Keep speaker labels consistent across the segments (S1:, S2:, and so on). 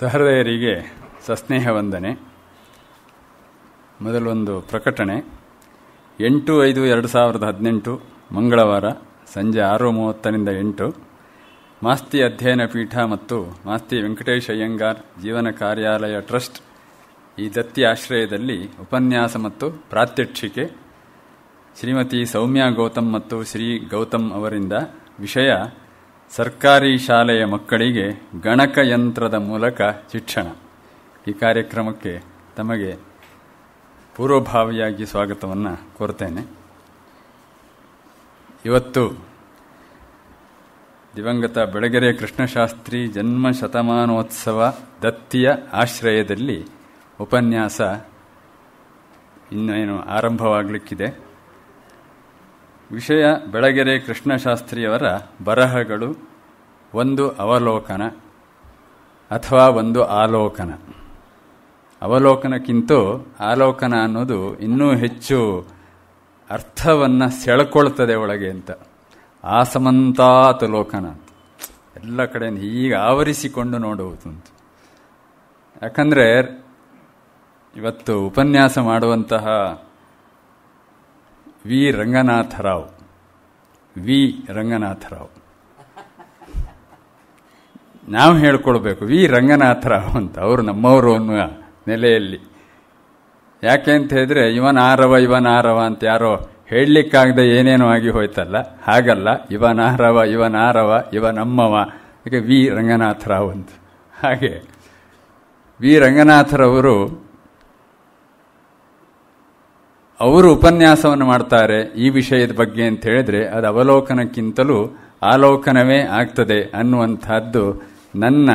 S1: ಸಹೃದಯರಿಗೆ ಸಸ್ನೇಹ ವಂದನೆ. ಮೊದಲೊಂದು ಪ್ರಕಟಣೆ. 8/5/2018 ಮಂಗಳವಾರ ಸಂಜೆ 6:30ರಿಂದ 8 ಮಾಸ್ತಿ ಅಧ್ಯಯನ ಪೀಠ ಮತ್ತು ಮಾಸ್ತಿ ವೆಂಕಟೇಶ ಅಯ್ಯಂಗಾರ್ ಜೀವನ ಕಾರ್ಯಾಲಯ ಟ್ರಸ್ಟ್ ಈ ದತ್ತಿ ಆಶ್ರಯದಲ್ಲಿ ಉಪನ್ಯಾಸ ಮತ್ತು ಪ್ರಾತ್ಯಕ್ಷಿಕೆ ಶ್ರೀಮತಿ ಸೌಮ್ಯಾ ಗೌತಮ್ ಮತ್ತು ಶ್ರೀ ಗೌತಮ್ ಅವರಿಂದ. ವಿಷಯ ಸರ್ಕಾರಿ ಶಾಲೆಯ ಮಕ್ಕಳಿಗೆ ಗಣಕಯಂತ್ರದ ಮೂಲಕ ಶಿಕ್ಷಣ. ಈ ಕಾರ್ಯಕ್ರಮಕ್ಕೆ ತಮಗೆ ಪೂರ್ವಭಾವಿಯಾಗಿ ಸ್ವಾಗತವನ್ನು ಕೋರ್ತೇನೆ. ಇವತ್ತು ದಿವಂಗತ ಬೆಳಗೆರೆ ಕೃಷ್ಣಶಾಸ್ತ್ರಿ ಜನ್ಮ ಶತಮಾನೋತ್ಸವ ದತ್ತಿಯ ಆಶ್ರಯದಲ್ಲಿ ಉಪನ್ಯಾಸ ಇನ್ನೇನು ಆರಂಭವಾಗಲಿಕ್ಕಿದೆ. ವಿಷಯ ಬೆಳಗೆರೆ ಕೃಷ್ಣಶಾಸ್ತ್ರಿಯವರ ಬರಹಗಳು, ಒಂದು ಅವಲೋಕನ ಅಥವಾ ಒಂದು ಆಲೋಕನ. ಅವಲೋಕನಕ್ಕಿಂತ ಆಲೋಕನ ಅನ್ನೋದು ಇನ್ನೂ ಹೆಚ್ಚು ಅರ್ಥವನ್ನು ಸೆಳ್ಕೊಳ್ತದೆ ಒಳಗೆ ಅಂತ. ಆಸಮಂತಾತ್ ಲೋಕನ ಅಂತ ಎಲ್ಲ ಕಡೆಯಿಂದ ಹೀಗೆ ಆವರಿಸಿಕೊಂಡು ನೋಡುವುದು ಅಂತ. ಯಾಕಂದರೆ ಇವತ್ತು ಉಪನ್ಯಾಸ ಮಾಡುವಂತಹ ವಿ ರಂಗನಾಥರಾವ್ ನಾವು ಹೇಳ್ಕೊಳ್ಬೇಕು ವಿ ರಂಗನಾಥರಾವ್ ಅಂತ. ಅವರು ನಮ್ಮವರು ಅನ್ನುವ ನೆಲೆಯಲ್ಲಿ. ಯಾಕೆ ಅಂತ ಹೇಳಿದ್ರೆ ಇವನಾರವ ಅಂತ ಯಾರೋ ಹೇಳಲಿಕ್ಕಾಗದೆ ಏನೇನೋ ಆಗಿ ಹೋಯ್ತಲ್ಲ, ಹಾಗಲ್ಲ. ಇವನಾರವ ಇವ ನಮ್ಮವ, ಈಗ ವಿ ರಂಗನಾಥರಾವ್ ಅಂತ. ಹಾಗೆ ವಿ ರಂಗನಾಥರವರು ಅವರು ಉಪನ್ಯಾಸವನ್ನು ಮಾಡ್ತಾರೆ ಈ ವಿಷಯದ ಬಗ್ಗೆ ಅಂತ ಹೇಳಿದ್ರೆ ಅದು ಅವಲೋಕನಕ್ಕಿಂತಲೂ ಆಲೋಕನವೇ ಆಗ್ತದೆ ಅನ್ನುವಂಥದ್ದು ನನ್ನ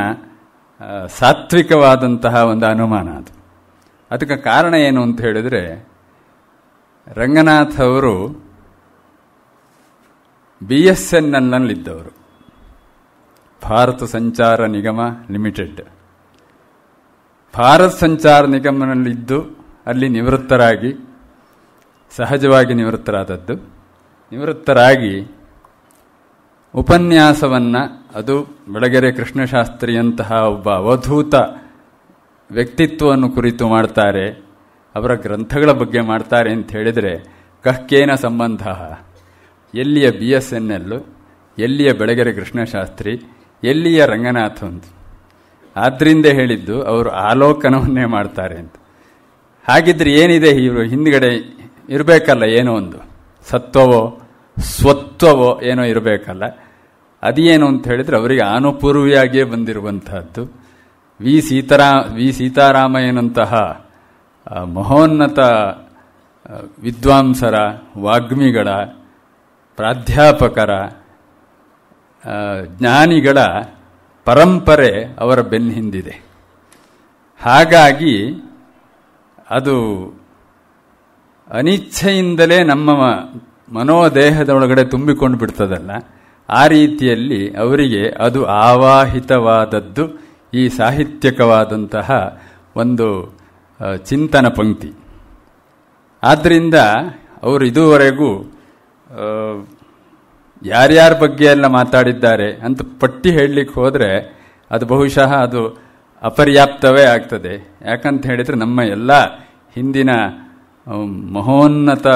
S1: ಸಾತ್ವಿಕವಾದಂತಹ ಒಂದು ಅನುಮಾನ. ಅದಕ್ಕೆ ಕಾರಣ ಏನು ಅಂತ ಹೇಳಿದ್ರೆ, ರಂಗನಾಥ್ ಅವರು BSNLನಲ್ಲಿದ್ದವರು, ಭಾರತ ಸಂಚಾರ ನಿಗಮ ಲಿಮಿಟೆಡ್. ಭಾರತ ಸಂಚಾರ ನಿಗಮನಲ್ಲಿದ್ದು ಅಲ್ಲಿ ನಿವೃತ್ತರಾಗಿ, ಸಹಜವಾಗಿ ನಿವೃತ್ತರಾಗಿ ಉಪನ್ಯಾಸವನ್ನು, ಅದು ಬೆಳಗೆರೆ ಕೃಷ್ಣಶಾಸ್ತ್ರಿಯಂತಹ ಒಬ್ಬ ಅವಧೂತ ವ್ಯಕ್ತಿತ್ವವನ್ನು ಕುರಿತು ಮಾಡ್ತಾರೆ, ಅವರ ಗ್ರಂಥಗಳ ಬಗ್ಗೆ ಮಾಡ್ತಾರೆ ಅಂತ ಹೇಳಿದರೆ ಕಹ್ಕೇನ ಸಂಬಂಧ, ಎಲ್ಲಿಯ BSNL, ಎಲ್ಲಿಯ ಬೆಳಗೆರೆ ಕೃಷ್ಣಶಾಸ್ತ್ರಿ, ಎಲ್ಲಿಯ ರಂಗನಾಥ ಅಂತ. ಆದ್ರಿಂದ ಹೇಳಿದ್ದು ಅವರು ಆಲೋಕನವನ್ನೇ ಮಾಡ್ತಾರೆ ಅಂತ. ಹಾಗಿದ್ರೆ ಏನಿದೆ ಇವರು ಹಿಂದ್ಗಡೆ ಇರಬೇಕಲ್ಲ, ಏನೋ ಒಂದು ಸತ್ವವೋ ಸ್ವತ್ವವೋ ಏನೋ ಇರಬೇಕಲ್ಲ. ಅದೇನು ಅಂತ ಹೇಳಿದ್ರೆ ಅವರಿಗೆ ಆನುಪೂರ್ವಿಯಾಗಿಯೇ ಬಂದಿರುವಂತಹದ್ದು. ವಿ ಸೀತಾರಾಮಯ್ಯನಂತಹ ಮಹೋನ್ನತ ವಿದ್ವಾಂಸರ, ವಾಗ್ಮಿಗಳ, ಪ್ರಾಧ್ಯಾಪಕರ, ಜ್ಞಾನಿಗಳ ಪರಂಪರೆ ಅವರ ಬೆನ್ನ ಹಿಂದಿದೆ. ಹಾಗಾಗಿ ಅದು ಅನಿಚ್ಛೆಯಿಂದಲೇ ನಮ್ಮ ಮನೋದೇಹದೊಳಗಡೆ ತುಂಬಿಕೊಂಡು ಬಿಡ್ತದಲ್ಲ, ಆ ರೀತಿಯಲ್ಲಿ ಅವರಿಗೆ ಅದು ಆವಾಹಿತವಾದದ್ದು ಈ ಸಾಹಿತ್ಯಕವಾದಂತಹ ಒಂದು ಚಿಂತನ ಪಂಕ್ತಿ. ಆದ್ದರಿಂದ ಅವರು ಇದುವರೆಗೂ ಯಾರ್ಯಾರ ಬಗ್ಗೆ ಎಲ್ಲ ಮಾತಾಡಿದ್ದಾರೆ ಅಂತ ಪಟ್ಟಿ ಹೇಳಲಿಕ್ಕೆ ಹೋದರೆ ಅದು ಬಹುಶಃ ಅದು ಅಪರ್ಯಾಪ್ತವೇ ಆಗ್ತದೆ. ಯಾಕಂತ ಹೇಳಿದರೆ ನಮ್ಮ ಎಲ್ಲ ಹಿಂದಿನ ಮಹೋನ್ನತ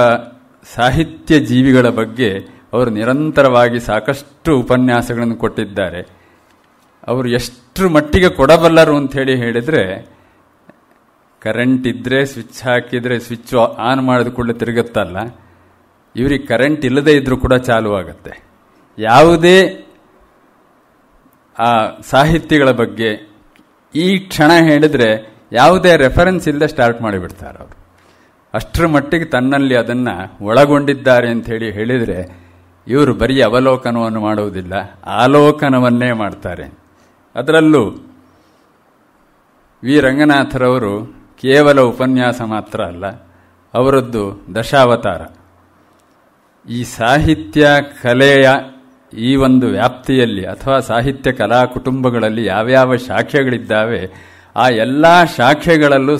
S1: ಸಾಹಿತ್ಯ ಜೀವಿಗಳ ಬಗ್ಗೆ ಅವರು ನಿರಂತರವಾಗಿ ಸಾಕಷ್ಟು ಉಪನ್ಯಾಸಗಳನ್ನು ಕೊಟ್ಟಿದ್ದಾರೆ. ಅವರು ಎಷ್ಟರ ಮಟ್ಟಿಗೆ ಕೊಡಬಲ್ಲರು ಅಂಥೇಳಿ ಹೇಳಿದರೆ, ಕರೆಂಟ್ ಇದ್ದರೆ ಸ್ವಿಚ್ ಹಾಕಿದರೆ ಸ್ವಿಚ್ ಆನ್ ಮಾಡಿದ ಕೂಡಲೇ ತಿರುಗುತ್ತಲ್ಲ, ಇವರಿಗೆ ಕರೆಂಟ್ ಇಲ್ಲದೇ ಇದ್ರೂ ಕೂಡ ಚಾಲು ಆಗುತ್ತೆ. ಯಾವುದೇ ಆ ಸಾಹಿತ್ಯಗಳ ಬಗ್ಗೆ ಈ ಕ್ಷಣ ಹೇಳಿದರೆ ಯಾವುದೇ ರೆಫರೆನ್ಸ್ ಇಲ್ಲದೆ ಸ್ಟಾರ್ಟ್ ಮಾಡಿಬಿಡ್ತಾರೆ ಅವರು. ಅಷ್ಟರ ಮಟ್ಟಿಗೆ ತನ್ನಲ್ಲಿ ಅದನ್ನು ಒಳಗೊಂಡಿದ್ದಾರೆ ಅಂಥೇಳಿ ಹೇಳಿದರೆ, ಇವರು ಬರೀ ಅವಲೋಕನವನ್ನು ಮಾಡುವುದಿಲ್ಲ, ಆಲೋಕನವನ್ನೇ ಮಾಡ್ತಾರೆ. ಅದರಲ್ಲೂ ವಿ ರಂಗನಾಥರವರು ಕೇವಲ ಉಪನ್ಯಾಸ ಮಾತ್ರ ಅಲ್ಲ, ಅವರದ್ದು ದಶಾವತಾರ. ಈ ಸಾಹಿತ್ಯ ಕಲೆಯ ಈ ಒಂದು ವ್ಯಾಪ್ತಿಯಲ್ಲಿ ಅಥವಾ ಸಾಹಿತ್ಯ ಕಲಾ ಕುಟುಂಬಗಳಲ್ಲಿ ಯಾವ್ಯಾವ ಶಾಖೆಗಳಿದ್ದಾವೆ ಆ ಎಲ್ಲ ಶಾಖೆಗಳಲ್ಲೂ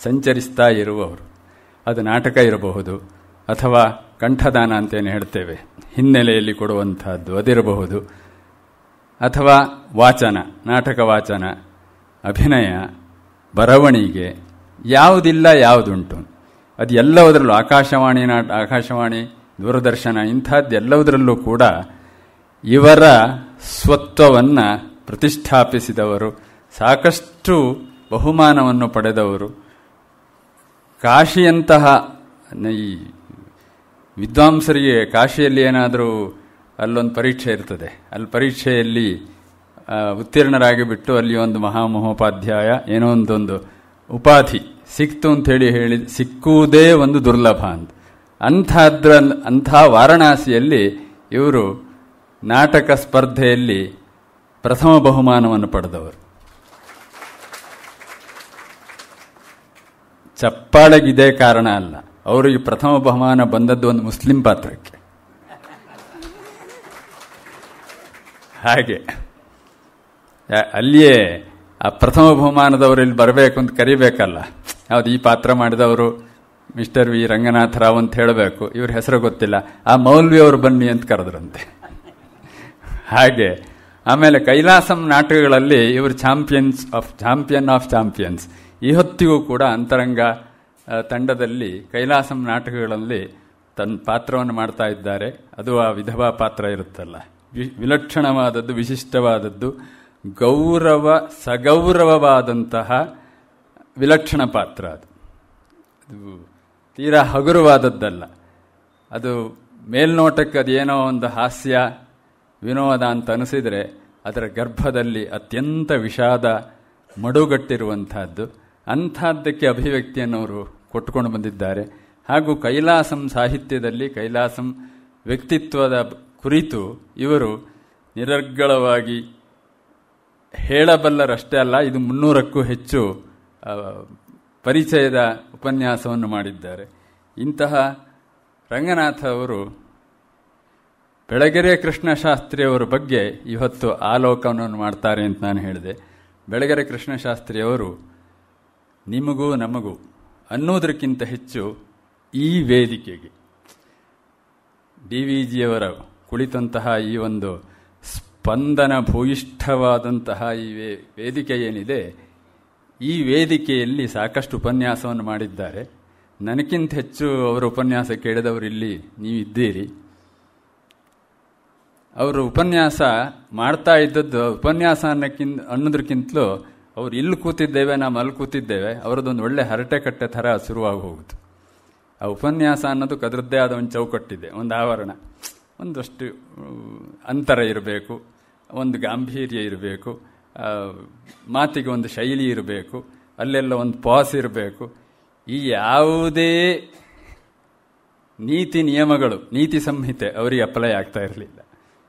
S1: ಸಂಚರಿಸ್ತಾ ಇರುವವರು. ಅದು ನಾಟಕ ಇರಬಹುದು, ಅಥವಾ ಕಂಠದಾನ ಅಂತೇನು ಹೇಳ್ತೇವೆ ಹಿನ್ನೆಲೆಯಲ್ಲಿ ಕೊಡುವಂತಹದ್ದು ಅದಿರಬಹುದು, ಅಥವಾ ವಾಚನ, ನಾಟಕ ವಾಚನ, ಅಭಿನಯ, ಬರವಣಿಗೆ ಯಾವುದಿಲ್ಲ ಯಾವುದುಂಟು ಅದು ಎಲ್ಲದರಲ್ಲೂ ಆಕಾಶವಾಣಿ, ದೂರದರ್ಶನ ಇಂಥದ್ದೆಲ್ಲದರಲ್ಲೂ ಕೂಡ ಇವರ ಸ್ವತ್ವವನ್ನು ಪ್ರತಿಷ್ಠಾಪಿಸಿದವರು, ಸಾಕಷ್ಟು ಬಹುಮಾನವನ್ನು ಪಡೆದವರು. ಕಾಶಿಯಂತಹ ಈ ವಿದ್ವಾಂಸರಿಗೆ ಕಾಶಿಯಲ್ಲಿ ಏನಾದರೂ ಅಲ್ಲೊಂದು ಪರೀಕ್ಷೆ ಇರ್ತದೆ, ಅಲ್ಲಿ ಪರೀಕ್ಷೆಯಲ್ಲಿ ಉತ್ತೀರ್ಣರಾಗಿ ಬಿಟ್ಟು ಅಲ್ಲಿ ಒಂದು ಮಹಾಮಹೋಪಾಧ್ಯಾಯ ಏನೋ ಒಂದೊಂದು ಉಪಾಧಿ ಸಿಕ್ತು ಅಂಥೇಳಿ ಸಿಕ್ಕುವುದೇ ಒಂದು ದುರ್ಲಭ ಅಂಥ ವಾರಣಾಸಿಯಲ್ಲಿ ಇವರು ನಾಟಕ ಸ್ಪರ್ಧೆಯಲ್ಲಿ ಪ್ರಥಮ ಬಹುಮಾನವನ್ನು ಪಡೆದವರು. ಚಪ್ಪಾಳೆಗಿದೇ ಕಾರಣ ಅಲ್ಲ, ಅವರಿಗೆ ಪ್ರಥಮ ಬಹುಮಾನ ಬಂದದ್ದು ಒಂದು ಮುಸ್ಲಿಂ ಪಾತ್ರಕ್ಕೆ. ಹಾಗೆ ಅಲ್ಲಿಯೇ ಆ ಪ್ರಥಮ ಬಹುಮಾನದವರು ಇಲ್ಲಿ ಬರಬೇಕು ಅಂತ ಕರಿಬೇಕಲ್ಲ, ಯಾವ್ದು ಈ ಪಾತ್ರ ಮಾಡಿದವರು ಮಿಸ್ಟರ್ ವಿ ರಂಗನಾಥರಾವ್ ಅಂತ ಹೇಳಬೇಕು, ಇವ್ರ ಹೆಸರು ಗೊತ್ತಿಲ್ಲ, ಆ ಮೌಲ್ವಿ ಅವರು ಬನ್ನಿ ಅಂತ ಕರೆದ್ರಂತೆ. ಹಾಗೆ ಆಮೇಲೆ ಕೈಲಾಸಂ ನಾಟಕಗಳಲ್ಲಿ ಇವರು ಚಾಂಪಿಯನ್ ಆಫ್ ಚಾಂಪಿಯನ್ಸ್. ಈ ಹೊತ್ತಿಗೂ ಕೂಡ ಅಂತರಂಗ ತಂಡದಲ್ಲಿ ಕೈಲಾಸಂ ನಾಟಕಗಳಲ್ಲಿ ತನ್ನ ಪಾತ್ರವನ್ನು ಮಾಡ್ತಾ ಇದ್ದಾರೆ. ಅದು ಆ ವಿಧವಾ ಪಾತ್ರ ಇರುತ್ತಲ್ಲ, ವಿಲಕ್ಷಣವಾದದ್ದು, ವಿಶಿಷ್ಟವಾದದ್ದು, ಸಗೌರವವಾದಂತಹ ವಿಲಕ್ಷಣ ಪಾತ್ರ. ಅದು ತೀರಾ ಹಗುರವಾದದ್ದಲ್ಲ. ಅದು ಮೇಲ್ನೋಟಕ್ಕೆ ಅದೇನೋ ಒಂದು ಹಾಸ್ಯ ವಿನೋದ ಅಂತ ಅನಿಸಿದರೆ ಅದರ ಗರ್ಭದಲ್ಲಿ ಅತ್ಯಂತ ವಿಷಾದ ಮಡುಗಟ್ಟಿರುವಂತಹದ್ದು. ಅಂಥದ್ದಕ್ಕೆ ಅಭಿವ್ಯಕ್ತಿಯನ್ನು ಅವರು ಕೊಟ್ಟುಕೊಂಡು ಬಂದಿದ್ದಾರೆ. ಹಾಗೂ ಕೈಲಾಸಂ ಸಾಹಿತ್ಯದಲ್ಲಿ ಕೈಲಾಸಂ ವ್ಯಕ್ತಿತ್ವದ ಕುರಿತು ಇವರು ನಿರರ್ಗಳವಾಗಿ ಹೇಳಬಲ್ಲರಷ್ಟೇ ಅಲ್ಲ, ಇದು 300ಕ್ಕೂ ಹೆಚ್ಚು ಪರಿಚಯದ ಉಪನ್ಯಾಸವನ್ನು ಮಾಡಿದ್ದಾರೆ. ಇಂತಹ ರಂಗನಾಥ ಅವರು ಬೆಳಗೆರೆ ಕೃಷ್ಣಶಾಸ್ತ್ರಿಯವರ ಬಗ್ಗೆ ಇವತ್ತು ಆಲೋಕನವನ್ನು ಮಾಡ್ತಾರೆ ಅಂತ ನಾನು ಹೇಳಿದೆ. ಬೆಳಗೆರೆ ಕೃಷ್ಣಶಾಸ್ತ್ರಿಯವರು ನಿಮಗೂ ನಮಗೂ ಅನ್ನೋದಕ್ಕಿಂತ ಹೆಚ್ಚು ಈ ವೇದಿಕೆಗೆ DVGಯವರ ಕುಳಿತಂತಹ ಈ ಒಂದು ಸ್ಪಂದನ ಭೂಯಿಷ್ಠವಾದಂತಹ ಈ ವೇದಿಕೆ ಏನಿದೆ, ಈ ವೇದಿಕೆಯಲ್ಲಿ ಸಾಕಷ್ಟು ಉಪನ್ಯಾಸವನ್ನು ಮಾಡಿದ್ದಾರೆ. ನನಗಿಂತ ಹೆಚ್ಚು ಅವರ ಉಪನ್ಯಾಸ ಕೇಳಿದವರು ಇಲ್ಲಿ ನೀವಿದ್ದೀರಿ. ಅವರು ಉಪನ್ಯಾಸ ಮಾಡ್ತಾ ಇದ್ದದ್ದು ಉಪನ್ಯಾಸ ಅನ್ನೋದಕ್ಕಿಂತಲೂ ಅವ್ರು ಇಲ್ಲಿ ಕೂತಿದ್ದೇವೆ, ನಾವು ಅಲ್ಲಿ ಕೂತಿದ್ದೇವೆ, ಅವರದೊಂದು ಒಳ್ಳೆ ಹರಟೆ ಕಟ್ಟೆ ಥರ ಶುರುವಾಗಿ ಹೋಗುತ್ತೆ. ಆ ಉಪನ್ಯಾಸ ಅನ್ನೋದಕ್ಕೆ ಅದರದ್ದೇ ಆದ ಒಂದು ಚೌಕಟ್ಟಿದೆ, ಒಂದು ಆವರಣ, ಒಂದಷ್ಟು ಅಂತರ ಇರಬೇಕು, ಒಂದು ಗಾಂಭೀರ್ಯ ಇರಬೇಕು, ಮಾತಿಗೆ ಒಂದು ಶೈಲಿ ಇರಬೇಕು, ಅಲ್ಲೆಲ್ಲ ಒಂದು ಪಾಸ್ ಇರಬೇಕು. ಈ ಯಾವುದೇ ನೀತಿ ನಿಯಮಗಳು, ನೀತಿ ಸಂಹಿತೆ ಅವರಿಗೆ ಅಪ್ಲೈ ಆಗ್ತಾ ಇರಲಿಲ್ಲ.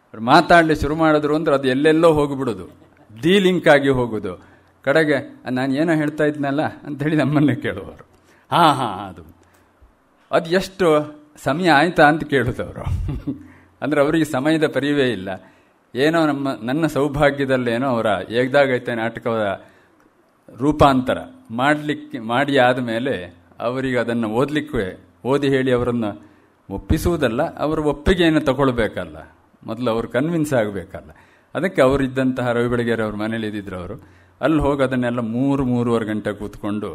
S1: ಅವ್ರು ಮಾತಾಡಲಿ ಶುರು ಮಾಡಿದ್ರು ಅಂದ್ರೆ ಅದು ಎಲ್ಲೆಲ್ಲೋ ಹೋಗಿಬಿಡೋದು, ಲಿಂಕ್ ಆಗಿ ಹೋಗೋದು. ಕಡೆಗೆ ನಾನು ಏನೋ ಹೇಳ್ತಾ ಇದ್ನಲ್ಲ ಅಂಥೇಳಿ ನಮ್ಮನ್ನೇ ಕೇಳುವರು. ಅದು ಎಷ್ಟು ಸಮಯ ಆಯ್ತಾ ಅಂತ ಕೇಳಿದವರು. ಅಂದರೆ ಅವರಿಗೆ ಸಮಯದ ಪರಿವೇ ಇಲ್ಲ. ಏನೋ ನನ್ನ ಸೌಭಾಗ್ಯದಲ್ಲೇನೋ ಅವರ ಏಗ್ದಾಗೈತೆ ನಾಟಕದ ರೂಪಾಂತರ ಮಾಡಿ ಆದಮೇಲೆ ಅವರಿಗೆ ಅದನ್ನು ಓದಿ ಹೇಳಿ ಅವರನ್ನು ಒಪ್ಪಿಸುವುದಲ್ಲ, ಅವರ ಒಪ್ಪಿಗೆಯನ್ನು ತಗೊಳ್ಬೇಕಲ್ಲ, ಮೊದಲು ಅವರು ಕನ್ವಿನ್ಸ್ ಆಗಬೇಕಲ್ಲ. ಅದಕ್ಕೆ ಅವರಿದ್ದಂತಹ ರವಿ ಬೆಳಗೆರೆ ಅವ್ರ ಮನೇಲಿ ಇದ್ದಿದ್ರು. ಅವರು ಅಲ್ಲಿ ಹೋಗಿ ಅದನ್ನೆಲ್ಲ 3-3.5 ಗಂಟೆ ಕೂತ್ಕೊಂಡು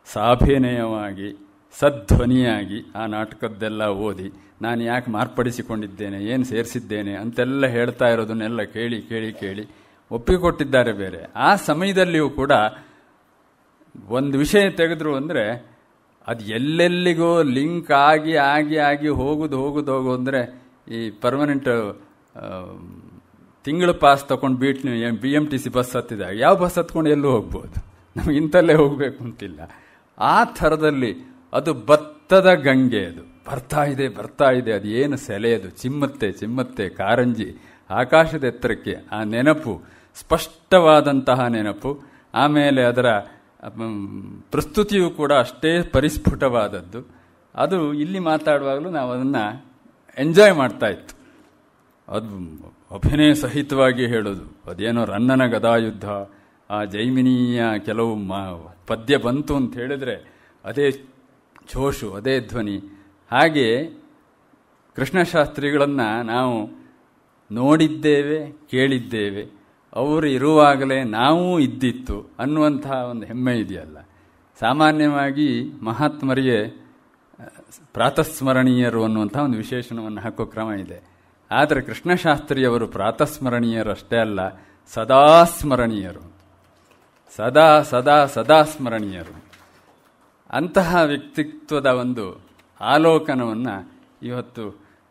S1: ಸಾಭಿನಯವಾಗಿ ಸಧ್ವನಿಯಾಗಿ ಆ ನಾಟಕದ್ದೆಲ್ಲ ಓದಿ ನಾನು ಯಾಕೆ ಮಾರ್ಪಡಿಸಿಕೊಂಡಿದ್ದೇನೆ, ಏನು ಸೇರಿಸಿದ್ದೇನೆ ಅಂತೆಲ್ಲ ಹೇಳ್ತಾ ಇರೋದನ್ನೆಲ್ಲ ಕೇಳಿ ಕೇಳಿ ಕೇಳಿ ಒಪ್ಪಿಕೊಟ್ಟಿದ್ದಾರೆ. ಬೇರೆ ಆ ಸಮಯದಲ್ಲಿಯೂ ಕೂಡ ಒಂದು ವಿಷಯ ತೆಗೆದ್ರು ಅಂದರೆ ಅದು ಎಲ್ಲೆಲ್ಲಿಗೋ ಲಿಂಕ್ ಆಗಿ ಆಗಿ ಆಗಿ ಹೋಗೋದು ಅಂದರೆ ಈ ಪರ್ಮನೆಂಟ್ ತಿಂಗಳು ಪಾಸ್ ತಗೊಂಡು BMTC ಬಸ್ ಹತ್ತಿದಾಗ ಯಾವ ಬಸ್ ಹತ್ಕೊಂಡು ಎಲ್ಲೂ ಹೋಗ್ಬೋದು, ನಮಗೆ ಇಂಥಲ್ಲೇ ಹೋಗಬೇಕು ಅಂತಿಲ್ಲ. ಆ ಥರದಲ್ಲಿ ಅದು ಭತ್ತದ ಗಂಗೆ, ಅದು ಬರ್ತಾ ಇದೆ, ಅದು ಏನು ಸೆಲೆಯದು, ಚಿಮ್ಮತ್ತೆ ಕಾರಂಜಿ ಆಕಾಶದ ಎತ್ತರಕ್ಕೆ. ಆ ನೆನಪು ಸ್ಪಷ್ಟವಾದಂತಹ ನೆನಪು. ಆಮೇಲೆ ಅದರ ಪ್ರಸ್ತುತಿಯೂ ಕೂಡ ಅಷ್ಟೇ ಪರಿಸ್ಫುಟವಾದದ್ದು. ಅದು ಇಲ್ಲಿ ಮಾತಾಡುವಾಗಲೂ ನಾವು ಅದನ್ನು ಎಂಜಾಯ್ ಮಾಡ್ತಾ ಇತ್ತು. ಅದು ಅಭಿನಯ ಸಹಿತವಾಗಿ ಹೇಳೋದು, ಅದೇನೋ ರನ್ನನ ಗದಾಯುದ್ಧ, ಆ ಜೈಮಿನಿಯ ಕೆಲವು ಪದ್ಯ ಬಂತು ಅಂತ ಹೇಳಿದ್ರೆ ಅದೇ ಜೋಶು, ಅದೇ ಧ್ವನಿ. ಹಾಗೆ ಕೃಷ್ಣಶಾಸ್ತ್ರಿಗಳನ್ನು ನಾವು ನೋಡಿದ್ದೇವೆ, ಕೇಳಿದ್ದೇವೆ. ಅವರು ಇರುವಾಗಲೇ ನಾವು ಇದ್ದಿತ್ತು ಅನ್ನುವಂತಹ ಒಂದು ಹೆಮ್ಮೆ ಇದೆಯಲ್ಲ. ಸಾಮಾನ್ಯವಾಗಿ ಮಹಾತ್ಮರಿಗೆ ಪ್ರಾತಸ್ಮರಣೀಯರು ಅನ್ನುವಂಥ ಒಂದು ವಿಶೇಷಣವನ್ನು ಹಾಕೋ ಕ್ರಮ ಇದೆ. ಆದರೆ ಕೃಷ್ಣಶಾಸ್ತ್ರಿಯವರು ಪ್ರಾತಸ್ಮರಣೀಯರು ಅಷ್ಟೇ ಅಲ್ಲ, ಸದಾ ಸ್ಮರಣೀಯರು, ಸದಾ ಸದಾ ಸದಾ ಸ್ಮರಣೀಯರು. ಅಂತಹ ವ್ಯಕ್ತಿತ್ವದ ಒಂದು ಆಲೋಕನವನ್ನು ಇವತ್ತು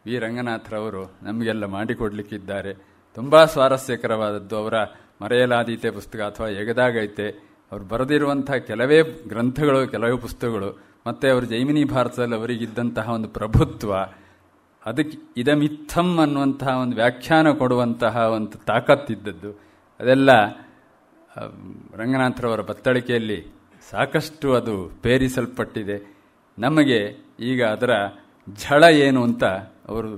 S1: ವಿ ರಂಗನಾಥರವರು ನಮಗೆಲ್ಲ ಮಾಡಿಕೊಡ್ಲಿಕ್ಕಿದ್ದಾರೆ. ತುಂಬ ಸ್ವಾರಸ್ಯಕರವಾದದ್ದು ಅವರ ಮರೆಯಲಾದೀತೆ ಪುಸ್ತಕ ಅಥವಾ ಎಗದಾಗೈತೆ, ಅವರು ಬರೆದಿರುವಂಥ ಕೆಲವೇ ಗ್ರಂಥಗಳು, ಕೆಲವೇ ಪುಸ್ತಕಗಳು, ಮತ್ತು ಅವರು ಜೈಮಿನಿ ಭಾರತದಲ್ಲಿ ಅವರಿಗಿದ್ದಂತಹ ಒಂದು ಪ್ರಭುತ್ವ, ಅದಕ್ಕೆ ಇದಮಿತ್ತಂ ಅನ್ನುವಂತಹ ಒಂದು ವ್ಯಾಖ್ಯಾನ ಕೊಡುವಂತಹ ಒಂದು ತಾಕತ್ತಿದ್ದದ್ದು, ಅದೆಲ್ಲ ರಂಗನಾಥರವರ ಬತ್ತಳಿಕೆಯಲ್ಲಿ ಸಾಕಷ್ಟು ಅದು ಪೇರಿಸಲ್ಪಟ್ಟಿದೆ. ನಮಗೆ ಈಗ ಅದರ ಝಳ ಏನು ಅಂತ ಅವರು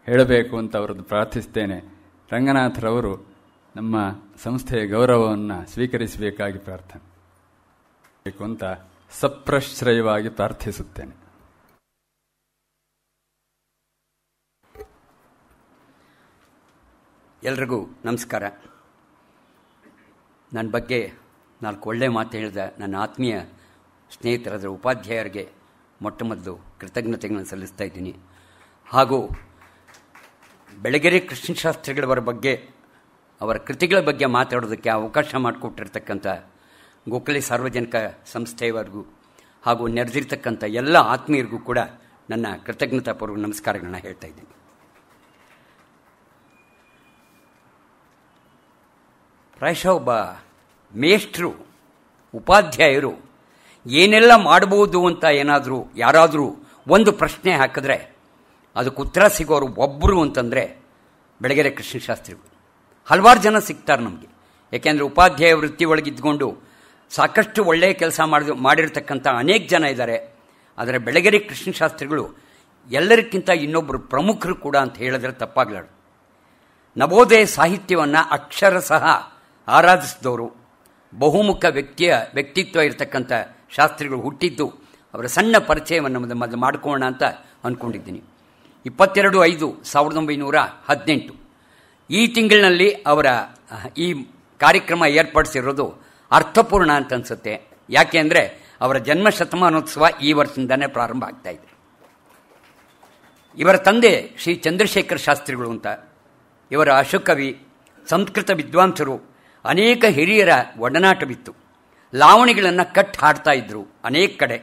S1: ಹೇಳಬೇಕು ಅಂತ ಅವರದ್ದು ಪ್ರಾರ್ಥಿಸ್ತೇನೆ. ರಂಗನಾಥರವರು ನಮ್ಮ ಸಂಸ್ಥೆಯ ಗೌರವವನ್ನು ಸ್ವೀಕರಿಸಬೇಕಾಗಿ ಪ್ರಾರ್ಥನೆ ಬೇಕು ಅಂತ ಸಪ್ರಶ್ರಯವಾಗಿ ಪ್ರಾರ್ಥಿಸುತ್ತೇನೆ.
S2: ಎಲ್ರಿಗೂ ನಮಸ್ಕಾರ. ನನ್ನ ಬಗ್ಗೆ 4 ಒಳ್ಳೆಯ ಮಾತು ಹೇಳಿದ ನನ್ನ ಆತ್ಮೀಯ ಸ್ನೇಹಿತರಾದ ಉಪಾಧ್ಯಾಯರಿಗೆ ಮೊಟ್ಟ ಮೊದಲು ಕೃತಜ್ಞತೆಗಳನ್ನು ಸಲ್ಲಿಸ್ತಾ ಇದ್ದೀನಿ. ಹಾಗೂ ಬೆಳಗೆರೆ ಕೃಷ್ಣಶಾಸ್ತ್ರಿಗಳವರ ಬಗ್ಗೆ, ಅವರ ಕೃತಿಗಳ ಬಗ್ಗೆ ಮಾತಾಡೋದಕ್ಕೆ ಅವಕಾಶ ಮಾಡಿಕೊಟ್ಟಿರ್ತಕ್ಕಂಥ ಗೋಖಲೆ ಸಾರ್ವಜನಿಕ ಸಂಸ್ಥೆಯವರೆಗೂ ಹಾಗೂ ನೆರೆದಿರ್ತಕ್ಕಂಥ ಎಲ್ಲ ಆತ್ಮೀಯರಿಗೂ ಕೂಡ ನನ್ನ ಕೃತಜ್ಞತಾಪೂರ್ವಕ ನಮಸ್ಕಾರಗಳನ್ನ ಹೇಳ್ತಾ ಇದ್ದೀನಿ. ಪ್ರಾಯಶಃ ಒಬ್ಬ ಮೇಷ್ಟ್ರು, ಉಪಾಧ್ಯಾಯರು ಏನೆಲ್ಲ ಮಾಡ್ಬೋದು ಅಂತ ಯಾರಾದರೂ ಒಂದು ಪ್ರಶ್ನೆ ಹಾಕಿದ್ರೆ ಅದಕ್ಕೆ ಉತ್ತರ ಸಿಗೋರು ಒಬ್ಬರು ಅಂತಂದರೆ ಬೆಳಗೆರೆ ಕೃಷ್ಣಶಾಸ್ತ್ರಿಗಳು. ಹಲವಾರು ಜನ ಸಿಗ್ತಾರೆ ನಮಗೆ, ಯಾಕೆಂದರೆ ಉಪಾಧ್ಯಾಯ ವೃತ್ತಿ ಒಳಗಿದ್ಕೊಂಡು ಸಾಕಷ್ಟು ಒಳ್ಳೆಯ ಕೆಲಸ ಮಾಡಿರ್ತಕ್ಕಂಥ ಅನೇಕ ಜನ ಇದ್ದಾರೆ. ಆದರೆ ಬೆಳಗೆರೆ ಕೃಷ್ಣಶಾಸ್ತ್ರಿಗಳು ಎಲ್ಲರಿಗಿಂತ ಇನ್ನೊಬ್ಬರು ಪ್ರಮುಖರು ಕೂಡ ಅಂತ ಹೇಳಿದ್ರೆ ತಪ್ಪಾಗಲಾರ್ದು. ನವೋದಯ ಸಾಹಿತ್ಯವನ್ನು ಅಕ್ಷರಶಃ ಆರಾಧಿಸಿದವರು, ಬಹುಮುಖ ವ್ಯಕ್ತಿತ್ವ ಇರತಕ್ಕಂಥ ಶಾಸ್ತ್ರಿಗಳು ಹುಟ್ಟಿದ್ದು ಅವರ ಸಣ್ಣ ಪರಿಚಯವನ್ನು ಮೊದಲು ಮಾಡ್ಕೊಳ್ಳೋಣ ಅಂತ ಅಂದ್ಕೊಂಡಿದ್ದೀನಿ. 22/5/1918 ಈ ತಿಂಗಳಿನಲ್ಲಿ ಅವರ ಈ ಕಾರ್ಯಕ್ರಮ ಏರ್ಪಡಿಸಿರೋದು ಅರ್ಥಪೂರ್ಣ ಅಂತ ಅನಿಸುತ್ತೆ. ಯಾಕೆ ಅಂದರೆ ಅವರ ಜನ್ಮ ಶತಮಾನೋತ್ಸವ ಈ ವರ್ಷದಿಂದನೇ ಪ್ರಾರಂಭ ಆಗ್ತಾ ಇದೆ. ಇವರ ತಂದೆ ಶ್ರೀ ಚಂದ್ರಶೇಖರ ಶಾಸ್ತ್ರಿಗಳು ಅಂತ, ಇವರ ಅಶುಕವಿ, ಸಂಸ್ಕೃತ ವಿದ್ವಾಂಸರು, ಅನೇಕ ಹಿರಿಯರ ಒಡನಾಟವಿತ್ತು. ಲಾವಣಿಗಳನ್ನು ಕಟ್ಟಿ ಹಾಡ್ತಾ ಇದ್ದರು ಅನೇಕ ಕಡೆ.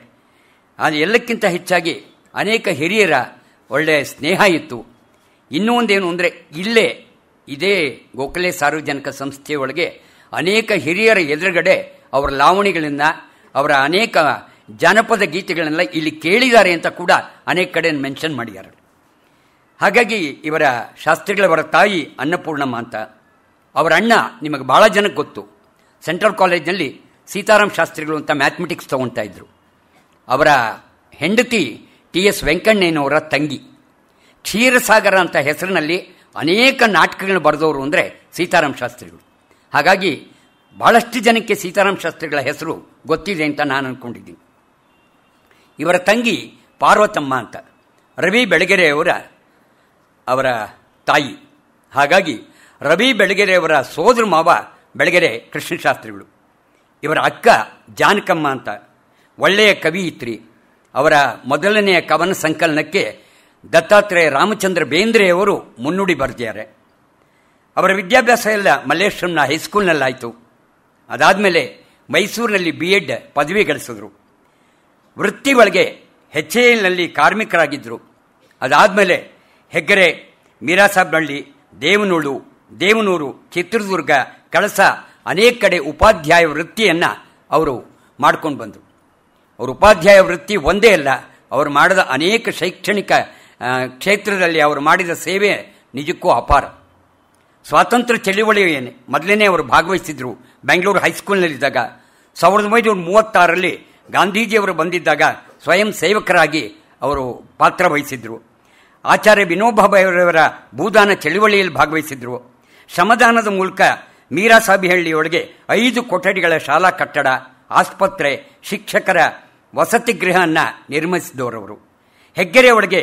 S2: ಅದು ಎಲ್ಲಕ್ಕಿಂತ ಹೆಚ್ಚಾಗಿ ಅನೇಕ ಹಿರಿಯರ ಒಳ್ಳೆಯ ಸ್ನೇಹ ಇತ್ತು. ಇನ್ನೂ ಒಂದೇನು ಅಂದರೆ ಇದೇ ಗೋಖಲೆ ಸಾರ್ವಜನಿಕ ಸಂಸ್ಥೆಯೊಳಗೆ ಅನೇಕ ಹಿರಿಯರ ಎದುರುಗಡೆ ಅವರ ಲಾವಣಿಗಳನ್ನು, ಅವರ ಅನೇಕ ಜಾನಪದ ಗೀತೆಗಳನ್ನೆಲ್ಲ ಇಲ್ಲಿ ಕೇಳಿದ್ದಾರೆ ಅಂತ ಕೂಡ ಅನೇಕ ಕಡೆ ಮೆನ್ಷನ್ ಮಾಡಿದ್ದಾರೆ. ಹಾಗಾಗಿ ಇವರ ಶಾಸ್ತ್ರಿಗಳವರ ತಾಯಿ ಅನ್ನಪೂರ್ಣಮ್ಮ ಅಂತ, ಅವರ ಅಣ್ಣ ನಿಮಗೆ ಭಾಳ ಜನಕ್ಕೆ ಗೊತ್ತು, ಸೆಂಟ್ರಲ್ ಕಾಲೇಜ್ನಲ್ಲಿ ಸೀತಾರಾಮ್ ಶಾಸ್ತ್ರಿಗಳು ಅಂತ ಮ್ಯಾಥಮೆಟಿಕ್ಸ್ ತೊಗೊಳ್ತಾ ಇದ್ರು. ಅವರ ಹೆಂಡತಿ TS ವೆಂಕಣ್ಣಯ್ಯನವರ ತಂಗಿ. ಕ್ಷೀರಸಾಗರ ಅಂತ ಹೆಸರಿನಲ್ಲಿ ಅನೇಕ ನಾಟಕಗಳನ್ನು ಬರೆದವರು ಅಂದರೆ ಸೀತಾರಾಮ್ ಶಾಸ್ತ್ರಿಗಳು. ಹಾಗಾಗಿ ಭಾಳಷ್ಟು ಜನಕ್ಕೆ ಸೀತಾರಾಮ್ ಶಾಸ್ತ್ರಿಗಳ ಹೆಸರು ಗೊತ್ತಿದೆ ಅಂತ ನಾನು ಅಂದ್ಕೊಂಡಿದ್ದೀನಿ. ಇವರ ತಂಗಿ ಪಾರ್ವತಮ್ಮ ಅಂತ, ರವಿ ಬೆಳಗೆರೆಯವರ ಅವರ ತಾಯಿ. ಹಾಗಾಗಿ ರವಿ ಬೆಳಗೆರೆಯವರ ಸೋದರ ಮಾವ ಬೆಳಗೆರೆ ಕೃಷ್ಣಶಾಸ್ತ್ರಿಗಳು. ಇವರ ಅಕ್ಕ ಜಾನಕಮ್ಮ ಅಂತ ಒಳ್ಳೆಯ ಕವಿಯಿತ್ರಿ. ಅವರ ಮೊದಲನೆಯ ಕವನ ಸಂಕಲನಕ್ಕೆ ದತ್ತಾತ್ರೇಯ ರಾಮಚಂದ್ರ ಬೇಂದ್ರೆಯವರು ಮುನ್ನುಡಿ ಬರೆದಿದ್ದಾರೆ. ಅವರ ವಿದ್ಯಾಭ್ಯಾಸ ಎಲ್ಲ ಮಲ್ಲೇಶ್ವರಂನ ಹೈಸ್ಕೂಲ್ನಲ್ಲಾಯಿತು. ಅದಾದಮೇಲೆ ಮೈಸೂರಿನಲ್ಲಿ BEd ಪದವಿ ಗಳಿಸಿದ್ರು. ವೃತ್ತಿ ಒಳಗೆ HALನಲ್ಲಿ ಕಾರ್ಮಿಕರಾಗಿದ್ದರು. ಅದಾದಮೇಲೆ ಹೆಗ್ಗೆರೆ, ಮೀರಾಸಾಬ್ನಹಳ್ಳಿ, ದೇವನೂರು, ಚಿತ್ರದುರ್ಗ, ಕಳಸ ಅನೇಕ ಕಡೆ ಉಪಾಧ್ಯಾಯ ವೃತ್ತಿಯನ್ನು ಅವರು ಮಾಡ್ಕೊಂಡು ಬಂದರು. ಅವರು ಉಪಾಧ್ಯಾಯ ವೃತ್ತಿ ಒಂದೇ ಅಲ್ಲ, ಅವರು ಮಾಡಿದ ಅನೇಕ ಶೈಕ್ಷಣಿಕ ಕ್ಷೇತ್ರದಲ್ಲಿ ಅವರು ಮಾಡಿದ ಸೇವೆ ನಿಜಕ್ಕೂ ಅಪಾರ. ಸ್ವಾತಂತ್ರ್ಯ ಚಳವಳಿ ಮೊದಲನೇ ಅವರು ಭಾಗವಹಿಸಿದ್ರು ಬೆಂಗಳೂರು ಹೈಸ್ಕೂಲ್ನಲ್ಲಿದ್ದಾಗ. 1936ರಲ್ಲಿ ಗಾಂಧೀಜಿಯವರು ಬಂದಿದ್ದಾಗ ಸ್ವಯಂ ಸೇವಕರಾಗಿ ಅವರು ಪಾತ್ರ ವಹಿಸಿದ್ರು. ಆಚಾರ್ಯ ವಿನೋಬಾ ಭಾವೆಯವರ ಭೂದಾನ ಚಳವಳಿಯಲ್ಲಿ ಭಾಗವಹಿಸಿದ್ರು. ಶ್ರಮದಾನದ ಮೂಲಕ ಮೀರಾಸಾಬಿಹಳ್ಳಿಯೊಳಗೆ 5 ಕೊಠಡಿಗಳ ಶಾಲಾ ಕಟ್ಟಡ, ಆಸ್ಪತ್ರೆ, ಶಿಕ್ಷಕರ ವಸತಿ ಗೃಹವನ್ನು ನಿರ್ಮಿಸಿದವರವರು. ಹೆಗ್ಗೆರೆಯೊಳಗೆ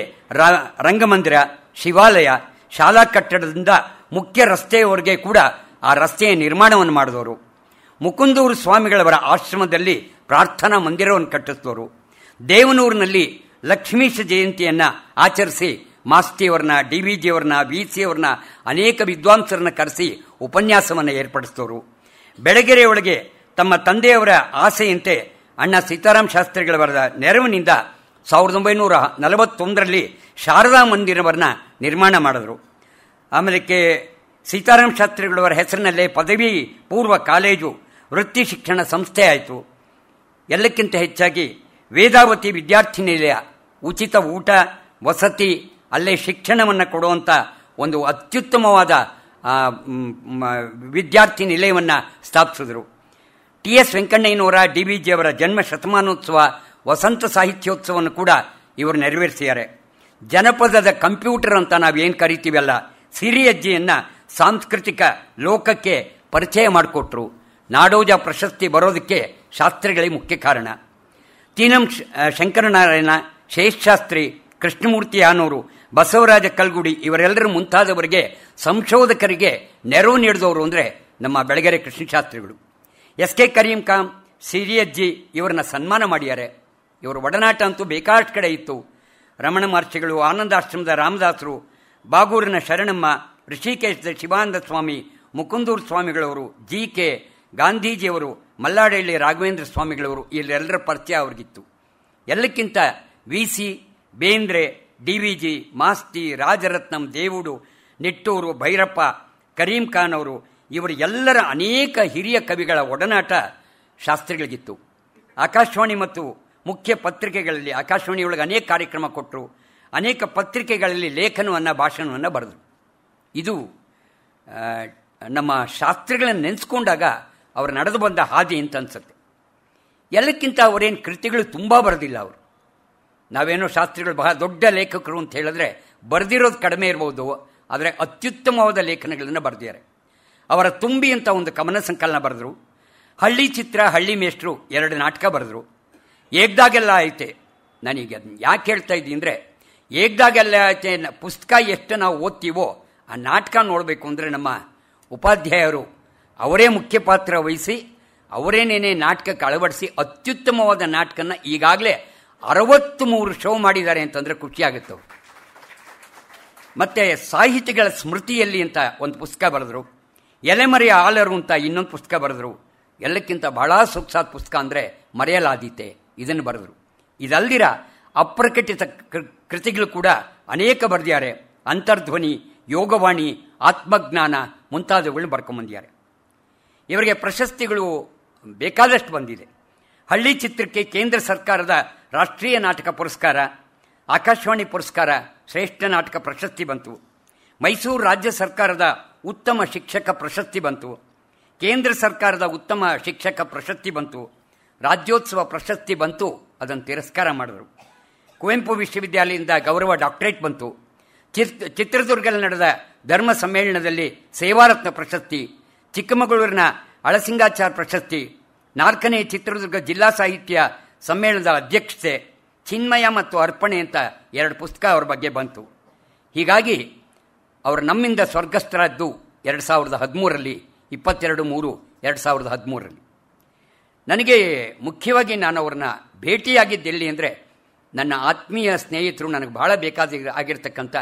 S2: ರಂಗಮಂದಿರ, ಶಿವಾಲಯ, ಶಾಲಾ ಕಟ್ಟಡದಿಂದ ಮುಖ್ಯ ರಸ್ತೆಯವರೆಗೆ ಕೂಡ ಆ ರಸ್ತೆಯ ನಿರ್ಮಾಣವನ್ನು ಮಾಡಿದವರು. ಮುಕುಂದೂರು ಸ್ವಾಮಿಗಳವರ ಆಶ್ರಮದಲ್ಲಿ ಪ್ರಾರ್ಥನಾ ಮಂದಿರವನ್ನು ಕಟ್ಟಿಸಿದವರು. ದೇವನೂರಿನಲ್ಲಿ ಲಕ್ಷ್ಮೀಶ ಜಯಂತಿಯನ್ನು ಆಚರಿಸಿ ಮಾಸ್ತಿಯವರನ್ನ, ಡಿ ವಿ ಜಿಯವರನ್ನ, ವಿ ಸಿ ಅವರನ್ನ, ಅನೇಕ ವಿದ್ವಾಂಸರನ್ನ ಕರೆಸಿ ಉಪನ್ಯಾಸವನ್ನು ಏರ್ಪಡಿಸಿದವರು. ಬೆಳಗೆರೆಯೊಳಗೆ ತಮ್ಮ ತಂದೆಯವರ ಆಸೆಯಂತೆ ಅಣ್ಣ ಸೀತಾರಾಮ ಶಾಸ್ತ್ರಿಗಳವರ ನೆರವಿನಿಂದ 1941ರಲ್ಲಿ ಶಾರದಾ ಮಂದಿರವನ್ನು ನಿರ್ಮಾಣ ಮಾಡಿದ್ರು. ಆಮೇಲೆ ಸೀತಾರಾಮ ಶಾಸ್ತ್ರಿಗಳವರ ಹೆಸರಿನಲ್ಲೇ ಪದವಿ ಪೂರ್ವ ಕಾಲೇಜು, ವೃತ್ತಿ ಶಿಕ್ಷಣ ಸಂಸ್ಥೆ ಆಯಿತು. ಎಲ್ಲಕ್ಕಿಂತ ಹೆಚ್ಚಾಗಿ ವೇದಾವತಿ ವಿದ್ಯಾರ್ಥಿ ನಿಲಯ, ಉಚಿತ ಊಟ ವಸತಿ, ಅಲ್ಲೇ ಶಿಕ್ಷಣವನ್ನು ಕೊಡುವಂಥ ಒಂದು ಅತ್ಯುತ್ತಮವಾದ ವಿದ್ಯಾರ್ಥಿ ನಿಲಯವನ್ನು ಸ್ಥಾಪಿಸಿದ್ರು. ಟಿ ಎಸ್ ವೆಂಕಣ್ಣಯ್ಯನವರ, ಡಿ ವಿ ಜಿಯವರ ಜನ್ಮ ಶತಮಾನೋತ್ಸವ, ವಸಂತ ಸಾಹಿತ್ಯೋತ್ಸವವನ್ನು ಕೂಡ ಇವರು ನೆರವೇರಿಸಿದ್ದಾರೆ. ಜನಪದದ ಕಂಪ್ಯೂಟರ್ ಅಂತ ನಾವೇನು ಕರಿತೀವಲ್ಲ, ಸಿರಿಯಜ್ಜಿಯನ್ನು ಸಾಂಸ್ಕೃತಿಕ ಲೋಕಕ್ಕೆ ಪರಿಚಯ ಮಾಡಿಕೊಟ್ರು. ನಾಡೋಜ ಪ್ರಶಸ್ತಿ ಬರೋದಕ್ಕೆ ಶಾಸ್ತ್ರಿಗಳೇ ಮುಖ್ಯ ಕಾರಣ. ತೀನಂ ಶಂಕರನಾರಾಯಣ, ಶೇಷಶಾಸ್ತ್ರಿ, ಕೃಷ್ಣಮೂರ್ತಿ ಯಾನೂರು, ಬಸವರಾಜ ಕಲ್ಗುಡಿ ಇವರೆಲ್ಲರೂ ಮುಂತಾದವರಿಗೆ ಸಂಶೋಧಕರಿಗೆ ನೆರವು ನೀಡಿದವರು ಅಂದರೆ ನಮ್ಮ ಬೆಳಗೆರೆ ಕೃಷ್ಣಶಾಸ್ತ್ರಿಗಳು. ಎಸ್ ಕೆ ಕರೀಂ ಖಾನ್, ಸಿರಿಯಜ್ಜಿ ಇವರನ್ನ ಸನ್ಮಾನ ಮಾಡಿದ್ದಾರೆ. ಇವರ ಒಡನಾಟ ಅಂತೂ ಬೇಕಾಷ್ಟು ಕಡೆ ಇತ್ತು. ರಮಣ ಮಹರ್ಷಿಗಳು, ಆನಂದಾಶ್ರಮದ ರಾಮದಾಸರು, ಬಾಗೂರಿನ ಶರಣಮ್ಮ, ಋಷಿಕೇಶದ ಶಿವಾನಂದ ಸ್ವಾಮಿ, ಮುಕುಂದೂರು ಸ್ವಾಮಿಗಳವರು, ಜಿ ಕೆ, ಗಾಂಧೀಜಿಯವರು, ಮಲ್ಲಾಡಹಳ್ಳಿ ರಾಘವೇಂದ್ರ ಸ್ವಾಮಿಗಳವರು, ಇಲ್ಲೆಲ್ಲರ ಪರಿಚಯ ಅವ್ರಿಗಿತ್ತು. ಎಲ್ಲಕ್ಕಿಂತ V C, Bendre, D V G, Masti, Rajaratnam, Devudu, Nittur, Bhyrappa, Karim Khan ಅವರು, ಇವರು ಎಲ್ಲರ ಅನೇಕ ಹಿರಿಯ ಕವಿಗಳ ಒಡನಾಟ ಶಾಸ್ತ್ರಿಗಳಿಗಿತ್ತು. ಆಕಾಶವಾಣಿ ಮತ್ತು ಮುಖ್ಯ ಪತ್ರಿಕೆಗಳಲ್ಲಿ, ಆಕಾಶವಾಣಿಯೊಳಗೆ ಅನೇಕ ಕಾರ್ಯಕ್ರಮ ಕೊಟ್ಟರು. ಅನೇಕ ಪತ್ರಿಕೆಗಳಲ್ಲಿ ಲೇಖನವನ್ನು, ಭಾಷಣವನ್ನು ಬರೆದರು. ಇದು ನಮ್ಮ ಶಾಸ್ತ್ರಿಗಳನ್ನು ನೆನೆಸ್ಕೊಂಡಾಗ ಅವರು ನಡೆದು ಬಂದ ಹಾದಿ ಅಂತ ಅನ್ಸುತ್ತೆ. ಎಲ್ಲಕ್ಕಿಂತ ಅವರೇನು ಕೃತಿಗಳು ತುಂಬ ಬರೆದಿಲ್ಲ. ಅವರು ನಾವೇನೋ ಶಾಸ್ತ್ರಿಗಳು ಬಹಳ ದೊಡ್ಡ ಲೇಖಕರು ಅಂತ ಹೇಳಿದ್ರೆ ಬರೆದಿರೋದು ಕಡಿಮೆ ಇರ್ಬೋದು, ಆದರೆ ಅತ್ಯುತ್ತಮವಾದ ಲೇಖನಗಳನ್ನು ಬರೆದಿದ್ದಾರೆ. ಅವರ ತುಂಬಿ ಅಂತ ಒಂದು ಕವನ ಸಂಕಲನ ಬರೆದರು. ಹಳ್ಳಿ ಚಿತ್ರ, ಹಳ್ಳಿ ಮೇಷ್ಟ್ರು 2 ನಾಟಕ ಬರೆದರು. ಏಗ್ದಾಗೆಲ್ಲ ಐತೆ. ನಾನೀಗ ಯಾಕೆ ಹೇಳ್ತಾ ಇದ್ದೀನಿ ಅಂದರೆ, ಏಗ್ದಾಗೆಲ್ಲ ಐತೆ ಪುಸ್ತಕ ಎಷ್ಟು ನಾವು ಓದ್ತೀವೋ ಆ ನಾಟಕ ನೋಡಬೇಕು ಅಂದರೆ ನಮ್ಮ ಉಪಾಧ್ಯಾಯರು ಅವರೇ ಮುಖ್ಯ ಪಾತ್ರ ವಹಿಸಿ ಅವರೇನೇನೇ ನಾಟಕಕ್ಕೆ ಅಳವಡಿಸಿ ಅತ್ಯುತ್ತಮವಾದ ನಾಟಕನ ಈಗಾಗಲೇ 63 ಶೋ ಮಾಡಿದ್ದಾರೆ ಅಂತಂದರೆ ಖುಷಿಯಾಗುತ್ತೆ. ಮತ್ತು ಸಾಹಿತಿಗಳ ಸ್ಮೃತಿಯಲ್ಲಿ ಅಂತ ಒಂದು ಪುಸ್ತಕ ಬರೆದರು. ಎಲೆಮರೆಯ ಆಲರು ಅಂತ ಇನ್ನೊಂದು ಪುಸ್ತಕ ಬರೆದರು. ಎಲ್ಲಕ್ಕಿಂತ ಬಹಳ ಸೊಗಸಾದ ಪುಸ್ತಕ ಅಂದರೆ ಮರೆಯಲಾದೀತೆ, ಇದನ್ನು ಬರೆದರು. ಇದಲ್ದಿರ ಅಪ್ರಕಟಿತ ಕೃತಿಗಳು ಕೂಡ ಅನೇಕ ಬರೆದಿದ್ದಾರೆ. ಅಂತರ್ಧ್ವನಿ, ಯೋಗವಾಣಿ, ಆತ್ಮಜ್ಞಾನ ಮುಂತಾದವುಗಳನ್ನ ಬರ್ಕೊಂಬಂದಿದ್ದಾರೆ. ಇವರಿಗೆ ಪ್ರಶಸ್ತಿಗಳು ಬೇಕಾದಷ್ಟು ಬಂದಿದೆ. ಹಳ್ಳಿ ಚಿತ್ರಕ್ಕೆ ಕೇಂದ್ರ ಸರ್ಕಾರದ ರಾಷ್ಟ್ರೀಯ ನಾಟಕ ಪುರಸ್ಕಾರ, ಆಕಾಶವಾಣಿ ಪುರಸ್ಕಾರ, ಶ್ರೇಷ್ಠ ನಾಟಕ ಪ್ರಶಸ್ತಿ ಬಂತು. ಮೈಸೂರು ರಾಜ್ಯ ಸರ್ಕಾರದ ಉತ್ತಮ ಶಿಕ್ಷಕ ಪ್ರಶಸ್ತಿ ಬಂತು. ಕೇಂದ್ರ ಸರ್ಕಾರದ ಉತ್ತಮ ಶಿಕ್ಷಕ ಪ್ರಶಸ್ತಿ ಬಂತು. ರಾಜ್ಯೋತ್ಸವ ಪ್ರಶಸ್ತಿ ಬಂತು, ಅದನ್ನು ತಿರಸ್ಕಾರ ಮಾಡಿದರು. ಕುವೆಂಪು ವಿಶ್ವವಿದ್ಯಾಲಯದಿಂದ ಗೌರವ ಡಾಕ್ಟರೇಟ್ ಬಂತು. ಚಿತ್ರದುರ್ಗದಲ್ಲಿ ನಡೆದ ಧರ್ಮ ಸಮ್ಮೇಳನದಲ್ಲಿ ಸೇವಾರತ್ನ ಪ್ರಶಸ್ತಿ, ಚಿಕ್ಕಮಗಳೂರಿನ ಅಳಸಿಂಗಾಚಾರ್ ಪ್ರಶಸ್ತಿ, 4ನೇ ಚಿತ್ರದುರ್ಗ ಜಿಲ್ಲಾ ಸಾಹಿತ್ಯ ಸಮ್ಮೇಳನದ ಅಧ್ಯಕ್ಷತೆ, ಚಿನ್ಮಯ ಮತ್ತು ಅರ್ಪಣೆ ಅಂತ 2 ಪುಸ್ತಕ ಅವರ ಬಗ್ಗೆ ಬಂತು. ಹೀಗಾಗಿ ಅವರು ನಮ್ಮಿಂದ ಸ್ವರ್ಗಸ್ಥರಾದ್ದು 2013ರಲ್ಲಿ, 22/3/2013ರಲ್ಲಿ. ನನಗೆ ಮುಖ್ಯವಾಗಿ ನಾನು ಅವ್ರನ್ನ ಭೇಟಿಯಾಗಿದ್ದೆಲ್ಲಿ ಅಂದರೆ, ನನ್ನ ಆತ್ಮೀಯ ಸ್ನೇಹಿತರು, ನನಗೆ ಬಹಳ ಆಗಿರ್ತಕ್ಕಂಥ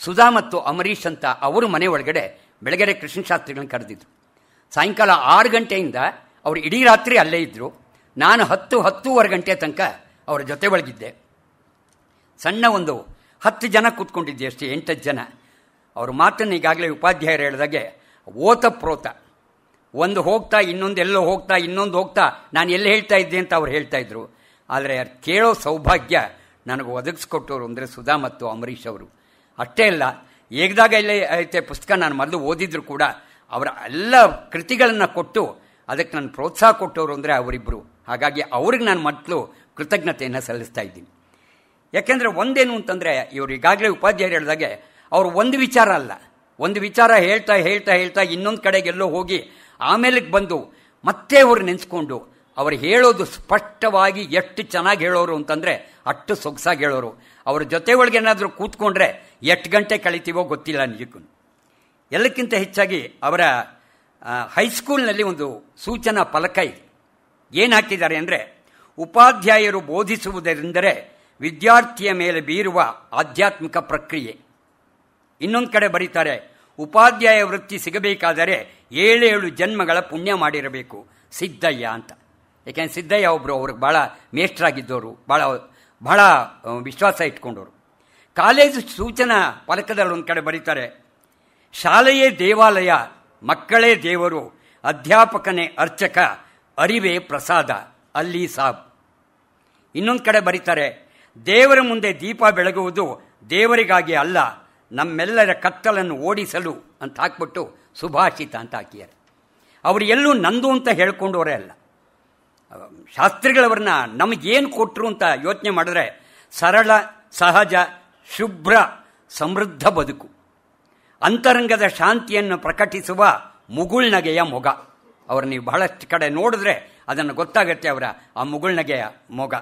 S2: ಸುಧಾ ಮತ್ತು ಅಮರೀಶ್ ಅಂತ ಅವರು ಮನೆ ಒಳಗಡೆ ಬೆಳಗೆರೆ ಕೃಷ್ಣಶಾಸ್ತ್ರಿಗಳನ್ನ ಕರೆದಿದ್ರು. ಸಾಯಂಕಾಲ 6 ಗಂಟೆಯಿಂದ ಅವರು ಇಡೀ ರಾತ್ರಿ ಅಲ್ಲೇ ಇದ್ದರು. ನಾನು 10-10:30 ಗಂಟೆ ತನಕ ಅವರ ಜೊತೆ ಒಳಗಿದ್ದೆ. ಸಣ್ಣ ಒಂದು 10 ಜನ ಕೂತ್ಕೊಂಡಿದ್ದೆ, ಅಷ್ಟೇ 8 ಜನ. ಅವ್ರ ಮಾತನ್ನು ಈಗಾಗಲೇ ಉಪಾಧ್ಯಾಯರು ಹೇಳಿದಾಗೆ ಓತ ಪ್ರೋತ, ಒಂದು ಹೋಗ್ತಾ ಇನ್ನೊಂದೆಲ್ಲೋ ಹೋಗ್ತಾ ಇನ್ನೊಂದು ಹೋಗ್ತಾ ನಾನು ಎಲ್ಲಿ ಹೇಳ್ತಾ ಇದ್ದೆ ಅಂತ ಅವ್ರು ಹೇಳ್ತಾ ಇದ್ರು. ಆದರೆ ಕೇಳೋ ಸೌಭಾಗ್ಯ ನನಗೆ ಒದಗಿಸ್ಕೊಟ್ಟವರು ಅಂದರೆ ಸುಧಾ ಮತ್ತು ಅಂಬರೀಷ್ ಅವರು. ಅಷ್ಟೇ ಅಲ್ಲ, ಏಗ್ದಾಗ ಇಲ್ಲೇ ಐತೆ ಪುಸ್ತಕ ನಾನು ಮೊದಲು ಓದಿದ್ರು ಕೂಡ ಅವರ ಎಲ್ಲ ಕೃತಿಗಳನ್ನು ಕೊಟ್ಟು ಅದಕ್ಕೆ ನಾನು ಪ್ರೋತ್ಸಾಹ ಕೊಟ್ಟವರು ಅಂದರೆ ಅವರಿಬ್ಬರು. ಹಾಗಾಗಿ ಅವ್ರಿಗೆ ನಾನು ಮೊದಲು ಕೃತಜ್ಞತೆಯನ್ನು ಸಲ್ಲಿಸ್ತಾ ಇದ್ದೀನಿ. ಯಾಕೆಂದರೆ ಒಂದೇನು ಅಂತಂದರೆ, ಇವರು ಈಗಾಗಲೇ ಉಪಾಧ್ಯಾಯರು ಹೇಳಿದಾಗೆ ಅವರು ಒಂದು ವಿಚಾರ ಅಲ್ಲ, ಒಂದು ವಿಚಾರ ಹೇಳ್ತಾ ಹೇಳ್ತಾ ಹೇಳ್ತಾ ಇನ್ನೊಂದು ಕಡೆಗೆಲ್ಲೋ ಹೋಗಿ ಆಮೇಲೆ ಬಂದು ಮತ್ತೆ ಅವ್ರು ನೆನೆಸ್ಕೊಂಡು ಅವ್ರು ಹೇಳೋದು ಸ್ಪಷ್ಟವಾಗಿ ಎಷ್ಟು ಚೆನ್ನಾಗಿ ಹೇಳೋರು ಅಂತಂದರೆ ಅಷ್ಟು ಸೊಗಸಾಗಿ ಹೇಳೋರು. ಅವ್ರ ಜೊತೆ ಒಳಗೆ ಏನಾದರೂ ಕೂತ್ಕೊಂಡ್ರೆ ಎಷ್ಟು ಗಂಟೆ ಕಳಿತೀವೋ ಗೊತ್ತಿಲ್ಲ ನಿಜಕ್ಕೂ. ಎಲ್ಲಕ್ಕಿಂತ ಹೆಚ್ಚಾಗಿ ಅವರ ಹೈಸ್ಕೂಲ್ನಲ್ಲಿ ಒಂದು ಸೂಚನಾ ಫಲಕ ಇದೆ. ಏನು ಹಾಕಿದ್ದಾರೆ ಅಂದರೆ, ಉಪಾಧ್ಯಾಯರು ಬೋಧಿಸುವುದರೆಂದರೆ ವಿದ್ಯಾರ್ಥಿಯ ಮೇಲೆ ಬೀರುವ ಆಧ್ಯಾತ್ಮಿಕ ಪ್ರಕ್ರಿಯೆ. ಇನ್ನೊಂದು ಕಡೆ ಬರೀತಾರೆ, ಉಪಾಧ್ಯಾಯ ವೃತ್ತಿ ಸಿಗಬೇಕಾದರೆ 7 ಜನ್ಮಗಳ ಪುಣ್ಯ ಮಾಡಿರಬೇಕು ಸಿದ್ದಯ್ಯ ಅಂತ. ಯಾಕೆಂದರೆ ಸಿದ್ದಯ್ಯ ಒಬ್ಬರು ಅವ್ರಿಗೆ ಭಾಳ ಮೇಷ್ಟ್ರಾಗಿದ್ದವರು, ಭಾಳ ವಿಶ್ವಾಸ ಇಟ್ಕೊಂಡವರು. ಕಾಲೇಜು ಸೂಚನಾ ಫಲಕದಲ್ಲಿ ಒಂದು ಕಡೆ ಬರೀತಾರೆ, ಶಾಲೆಯೇ ದೇವಾಲಯ, ಮಕ್ಕಳೇ ದೇವರು, ಅಧ್ಯಾಪಕನೇ ಅರ್ಚಕ, ಅರಿವೇ ಪ್ರಸಾದ, ಅಲ್ಲಿ ಸಾಬ್. ಇನ್ನೊಂದು ಕಡೆ ಬರೀತಾರೆ, ದೇವರ ಮುಂದೆ ದೀಪ ಬೆಳಗುವುದು ದೇವರಿಗಾಗಿ ಅಲ್ಲ, ನಮ್ಮೆಲ್ಲರ ಕತ್ತಲನ್ನು ಓಡಿಸಲು ಅಂತ ಹಾಕ್ಬಿಟ್ಟು ಸುಭಾಷಿತ ಅಂತ ಹಾಕಿದ್ದಾರೆ. ಅವರು ಎಲ್ಲೂ ನಂದು ಅಂತ ಹೇಳ್ಕೊಂಡವರೇ ಅಲ್ಲ. ಶಾಸ್ತ್ರಿಗಳವ್ರನ್ನ ನಮಗೇನು ಕೊಟ್ಟರು ಅಂತ ಯೋಚನೆ ಮಾಡಿದ್ರೆ, ಸರಳ, ಸಹಜ, ಶುಭ್ರ, ಸಮೃದ್ಧ ಬದುಕು, ಅಂತರಂಗದ ಶಾಂತಿಯನ್ನು ಪ್ರಕಟಿಸುವ ಮುಗುಳ್ನಗೆಯ ಮೊಗ. ಅವರು ನೀವು ಬಹಳಷ್ಟು ಕಡೆ ನೋಡಿದ್ರೆ ಅದನ್ನು ಗೊತ್ತಾಗತ್ತೆ ಅವರ ಆ ಮುಗುಳ್ನಗೆಯ ಮೊಗ.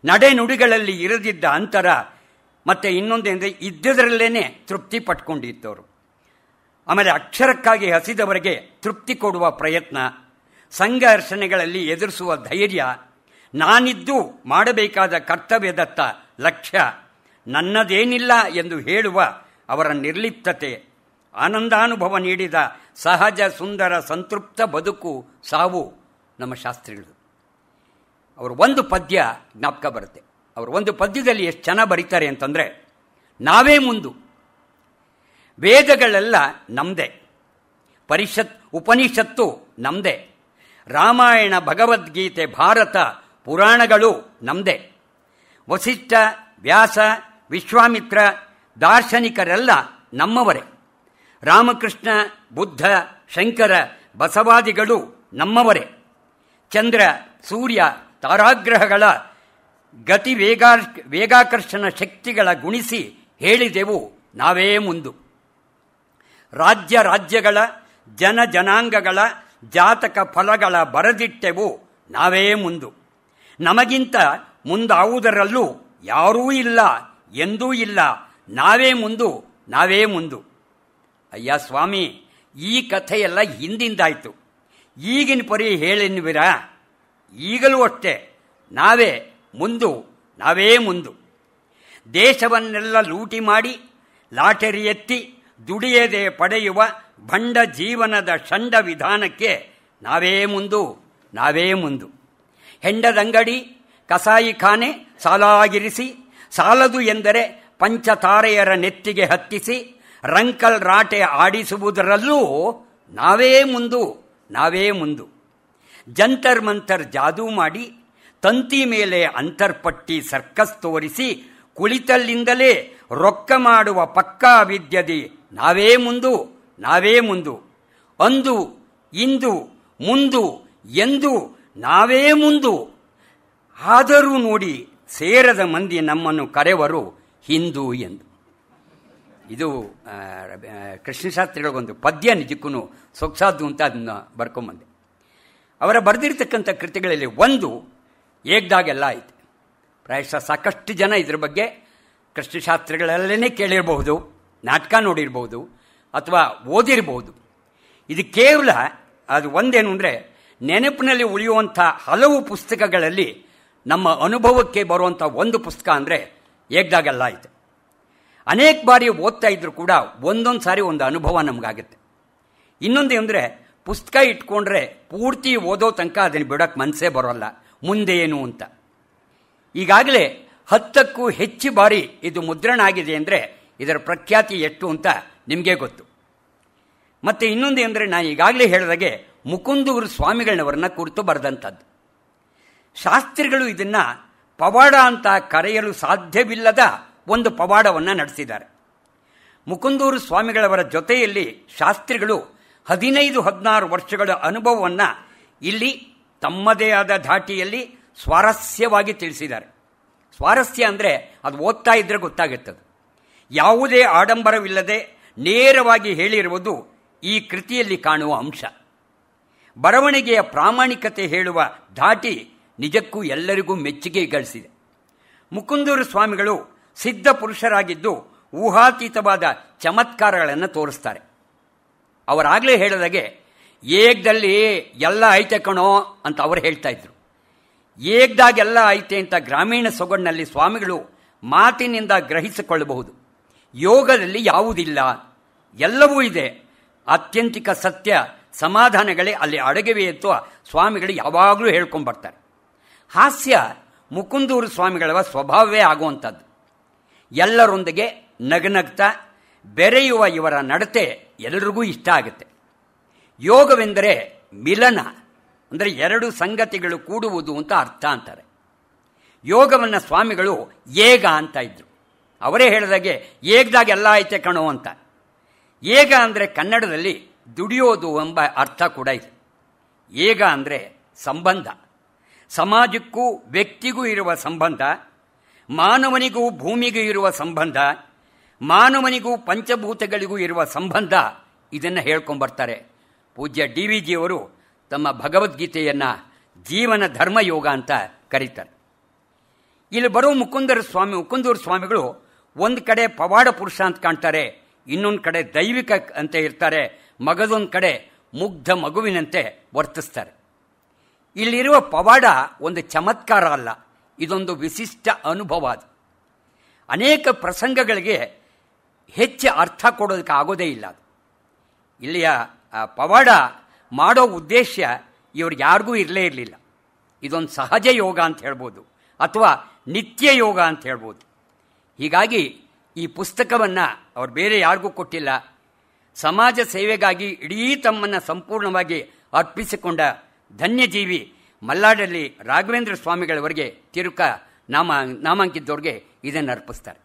S2: ನಡೆ ನುಡಿಗಳಲ್ಲಿ ಇರದಿದ್ದ ಅಂತರ, ಮತ್ತು ಇನ್ನೊಂದೇಂದರೆ ಇದ್ದದರಲ್ಲೇ ತೃಪ್ತಿ ಪಟ್ಕೊಂಡಿದ್ದವರು. ಆಮೇಲೆ ಅಕ್ಷರಕ್ಕಾಗಿ ಹಸಿದವರಿಗೆ ತೃಪ್ತಿ ಕೊಡುವ ಪ್ರಯತ್ನ, ಸಂಘರ್ಷಣೆಗಳಲ್ಲಿ ಎದುರಿಸುವ ಧೈರ್ಯ, ನಾನಿದ್ದು ಮಾಡಬೇಕಾದ ಕರ್ತವ್ಯದತ್ತ ಲಕ್ಷ್ಯ, ನನ್ನದೇನಿಲ್ಲ ಎಂದು ಹೇಳುವ ಅವರ ನಿರ್ಲಿಪ್ತತೆ, ಆನಂದಾನುಭವ ನೀಡಿದ ಸಹಜ, ಸುಂದರ, ಸಂತೃಪ್ತ ಬದುಕು, ಸಾವು ನಮ್ಮ ಶಾಸ್ತ್ರಿಗಳು. ಅವರು ಒಂದು ಪದ್ಯ ಜ್ಞಾಪಕ ಬರುತ್ತೆ. ಅವರು ಒಂದು ಪದ್ಯದಲ್ಲಿ ಎಷ್ಟು ಚೆನ್ನಾಗಿ ಬರೀತಾರೆ ಅಂತಂದರೆ, ನಾವೇ ಮುಂದು, ವೇದಗಳೆಲ್ಲ ನಮ್ಮದೇ, ಉಪನಿಷತ್ತು ನಮ್ಮದೇ, ರಾಮಾಯಣ, ಭಗವದ್ಗೀತೆ, ಭಾರತ, ಪುರಾಣಗಳು ನಮ್ಮದೇ, ವಸಿಷ್ಠ, ವ್ಯಾಸ, ವಿಶ್ವಾಮಿತ್ರ, ದಾರ್ಶನಿಕರೆಲ್ಲ ನಮ್ಮವರೇ, ರಾಮಕೃಷ್ಣ, ಬುದ್ಧ, ಶಂಕರ, ಬಸವಾದಿಗಳು ನಮ್ಮವರೇ, ಚಂದ್ರ, ಸೂರ್ಯ, ತಾರಾಗ್ರಹಗಳ ಗತಿ ವೇಗಾಕರ್ಷಣ ಶಕ್ತಿಗಳ ಗುಣಿಸಿ ಹೇಳಿದೆವು ನಾವೇ ಮುಂದು, ರಾಜ್ಯಗಳ ಜನಾಂಗಗಳ ಜಾತಕ ಫಲಗಳ ಬರೆದಿಟ್ಟೆವು ನಾವೇ ಮುಂದು, ನಮಗಿಂತ ಮುಂದಾವುದರಲ್ಲೂ ಯಾರೂ ಇಲ್ಲ, ಎಂದೂ ಇಲ್ಲ, ನಾವೇ ಮುಂದು. ಅಯ್ಯ ಸ್ವಾಮಿ, ಈ ಕಥೆಯೆಲ್ಲ ಹಿಂದಿಂದಾಯಿತು, ಈಗಿನ ಪರಿ ಹೇಳೆನ್ನುವಿರಾ? ಈಗಲೂ ಅಷ್ಟೇ, ನಾವೇ ಮುಂದು. ದೇಶವನ್ನೆಲ್ಲ ಲೂಟಿ ಮಾಡಿ ಲಾಟರಿ ಎತ್ತಿ ದುಡಿಯದೆ ಪಡೆಯುವ ಭಂಡ ಜೀವನದ ಷಂಡ ವಿಧಾನಕ್ಕೆ ನಾವೇ ಮುಂದು. ಹೆಂಡದಂಗಡಿ, ಕಸಾಯಿಖಾನೆ ಸಾಲಾಗಿರಿಸಿ, ಸಾಲದು ಎಂದರೆ ಪಂಚತಾರೆಯರ ನೆತ್ತಿಗೆ ಹತ್ತಿಸಿ ರಂಕಲ್ ರಾಟೆ ಆಡಿಸುವುದರಲ್ಲೂ ನಾವೇ ಮುಂದು. ಜಂತರ್ ಮಂತರ್ ಜಾದೂ ಮಾಡಿ ತಂತಿ ಮೇಲೆ ಅಂತರ್ಪಟ್ಟಿ ಸರ್ಕಸ್ ತೋರಿಸಿ ಕುಳಿತಲ್ಲಿಂದಲೇ ರೊಕ್ಕ ಮಾಡುವ ಪಕ್ಕಾ ವಿದ್ಯದಿ ನಾವೇ ಮುಂದು. ಅಂದು, ಇಂದು, ಮುಂದು, ಎಂದು ನಾವೇ ಮುಂದು. ಆದರೂ ನೋಡಿ ಸೇರದ ಮಂದಿ ನಮ್ಮನ್ನು ಕರೆವರು ಹಿಂದೂ ಎಂದು. ಇದು ಕೃಷ್ಣಶಾಸ್ತ್ರಿಗಳಿಗೊಂದು ಪದ್ಯ, ನಿಜಕ್ಕೂ ಸೊಗಸಾದ್ದು ಅಂತ ಅದನ್ನು ಬರ್ಕೊಂಬಂದೆ. ಅವರ ಬರೆದಿರ್ತಕ್ಕಂಥ ಕೃತಿಗಳಲ್ಲಿ ಒಂದು ಏಗ್ದಾಗೆಲ್ಲ ಐತೆ. ಪ್ರಾಯಶಃ ಸಾಕಷ್ಟು ಜನ ಇದ್ರ ಬಗ್ಗೆ ಕೃಷ್ಣಶಾಸ್ತ್ರಿಗಳಲ್ಲೇ ಕೇಳಿರಬಹುದು, ನಾಟಕ ನೋಡಿರ್ಬೋದು, ಅಥವಾ ಓದಿರ್ಬೋದು. ಇದು ಕೇವಲ ಅದು ಒಂದೇನು ಅಂದರೆ, ನೆನಪಿನಲ್ಲಿ ಉಳಿಯುವಂಥ ಹಲವು ಪುಸ್ತಕಗಳಲ್ಲಿ ನಮ್ಮ ಅನುಭವಕ್ಕೆ ಬರುವಂಥ ಒಂದು ಪುಸ್ತಕ ಅಂದರೆ ಏಗ್ದಾಗೆಲ್ಲ ಐತೆ. ಅನೇಕ ಬಾರಿ ಓದ್ತಾ ಇದ್ರು ಕೂಡ ಒಂದೊಂದು ಸಾರಿ ಒಂದು ಅನುಭವ ನಮಗಾಗುತ್ತೆ. ಇನ್ನೊಂದು ಅಂದರೆ, ಪುಸ್ತಕ ಇಟ್ಕೊಂಡ್ರೆ ಪೂರ್ತಿ ಓದೋ ತನಕ ಅದನ್ನು ಬಿಡೋಕ್ಕೆ ಮನಸ್ಸೇ ಬರೋಲ್ಲ, ಮುಂದೆ ಏನು ಅಂತ. ಈಗಾಗಲೇ 10ಕ್ಕೂ ಹೆಚ್ಚು ಬಾರಿ ಇದು ಮುದ್ರಣ ಆಗಿದೆ ಅಂದರೆ ಇದರ ಪ್ರಖ್ಯಾತಿ ಎಷ್ಟು ಅಂತ ನಿಮಗೆ ಗೊತ್ತು. ಮತ್ತು ಇನ್ನೊಂದು ಅಂದರೆ, ನಾನು ಈಗಾಗಲೇ ಹೇಳಿದಾಗೆ ಮುಕುಂದೂರು ಸ್ವಾಮಿಗಳವರನ್ನ ಕುರಿತು ಬರೆದಂಥದ್ದು. ಶಾಸ್ತ್ರಿಗಳು ಇದನ್ನು ಪವಾಡ ಅಂತ ಕರೆಯಲು ಸಾಧ್ಯವಿಲ್ಲದ ಒಂದು ಪವಾಡವನ್ನು ನಡೆಸಿದ್ದಾರೆ. ಮುಕುಂದೂರು ಸ್ವಾಮಿಗಳವರ ಜೊತೆಯಲ್ಲಿ ಶಾಸ್ತ್ರಿಗಳು 15-16 ವರ್ಷಗಳ ಅನುಭವವನ್ನು ಇಲ್ಲಿ ತಮ್ಮದೇ ಆದ ಧಾಟಿಯಲ್ಲಿ ಸ್ವಾರಸ್ಯವಾಗಿ ತಿಳಿಸಿದ್ದಾರೆ. ಸ್ವಾರಸ್ಯ ಅಂದರೆ ಅದು ಓದ್ತಾ ಇದ್ದರೆ ಗೊತ್ತಾಗುತ್ತದೆ. ಯಾವುದೇ ಆಡಂಬರವಿಲ್ಲದೆ ನೇರವಾಗಿ ಹೇಳಿರುವುದು ಈ ಕೃತಿಯಲ್ಲಿ ಕಾಣುವ ಅಂಶ. ಬರವಣಿಗೆಯ ಪ್ರಾಮಾಣಿಕತೆ ಹೇಳುವ ಧಾಟಿ ನಿಜಕ್ಕೂ ಎಲ್ಲರಿಗೂ ಮೆಚ್ಚುಗೆ ಗಳಿಸಿದೆ. ಮುಕುಂದೂರು ಸ್ವಾಮಿಗಳು ಸಿದ್ಧ ಪುರುಷರಾಗಿದ್ದು ಊಹಾತೀತವಾದ ಚಮತ್ಕಾರಗಳನ್ನು ತೋರಿಸ್ತಾರೆ. ಅವರಾಗಲೇ ಹೇಳಿದಾಗೆ ಏಕದಲ್ಲಿ ಎಲ್ಲ ಐತೆ ಕಣೋ ಅಂತ ಅವರು ಹೇಳ್ತಾ ಇದ್ರು. ಏಕದಾಗೆಲ್ಲ ಐತೆ ಅಂತ ಗ್ರಾಮೀಣ ಸೊಗಡಿನಲ್ಲಿ ಸ್ವಾಮಿಗಳು ಮಾತಿನಿಂದ ಗ್ರಹಿಸಿಕೊಳ್ಳಬಹುದು. ಯೋಗದಲ್ಲಿ ಯಾವುದಿಲ್ಲ, ಎಲ್ಲವೂ ಇದೆ. ಆತ್ಯಂತಿಕ ಸತ್ಯ ಸಮಾಧಾನಗಳೇ ಅಲ್ಲಿ ಅಡಗಿವೆ ಅಂತ ಸ್ವಾಮಿಗಳು ಯಾವಾಗಲೂ ಹೇಳ್ಕೊಂಡ್ಬರ್ತಾರೆ. ಹಾಸ್ಯ ಮುಕುಂದೂರು ಸ್ವಾಮಿಗಳ ಸ್ವಭಾವವೇ ಆಗುವಂಥದ್ದು. ಎಲ್ಲರೊಂದಿಗೆ ನಗನಗ್ತಾ ಬೆರೆಯುವ ಇವರ ನಡತೆ ಎಲ್ಲರಿಗೂ ಇಷ್ಟ ಆಗುತ್ತೆ. ಯೋಗವೆಂದರೆ ಮಿಲನ, ಅಂದರೆ ಎರಡು ಸಂಗತಿಗಳು ಕೂಡುವುದು ಅಂತ ಅರ್ಥ ಅಂತಾರೆ. ಯೋಗವನ್ನು ಸ್ವಾಮಿಗಳು ಏಗ ಅಂತ ಇದ್ರು. ಅವರೇ ಹೇಳಿದಾಗೆ ಏಕದಾಗ ಎಲ್ಲ ಐತೆ ಕಣೋ ಅಂತ. ಏಗ ಅಂದರೆ ಕನ್ನಡದಲ್ಲಿ ದುಡಿಯೋದು ಎಂಬ ಅರ್ಥ ಕೂಡ ಇದೆ. ಏಗ ಅಂದರೆ ಸಂಬಂಧ, ಸಮಾಜಕ್ಕೂ ವ್ಯಕ್ತಿಗೂ ಇರುವ ಸಂಬಂಧ, ಮಾನವನಿಗೂ ಭೂಮಿಗೂ ಇರುವ ಸಂಬಂಧ, ಮಾನವನಿಗೂ ಪಂಚಭೂತಗಳಿಗೂ ಇರುವ ಸಂಬಂಧ. ಇದನ್ನು ಹೇಳ್ಕೊಂಡ್ಬರ್ತಾರೆ. ಪೂಜ್ಯ ಡಿ ವಿ ಜಿಯವರು ತಮ್ಮ ಭಗವದ್ಗೀತೆಯನ್ನು ಜೀವನ ಧರ್ಮಯೋಗ ಅಂತ ಕರೀತಾರೆ. ಇಲ್ಲಿ ಬರೋ ಮುಕುಂದೂರು ಸ್ವಾಮಿಗಳು ಒಂದು ಕಡೆ ಪವಾಡ ಪುರುಷ ಅಂತ ಕಾಣ್ತಾರೆ, ಇನ್ನೊಂದು ಕಡೆ ದೈವಿಕ ಅಂತ ಇರ್ತಾರೆ, ಮಗದೊಂದು ಕಡೆ ಮುಗ್ಧ ಮಗುವಿನಂತೆ ವರ್ತಿಸ್ತಾರೆ. ಇಲ್ಲಿರುವ ಪವಾಡ ಒಂದು ಚಮತ್ಕಾರ ಅಲ್ಲ, ಇದೊಂದು ವಿಶಿಷ್ಟ ಅನುಭವ. ಅದು ಅನೇಕ ಪ್ರಸಂಗಗಳಿಗೆ ಹೆಚ್ಚು ಅರ್ಥ ಕೊಡೋದಕ್ಕೆ ಆಗೋದೇ ಇಲ್ಲ. ಅದು ಇಲ್ಲಿಯ ಪವಾಡ ಮಾಡೋ ಉದ್ದೇಶ ಇವ್ರಿಗೆ ಯಾರಿಗೂ ಇರಲೇ ಇರಲಿಲ್ಲ. ಇದೊಂದು ಸಹಜ ಯೋಗ ಅಂತ ಹೇಳ್ಬೋದು, ಅಥವಾ ನಿತ್ಯ ಯೋಗ ಅಂತ ಹೇಳ್ಬೋದು. ಹೀಗಾಗಿ ಈ ಪುಸ್ತಕವನ್ನು ಅವ್ರು ಬೇರೆ ಯಾರಿಗೂ ಕೊಟ್ಟಿಲ್ಲ. ಸಮಾಜ ಸೇವೆಗಾಗಿ ಇಡೀ ತಮ್ಮನ್ನು ಸಂಪೂರ್ಣವಾಗಿ ಅರ್ಪಿಸಿಕೊಂಡ ಧನ್ಯಜೀವಿ ಮಲ್ಲಾಡಲ್ಲಿ ರಾಘವೇಂದ್ರ ಸ್ವಾಮಿಗಳವರಿಗೆ ತಿರುಕ ನಾಮಾಂಕಿದ್ದವ್ರಿಗೆ ಇದನ್ನು ಅರ್ಪಿಸ್ತಾರೆ.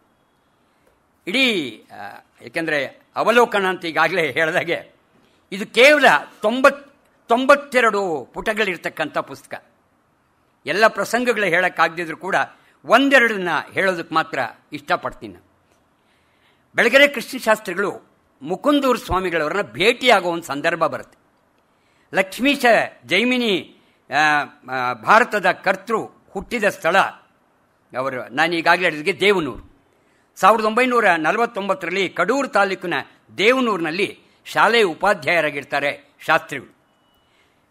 S2: ಇಡೀ ಏಕೆಂದರೆ ಅವಲೋಕನ ಅಂತ ಈಗಾಗಲೇ ಹೇಳಿದಾಗೆ ಇದು ಕೇವಲ 92 ಪುಟಗಳಿರ್ತಕ್ಕಂಥ ಪುಸ್ತಕ. ಎಲ್ಲ ಪ್ರಸಂಗಗಳು ಹೇಳೋಕ್ಕಾಗದಿದ್ರು ಕೂಡ ಒಂದೆರಡನ್ನ ಹೇಳೋದಕ್ಕೆ ಮಾತ್ರ ಇಷ್ಟಪಡ್ತೀನಿ. ಬೆಳಗೆರೆ ಕೃಷ್ಣಶಾಸ್ತ್ರಿಗಳು ಮುಕುಂದೂರು ಸ್ವಾಮಿಗಳವರನ್ನ ಭೇಟಿಯಾಗೋ ಒಂದು ಸಂದರ್ಭ ಬರುತ್ತೆ. ಲಕ್ಷ್ಮೀಶ ಜೈಮಿನಿ ಭಾರತದ ಕರ್ತೃ ಹುಟ್ಟಿದ ಸ್ಥಳ ಅವರು ನಾನು ಈಗಾಗಲೇ ಹೇಳಿದ ದೇವನೂರು. 1949ರಲ್ಲಿ ಕಡೂರು ತಾಲೂಕಿನ ದೇವನೂರಿನಲ್ಲಿ ಶಾಲೆಯ ಉಪಾಧ್ಯಾಯರಾಗಿರ್ತಾರೆ ಶಾಸ್ತ್ರಿಗಳು.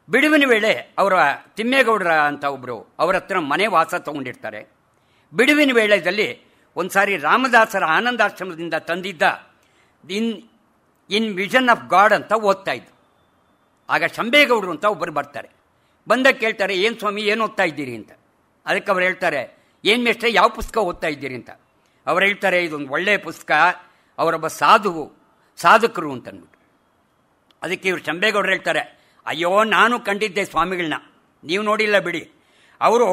S2: ಬಿಡುವಿನ ವೇಳೆ ಅವರ ತಿಮ್ಮೇಗೌಡರ ಅಂತ ಒಬ್ಬರು ಅವರ ಹತ್ರ ಮನೆ ವಾಸ ತಗೊಂಡಿರ್ತಾರೆ. ಬಿಡುವಿನ ವೇಳೆಯಲ್ಲಿ ಒಂದು ಸಾರಿ ರಾಮದಾಸರ ಆನಂದಾಶ್ರಮದಿಂದ ತಂದಿದ್ದ ಇನ್ ವಿಷನ್ ಆಫ್ ಗಾಡ್ ಅಂತ ಓದ್ತಾ ಇದ್ರು. ಆಗ ಶಂಬೇಗೌಡರು ಅಂತ ಒಬ್ಬರು ಬರ್ತಾರೆ. ಬಂದಾಗ ಕೇಳ್ತಾರೆ, ಏನು ಸ್ವಾಮಿ ಏನು ಓದ್ತಾ ಇದ್ದೀರಿ ಅಂತ. ಅದಕ್ಕೆ ಅವ್ರು ಹೇಳ್ತಾರೆ, ಏನು ಮೇಷ್ಟ್ರೆ ಯಾವ ಪುಸ್ತಕ ಓದ್ತಾ ಇದ್ದೀರಿ ಅಂತ. ಅವ್ರು ಹೇಳ್ತಾರೆ, ಇದೊಂದು ಒಳ್ಳೆಯ ಪುಸ್ತಕ, ಅವರೊಬ್ಬ ಸಾಧಕರು ಅಂತಂದ್ಬಿಟ್ಟು. ಅದಕ್ಕೆ ಇವರು ಶಂಬೇಗೌಡರು ಹೇಳ್ತಾರೆ, ಅಯ್ಯೋ ನಾನು ಕಂಡಿದ್ದೆ ಸ್ವಾಮಿಗಳನ್ನ, ನೀವು ನೋಡಿಲ್ಲ ಬಿಡಿ. ಅವರು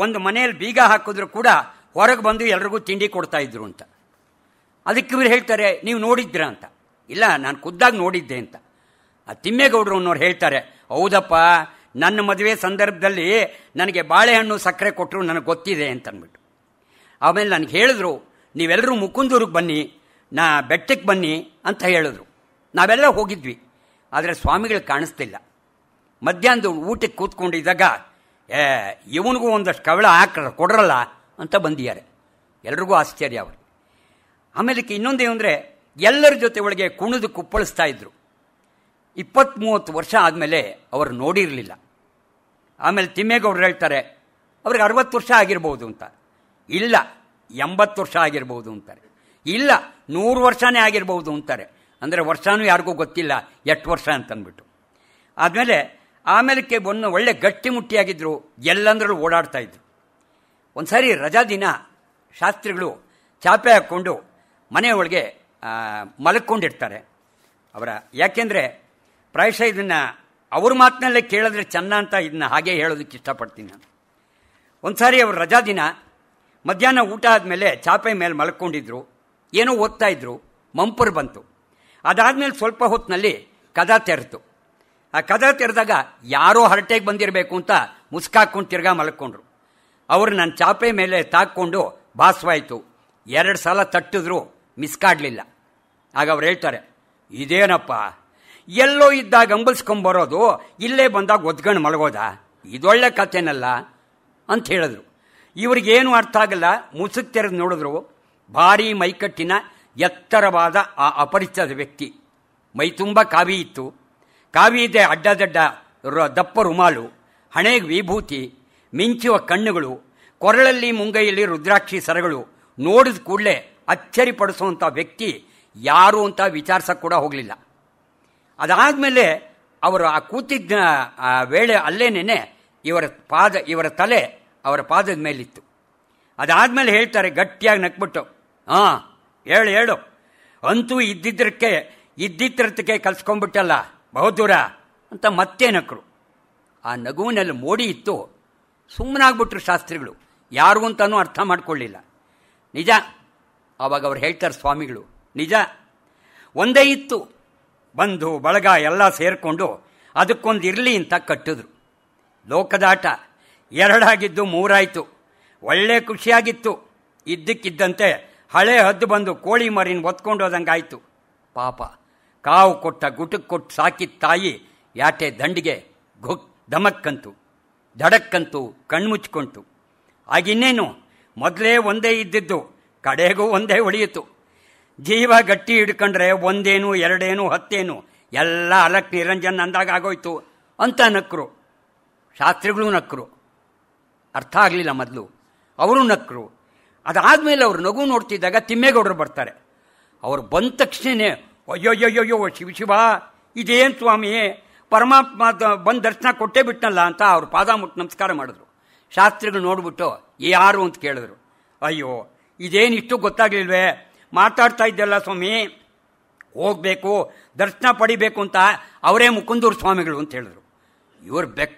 S2: ಒಂದು ಮನೆಯಲ್ಲಿ ಬೀಗ ಹಾಕಿದ್ರು ಕೂಡ ಹೊರಗೆ ಬಂದು ಎಲ್ರಿಗೂ ತಿಂಡಿ ಕೊಡ್ತಾ ಇದ್ರು ಅಂತ. ಅದಕ್ಕೆ ಇವರು ಹೇಳ್ತಾರೆ, ನೀವು ನೋಡಿದ್ರ ಅಂತ. ಇಲ್ಲ, ನಾನು ಖುದ್ದಾಗಿ ನೋಡಿದ್ದೆ ಅಂತ. ಆ ತಿಮ್ಮೇಗೌಡರು ಅನ್ನೋರು ಹೇಳ್ತಾರೆ, ಹೌದಪ್ಪ, ನನ್ನ ಮದುವೆ ಸಂದರ್ಭದಲ್ಲಿ ನನಗೆ ಬಾಳೆಹಣ್ಣು ಸಕ್ಕರೆ ಕೊಟ್ಟರು ನನಗೆ ಗೊತ್ತಿದೆ ಅಂತಂದ್ಬಿಟ್ಟು. ಆಮೇಲೆ ನನಗೆ ಹೇಳಿದ್ರು, ನೀವೆಲ್ಲರೂ ಮುಕುಂದೂರಿಗೆ ಬನ್ನಿ, ಬೆಟ್ಟಕ್ಕೆ ಬನ್ನಿ ಅಂತ ಹೇಳಿದ್ರು. ನಾವೆಲ್ಲ ಹೋಗಿದ್ವಿ, ಆದರೆ ಸ್ವಾಮಿಗಳು ಕಾಣಿಸ್ತಿಲ್ಲ. ಮಧ್ಯಾಹ್ನದ ಊಟಕ್ಕೆ ಕೂತ್ಕೊಂಡಿದ್ದಾಗ ಇವನಿಗೂ ಒಂದಷ್ಟು ಕವಳ ಕೊಡ್ರಲ್ಲ ಅಂತ ಬಂದಿದ್ದಾರೆ. ಎಲ್ರಿಗೂ ಆಶ್ಚರ್ಯ ಅವ್ರಿಗೆ. ಆಮೇಲೆ ಇನ್ನೊಂದೇನು ಅಂದರೆ, ಎಲ್ಲರ ಜೊತೆ ಒಳಗೆ ಕುಣಿದು ಕುಪ್ಪಳಿಸ್ತಾ ಇದ್ರು. 20-30 ವರ್ಷ ಆದಮೇಲೆ ಅವರು ನೋಡಿರಲಿಲ್ಲ. ಆಮೇಲೆ ತಿಮ್ಮೇಗೌಡರು ಹೇಳ್ತಾರೆ, ಅವ್ರಿಗೆ 60 ವರ್ಷ ಆಗಿರ್ಬೋದು ಅಂತ. ಇಲ್ಲ, 80 ವರ್ಷ ಆಗಿರ್ಬೋದು ಅಂತಾರೆ. ಇಲ್ಲ, 100 ವರ್ಷನೇ ಆಗಿರ್ಬೋದು ಅಂತಾರೆ. ಅಂದರೆ ವರ್ಷನೂ ಯಾರಿಗೂ ಗೊತ್ತಿಲ್ಲ ಎಷ್ಟು ವರ್ಷ ಅಂತಂದ್ಬಿಟ್ಟು. ಆಮೇಲೆ ಒಂದು ಒಳ್ಳೆ ಗಟ್ಟಿಮುಟ್ಟಿಯಾಗಿದ್ದರು, ಎಲ್ಲಂದ್ರೂ ಓಡಾಡ್ತಾ ಇದ್ರು. ಒಂದು ಸಾರಿ ರಜಾ ದಿನ ಶಾಸ್ತ್ರಿಗಳು ಚಾಪೆ ಹಾಕ್ಕೊಂಡು ಮನೆಯೊಳಗೆ ಮಲ್ಕೊಂಡಿರ್ತಾರೆ. ಯಾಕೆಂದರೆ ಪ್ರಾಯಶಃ ಇದನ್ನು ಅವ್ರ ಮಾತಿನಲ್ಲೇ ಕೇಳಿದ್ರೆ ಚೆನ್ನ ಅಂತ ಇದನ್ನ ಹಾಗೆ ಹೇಳೋದಕ್ಕೆ ಇಷ್ಟಪಡ್ತೀನಿ ನಾನು. ಒಂದು ಸಾರಿ ಅವ್ರ ರಜಾ ದಿನ ಮಧ್ಯಾಹ್ನ ಊಟ ಆದಮೇಲೆ ಚಾಪೆ ಮೇಲೆ ಮಲ್ಕೊಂಡಿದ್ರು, ಏನೋ ಓದ್ತಾ ಇದ್ರು. ಮಂಪರು ಬಂತು. ಅದಾದಮೇಲೆ ಸ್ವಲ್ಪ ಹೊತ್ತಿನಲ್ಲಿ ಕದ ತೆರೆತು. ಆ ಕದ ತೆರೆದಾಗ ಯಾರೋ ಹರಟೆಗೆ ಬಂದಿರಬೇಕು ಅಂತ ಮುಸ್ಕಾಕೊಂಡು ತಿರ್ಗಾ ಮಲ್ಕೊಂಡ್ರು. ಅವರು ನನ್ನ ಚಾಪೆ ಮೇಲೆ ತಾಕ್ಕೊಂಡು ಭಾಸವಾಯಿತು. 2 ಸಲ ತಟ್ಟಿದ್ರು, ಮಿಸ್ಕಾಡಲಿಲ್ಲ. ಆಗ ಅವ್ರು ಹೇಳ್ತಾರೆ, ಇದೇನಪ್ಪ, ಎಲ್ಲೋ ಇದ್ದಾಗ ಅಂಬಲ್ಸ್ಕೊಂಬರೋದು, ಇಲ್ಲೇ ಬಂದಾಗ ಒದ್ಗಂಡು ಮಲಗೋದ, ಇದೊಳ್ಳೆ ಕಥೆನಲ್ಲ ಅಂತ ಹೇಳಿದ್ರು. ಇವ್ರಿಗೇನು ಅರ್ಥ ಆಗಲ್ಲ. ಮುಸುಕ್ ತೆರೆದು ನೋಡಿದ್ರು, ಭಾರೀ ಮೈಕಟ್ಟಿನ ಎತ್ತರವಾದ ಆ ಅಪರಿಚಿತ ವ್ಯಕ್ತಿ. ಮೈ ತುಂಬ ಕಾವಿ ಇತ್ತು. ಕಾವಿದೆ ಅಡ್ಡದಡ್ಡ ದಪ್ಪ ರುಮಾಲು, ಹಣೆಗೆ ವಿಭೂತಿ, ಮಿಂಚುವ ಕಣ್ಣುಗಳು, ಕೊರಳಲ್ಲಿ ಮುಂಗೈಯಲ್ಲಿ ರುದ್ರಾಕ್ಷಿ ಸರಗಳು. ನೋಡಿದ ಕೂಡಲೇ ಅಚ್ಚರಿ ಪಡಿಸುವಂಥ ವ್ಯಕ್ತಿ ಯಾರು ಅಂತ ವಿಚಾರಿಸಕ್ಕೆ ಕೂಡ ಹೋಗಲಿಲ್ಲ. ಅದಾದಮೇಲೆ ಅವರು ಆ ಕೂತಿದ್ದ ವೇಳೆ ಅಲ್ಲೇನೇನೆ ಇವರ ತಲೆ ಅವರ ಪಾದದ ಮೇಲಿತ್ತು. ಅದಾದಮೇಲೆ ಹೇಳ್ತಾರೆ ಗಟ್ಟಿಯಾಗಿ ನಕ್ಬಿಟ್ಟು, ಹಾಂ ಹೇಳು ಅಂತೂ ಇದ್ದಿದ್ರಕ್ಕೆ ಕಲ್ಸ್ಕೊಂಡ್ಬಿಟ್ಟಲ್ಲ ಬಹುದೂರ ಅಂತ ಮತ್ತೆ ನಕ್ಕರು. ಆ ನಗುವಿನಲ್ಲಿ ಮೋಡಿ ಇತ್ತು. ಸುಮ್ಮನಾಗ್ಬಿಟ್ರು ಶಾಸ್ತ್ರಿಗಳು, ಯಾರು ಅಂತಲೂ ಅರ್ಥ ಮಾಡ್ಕೊಳ್ಳಿಲ್ಲ. ನಿಜ, ಆವಾಗ ಅವ್ರು ಹೇಳ್ತಾರೆ ಸ್ವಾಮಿಗಳು, ನಿಜ ಒಂದೇ ಇತ್ತು, ಬಂಧು ಬಳಗ ಎಲ್ಲ ಸೇರಿಕೊಂಡು ಅದಕ್ಕೊಂದು ಇರಲಿ ಅಂತ ಕಟ್ಟಿದ್ರು. ಲೋಕದಾಟ ಎರಡಾಗಿದ್ದು ಮೂರಾಯಿತು. ಒಳ್ಳೆ ಖುಷಿಯಾಗಿತ್ತು. ಇದ್ದಕ್ಕಿದ್ದಂತೆ ಹಳೆ ಹದ್ದು ಬಂದು ಕೋಳಿ ಮರಿನ ಒತ್ಕೊಂಡು ಹೋದಂಗಾಯ್ತು. ಪಾಪ ಕಾವು ಕೊಟ್ಟ ಗುಟಕ್ಕೆ ಕೊಟ್ಟು ಸಾಕಿದ ತಾಯಿ ಯಾಟೆ ದಂಡಿಗೆ ದಮಕ್ಕಂತು, ಧಡಕ್ಕಂತು, ಕಣ್ಮುಚ್ಕೊಂತು. ಆಗಿನ್ನೇನು ಮೊದಲೇ ಒಂದೇ ಇದ್ದಿದ್ದು, ಕಡೆಗೂ ಒಂದೇ ಉಳಿಯಿತು. ಜೀವ ಗಟ್ಟಿ ಹಿಡ್ಕೊಂಡ್ರೆ ಒಂದೇನು ಎರಡೇನು ಹತ್ತೇನು ಎಲ್ಲ ಅಲಕ್ ನಿರಂಜನ್ ಅಂದಾಗ ಆಗೋಯ್ತು ಅಂತ ನಕ್ಕರು. ಶಾಸ್ತ್ರಿಗಳು ನಕ್ಕರು. ಅರ್ಥ ಆಗಲಿಲ್ಲ ಮೊದಲು, ಅವರು ನಕ್ಕರು. ಅದಾದಮೇಲೆ ಅವ್ರು ನಗು ನೋಡ್ತಿದ್ದಾಗ ತಿಮ್ಮೇಗೌಡರು ಬರ್ತಾರೆ. ಅವ್ರು ಬಂದ ತಕ್ಷಣವೇ ಅಯ್ಯೋಯ್ಯೋಯ್ಯೋ ಶಿವ ಇದೇನು ಸ್ವಾಮಿ, ಪರಮಾತ್ಮ ಬಂದು ದರ್ಶನ ಕೊಟ್ಟೇ ಬಿಟ್ಟನಲ್ಲ ಅಂತ ಅವ್ರ ಪಾದ ಮುಟ್ಟು ನಮಸ್ಕಾರ ಮಾಡಿದ್ರು. ಶಾಸ್ತ್ರಿಗಳು ನೋಡ್ಬಿಟ್ಟು ಯಾರು ಅಂತ ಕೇಳಿದ್ರು. ಅಯ್ಯೋ ಇದೇನಿಷ್ಟು ಗೊತ್ತಾಗ್ಲಿಲ್ವೇ, ಮಾತಾಡ್ತಾ ಇದ್ದಲ್ಲ ಸ್ವಾಮಿ, ಹೋಗಬೇಕು ದರ್ಶನ ಪಡಿಬೇಕು ಅಂತ ಅವರೇ ಮುಕುಂದೂರು ಸ್ವಾಮಿಗಳು ಅಂತ ಹೇಳಿದ್ರು. ಇವರು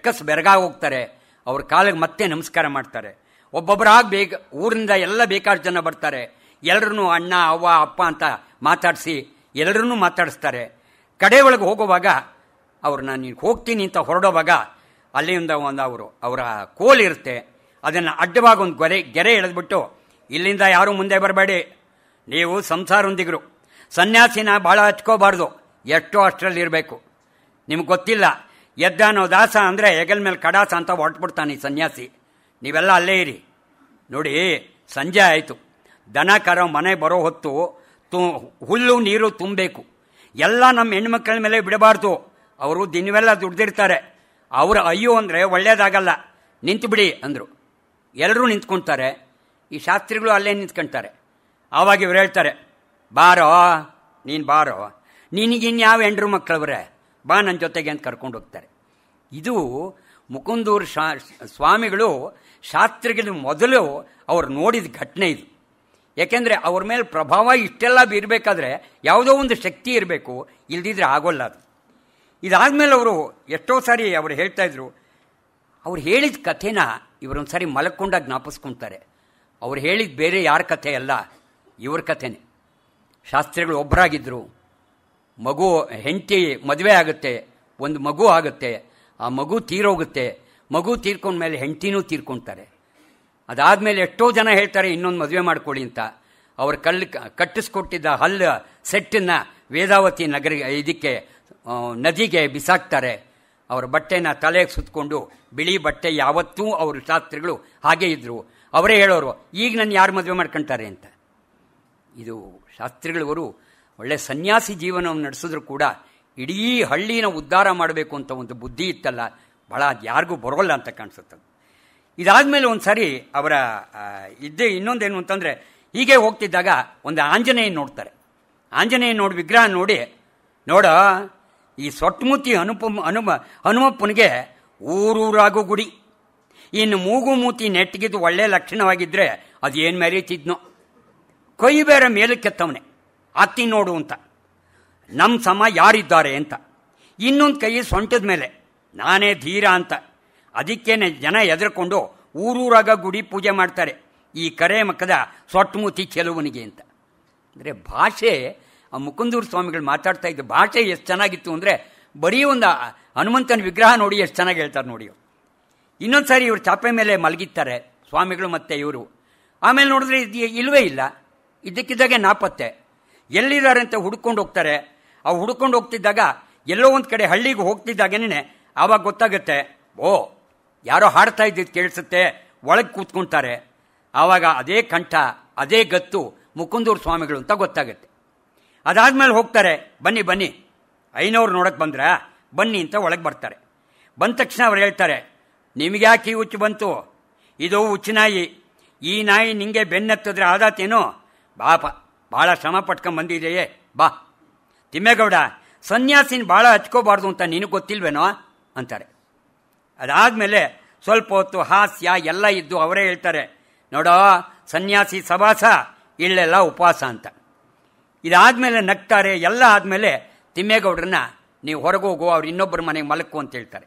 S2: ಬೆರಗಾಗಿ ಹೋಗ್ತಾರೆ. ಅವ್ರ ಕಾಲಿಗೆ ಮತ್ತೆ ನಮಸ್ಕಾರ ಮಾಡ್ತಾರೆ. ಒಬ್ಬೊಬ್ಬರಾಗಿ ಊರಿಂದ ಎಲ್ಲ ಬೇಕಾದ ಜನ ಬರ್ತಾರೆ. ಎಲ್ಲರೂ ಅಣ್ಣ ಅವ್ವ ಅಪ್ಪ ಅಂತ ಮಾತಾಡಿಸಿ ಎಲ್ಲರನ್ನೂ ಮಾತಾಡಿಸ್ತಾರೆ. ಕಡೆ ಒಳಗೆ ಹೋಗುವಾಗ ಅವ್ರನ್ನ ನೀನು ಹೋಗ್ತೀನಿ ಅಂತ ಹೊರಡೋವಾಗ ಅಲ್ಲಿಂದ ಅವರ ಕೋಲಿರುತ್ತೆ, ಅದನ್ನು ಅಡ್ಡವಾಗಿ ಒಂದು ಗೆರೆ ಎಳೆದ್ಬಿಟ್ಟು, ಇಲ್ಲಿಂದ ಯಾರೂ ಮುಂದೆ ಬರಬೇಡಿ, ನೀವು ಸಂಸಾರೊಂದಿಗರು, ಸನ್ಯಾಸಿನ ಭಾಳ ಹಚ್ಕೋಬಾರ್ದು, ಎಷ್ಟೋ ಅಷ್ಟರಲ್ಲಿ ಇರಬೇಕು. ನಿಮ್ಗೆ ಗೊತ್ತಿಲ್ಲ, ಎದ್ದಾನೋ ದಾಸ ಅಂದರೆ ಹೆಗಲ ಮೇಲೆ ಕಡಾಸ ಅಂತ ಹೊರಟ್ಬಿಡ್ತಾನೆ ಈ ಸನ್ಯಾಸಿ, ನೀವೆಲ್ಲ ಅಲ್ಲೇ ಇರಿ. ನೋಡಿ ಸಂಜೆ ಆಯಿತು, ದನ ಕರ ಮನೆ ಬರೋ ಹೊತ್ತು ಹುಲ್ಲು ನೀರು ತುಂಬಬೇಕು. ಎಲ್ಲ ನಮ್ಮ ಹೆಣ್ಮಕ್ಳ ಮೇಲೆ ಬಿಡಬಾರ್ದು, ಅವರು ದಿನವೆಲ್ಲ ದುಡ್ದಿರ್ತಾರೆ. ಅವರು ಅಯ್ಯೋ ಅಂದರೆ ಒಳ್ಳೇದಾಗಲ್ಲ, ನಿಂತು ಬಿಡಿ ಅಂದರು. ಎಲ್ಲರೂ ನಿಂತ್ಕೊಳ್ತಾರೆ. ಈ ಶಾಸ್ತ್ರಿಗಳು ಅಲ್ಲೇ ನಿಂತ್ಕೊಳ್ತಾರೆ. ಆವಾಗ ಇವ್ರು ಹೇಳ್ತಾರೆ, ಬಾರೋ ನೀನು ಬಾರೋ, ನಿನಗಿನ್ಯಾವ ಹೆಂಡ್ರು ಮಕ್ಕಳವ್ರೆ, ಬಾ ನನ್ನ ಜೊತೆಗೆ ಅಂತ ಕರ್ಕೊಂಡು ಹೋಗ್ತಾರೆ. ಇದು ಮುಕುಂದೂರು ಸ್ವಾಮಿಗಳು ಶಾಸ್ತ್ರಿಗಳ ಮೊದಲು ಅವ್ರು ನೋಡಿದ ಘಟನೆ ಇದು. ಯಾಕೆಂದರೆ ಅವ್ರ ಮೇಲೆ ಪ್ರಭಾವ ಇಷ್ಟೆಲ್ಲ ಬೀರಬೇಕಾದ್ರೆ ಯಾವುದೋ ಒಂದು ಶಕ್ತಿ ಇರಬೇಕು, ಇಲ್ದಿದ್ರೆ ಆಗೋಲ್ಲ ಅದು. ಇದಾದಮೇಲೆ ಅವರು ಎಷ್ಟೋ ಸಾರಿ ಅವರು ಹೇಳ್ತಾಯಿದ್ರು, ಅವ್ರು ಹೇಳಿದ ಕಥೆನ ಇವರೊಂದು ಸಾರಿ ಮಲಕ್ಕೊಂಡಾಗ ಜ್ಞಾಪಿಸ್ಕೊಳ್ತಾರೆ. ಅವ್ರು ಹೇಳಿದ ಬೇರೆ ಯಾರ ಕಥೆ ಅಲ್ಲ, ಇವ್ರ ಕಥೆನೇ. ಶಾಸ್ತ್ರಿಗಳು ಒಬ್ಬರಾಗಿದ್ದರು. ಹೆಂಡತಿ ಮದುವೆ ಆಗುತ್ತೆ, ಒಂದು ಮಗು ಆಗುತ್ತೆ, ಆ ಮಗು ತೀರೋಗುತ್ತೆ. ಮಗು ತೀರ್ಕೊಂಡ್ಮೇಲೆ ಹೆಂಡತಿನೂ ತೀರ್ಕೊಳ್ತಾರೆ. ಅದಾದಮೇಲೆ ಎಷ್ಟೋ ಜನ ಹೇಳ್ತಾರೆ ಇನ್ನೊಂದು ಮದುವೆ ಮಾಡ್ಕೊಳ್ಳಿ ಅಂತ. ಅವ್ರು ಕಟ್ಟಿಸ್ಕೊಟ್ಟಿದ್ದ ಹಲ್ಲು ಸೆಟ್ಟನ್ನು ವೇದಾವತಿ ನದಿಗೆ ಬಿಸಾಕ್ತಾರೆ. ಅವ್ರ ಬಟ್ಟೆನ ತಲೆಗೆ ಸುತ್ತಕೊಂಡು, ಬಿಳಿ ಬಟ್ಟೆ ಯಾವತ್ತೂ ಅವರು ಶಾಸ್ತ್ರಿಗಳು ಹಾಗೇ ಇದ್ದರು. ಅವರೇ ಹೇಳೋರು, ಈಗ ನಾನು ಯಾರು ಮದುವೆ ಮಾಡ್ಕೊಳ್ತಾರೆ ಅಂತ. ಇದು ಶಾಸ್ತ್ರಿಗಳವರು ಒಳ್ಳೆ ಸನ್ಯಾಸಿ ಜೀವನವನ್ನು ನಡೆಸಿದ್ರು ಕೂಡ ಇಡೀ ಹಳ್ಳಿನ ಉದ್ಧಾರ ಮಾಡಬೇಕು ಅಂತ ಒಂದು ಬುದ್ಧಿ ಇತ್ತಲ್ಲ, ಭಾಳ ಅದು ಯಾರಿಗೂ ಬರೋಲ್ಲ ಅಂತ ಕಾಣಿಸುತ್ತದೆ. ಇದಾದಮೇಲೆ ಒಂದು ಸಾರಿ ಅವರ ಇನ್ನೊಂದೇನು ಅಂತಂದರೆ, ಹೀಗೆ ಹೋಗ್ತಿದ್ದಾಗ ಒಂದು ಆಂಜನೇಯನ ನೋಡ್ತಾರೆ. ಆಂಜನೇಯ ವಿಗ್ರಹ ನೋಡಿ, ನೋಡ ಈ ಸೊಟ್ಟಮುತಿ ಹನುಮಪ್ಪನಿಗೆ ಊರೂರಾಗೂ ಗುಡಿ, ಇನ್ನು ಮೂಗು ಮೂತಿ ನೆಟ್ಟಿಗಿದ್ದು ಒಳ್ಳೆ ಲಕ್ಷಣವಾಗಿದ್ದರೆ ಅದು ಏನು ಮೆರೀತಿದ್ನೋ. ಕೈ ಬೇರೆ ಮೇಲಕ್ಕೆತ್ತವನೆ, ಅತ್ತಿ ನೋಡು ಅಂತ, ನಮ್ಮ ಸಮ ಯಾರಿದ್ದಾರೆ ಅಂತ. ಇನ್ನೊಂದು ಕೈ ಸೊಂಟದ ಮೇಲೆ, ನಾನೇ ಧೀರ ಅಂತ. ಅದಕ್ಕೇನೆ ಜನ ಎದುರ್ಕೊಂಡು ಊರೂರಾಗ ಗುಡಿ ಪೂಜೆ ಮಾಡ್ತಾರೆ, ಈ ಕರೆ ಮಕ್ಕದ ಸೊಟ್ಟಮುತಿ ಚೆಲುವನಿಗೆ ಅಂತ. ಅಂದರೆ ಭಾಷೆ, ಆ ಮುಕುಂದೂರು ಸ್ವಾಮಿಗಳು ಮಾತಾಡ್ತಾ ಇದ್ದ ಭಾಷೆ ಎಷ್ಟು ಚೆನ್ನಾಗಿತ್ತು ಅಂದರೆ, ಬರೀ ಒಂದು ಹನುಮಂತನ ವಿಗ್ರಹ ನೋಡಿ ಎಷ್ಟು ಚೆನ್ನಾಗಿ ಹೇಳ್ತಾರೆ ನೋಡಿ. ಇನ್ನೊಂದು ಸಾರಿ ಇವರು ಚಾಪೆ ಮೇಲೆ ಮಲಗಿರ್ತಾರೆ ಸ್ವಾಮಿಗಳು ಮತ್ತು ಇವರು. ಆಮೇಲೆ ನೋಡಿದ್ರೆ ಇಲ್ಲವೇ ಇಲ್ಲ, ಇದ್ದಕ್ಕಿದ್ದಾಗೆ ನಾಪತ್ತೆ. ಎಲ್ಲಿದ್ದಾರೆ ಅಂತ ಹುಡ್ಕೊಂಡು ಹೋಗ್ತಾರೆ. ಅವು ಹುಡ್ಕೊಂಡು ಹೋಗ್ತಿದ್ದಾಗ ಎಲ್ಲೋ ಒಂದು ಕಡೆ ಹಳ್ಳಿಗೆ ಹೋಗ್ತಿದ್ದಾಗೇನೆ ಆವಾಗ ಗೊತ್ತಾಗುತ್ತೆ, ಓ ಯಾರೋ ಹಾಡ್ತಾ ಇದ್ದಿದ್ದು ಕೇಳಿಸುತ್ತೆ, ಒಳಗೆ ಕೂತ್ಕೊಳ್ತಾರೆ. ಆವಾಗ ಅದೇ ಕಂಠ, ಅದೇ ಗತ್ತು ಮುಕುಂದೂರು ಸ್ವಾಮಿಗಳು ಅಂತ ಗೊತ್ತಾಗುತ್ತೆ. ಅದಾದಮೇಲೆ ಹೋಗ್ತಾರೆ, ಬನ್ನಿ ಐನವ್ರು ನೋಡಕ್ಕೆ ಬಂದ್ರ, ಬನ್ನಿ ಅಂತ ಒಳಗೆ ಬರ್ತಾರೆ. ಬಂದ ತಕ್ಷಣ ಅವ್ರು ಹೇಳ್ತಾರೆ, ನಿಮಗೆ ಯಾಕೆ ಈ ಹುಚ್ಚು ಬಂತು? ಇದು ಹುಚ್ಚು ನಾಯಿ. ಈ ನಾಯಿ ನಿಂಗೆ ಬೆನ್ನತ್ತಿದ್ರೆ ಆದಾತೇನೋ? ಬಾಪ, ಭಾಳ ಶ್ರಮ ಪಟ್ಕೊಂಡ್ ಬಂದಿದೆಯೇ, ಬಾ. ತಿಮ್ಮೇಗೌಡ, ಸನ್ಯಾಸಿನ ಭಾಳ ಹಚ್ಕೋಬಾರ್ದು ಅಂತ ನಿನಗೆ ಗೊತ್ತಿಲ್ವೇನೋ ಅಂತಾರೆ. ಅದಾದಮೇಲೆ ಸ್ವಲ್ಪ ಹೊತ್ತು ಹಾಸ್ಯ ಎಲ್ಲ ಇದ್ದು ಅವರೇ ಹೇಳ್ತಾರೆ, ನೋಡೋ ಸನ್ಯಾಸಿ ಸವಾಸ, ಇಲ್ಲೆಲ್ಲ ಉಪವಾಸ ಅಂತ. ಇದಾದಮೇಲೆ ನಗ್ತಾರೆ. ಎಲ್ಲ ಆದಮೇಲೆ ತಿಮ್ಮೇಗೌಡ್ರನ್ನ ನೀವು ಹೊರಗೆ ಹೋಗು, ಅವ್ರು ಇನ್ನೊಬ್ಬರ ಮನೆಗೆ ಮಲಕ್ಕು ಅಂತ ಹೇಳ್ತಾರೆ.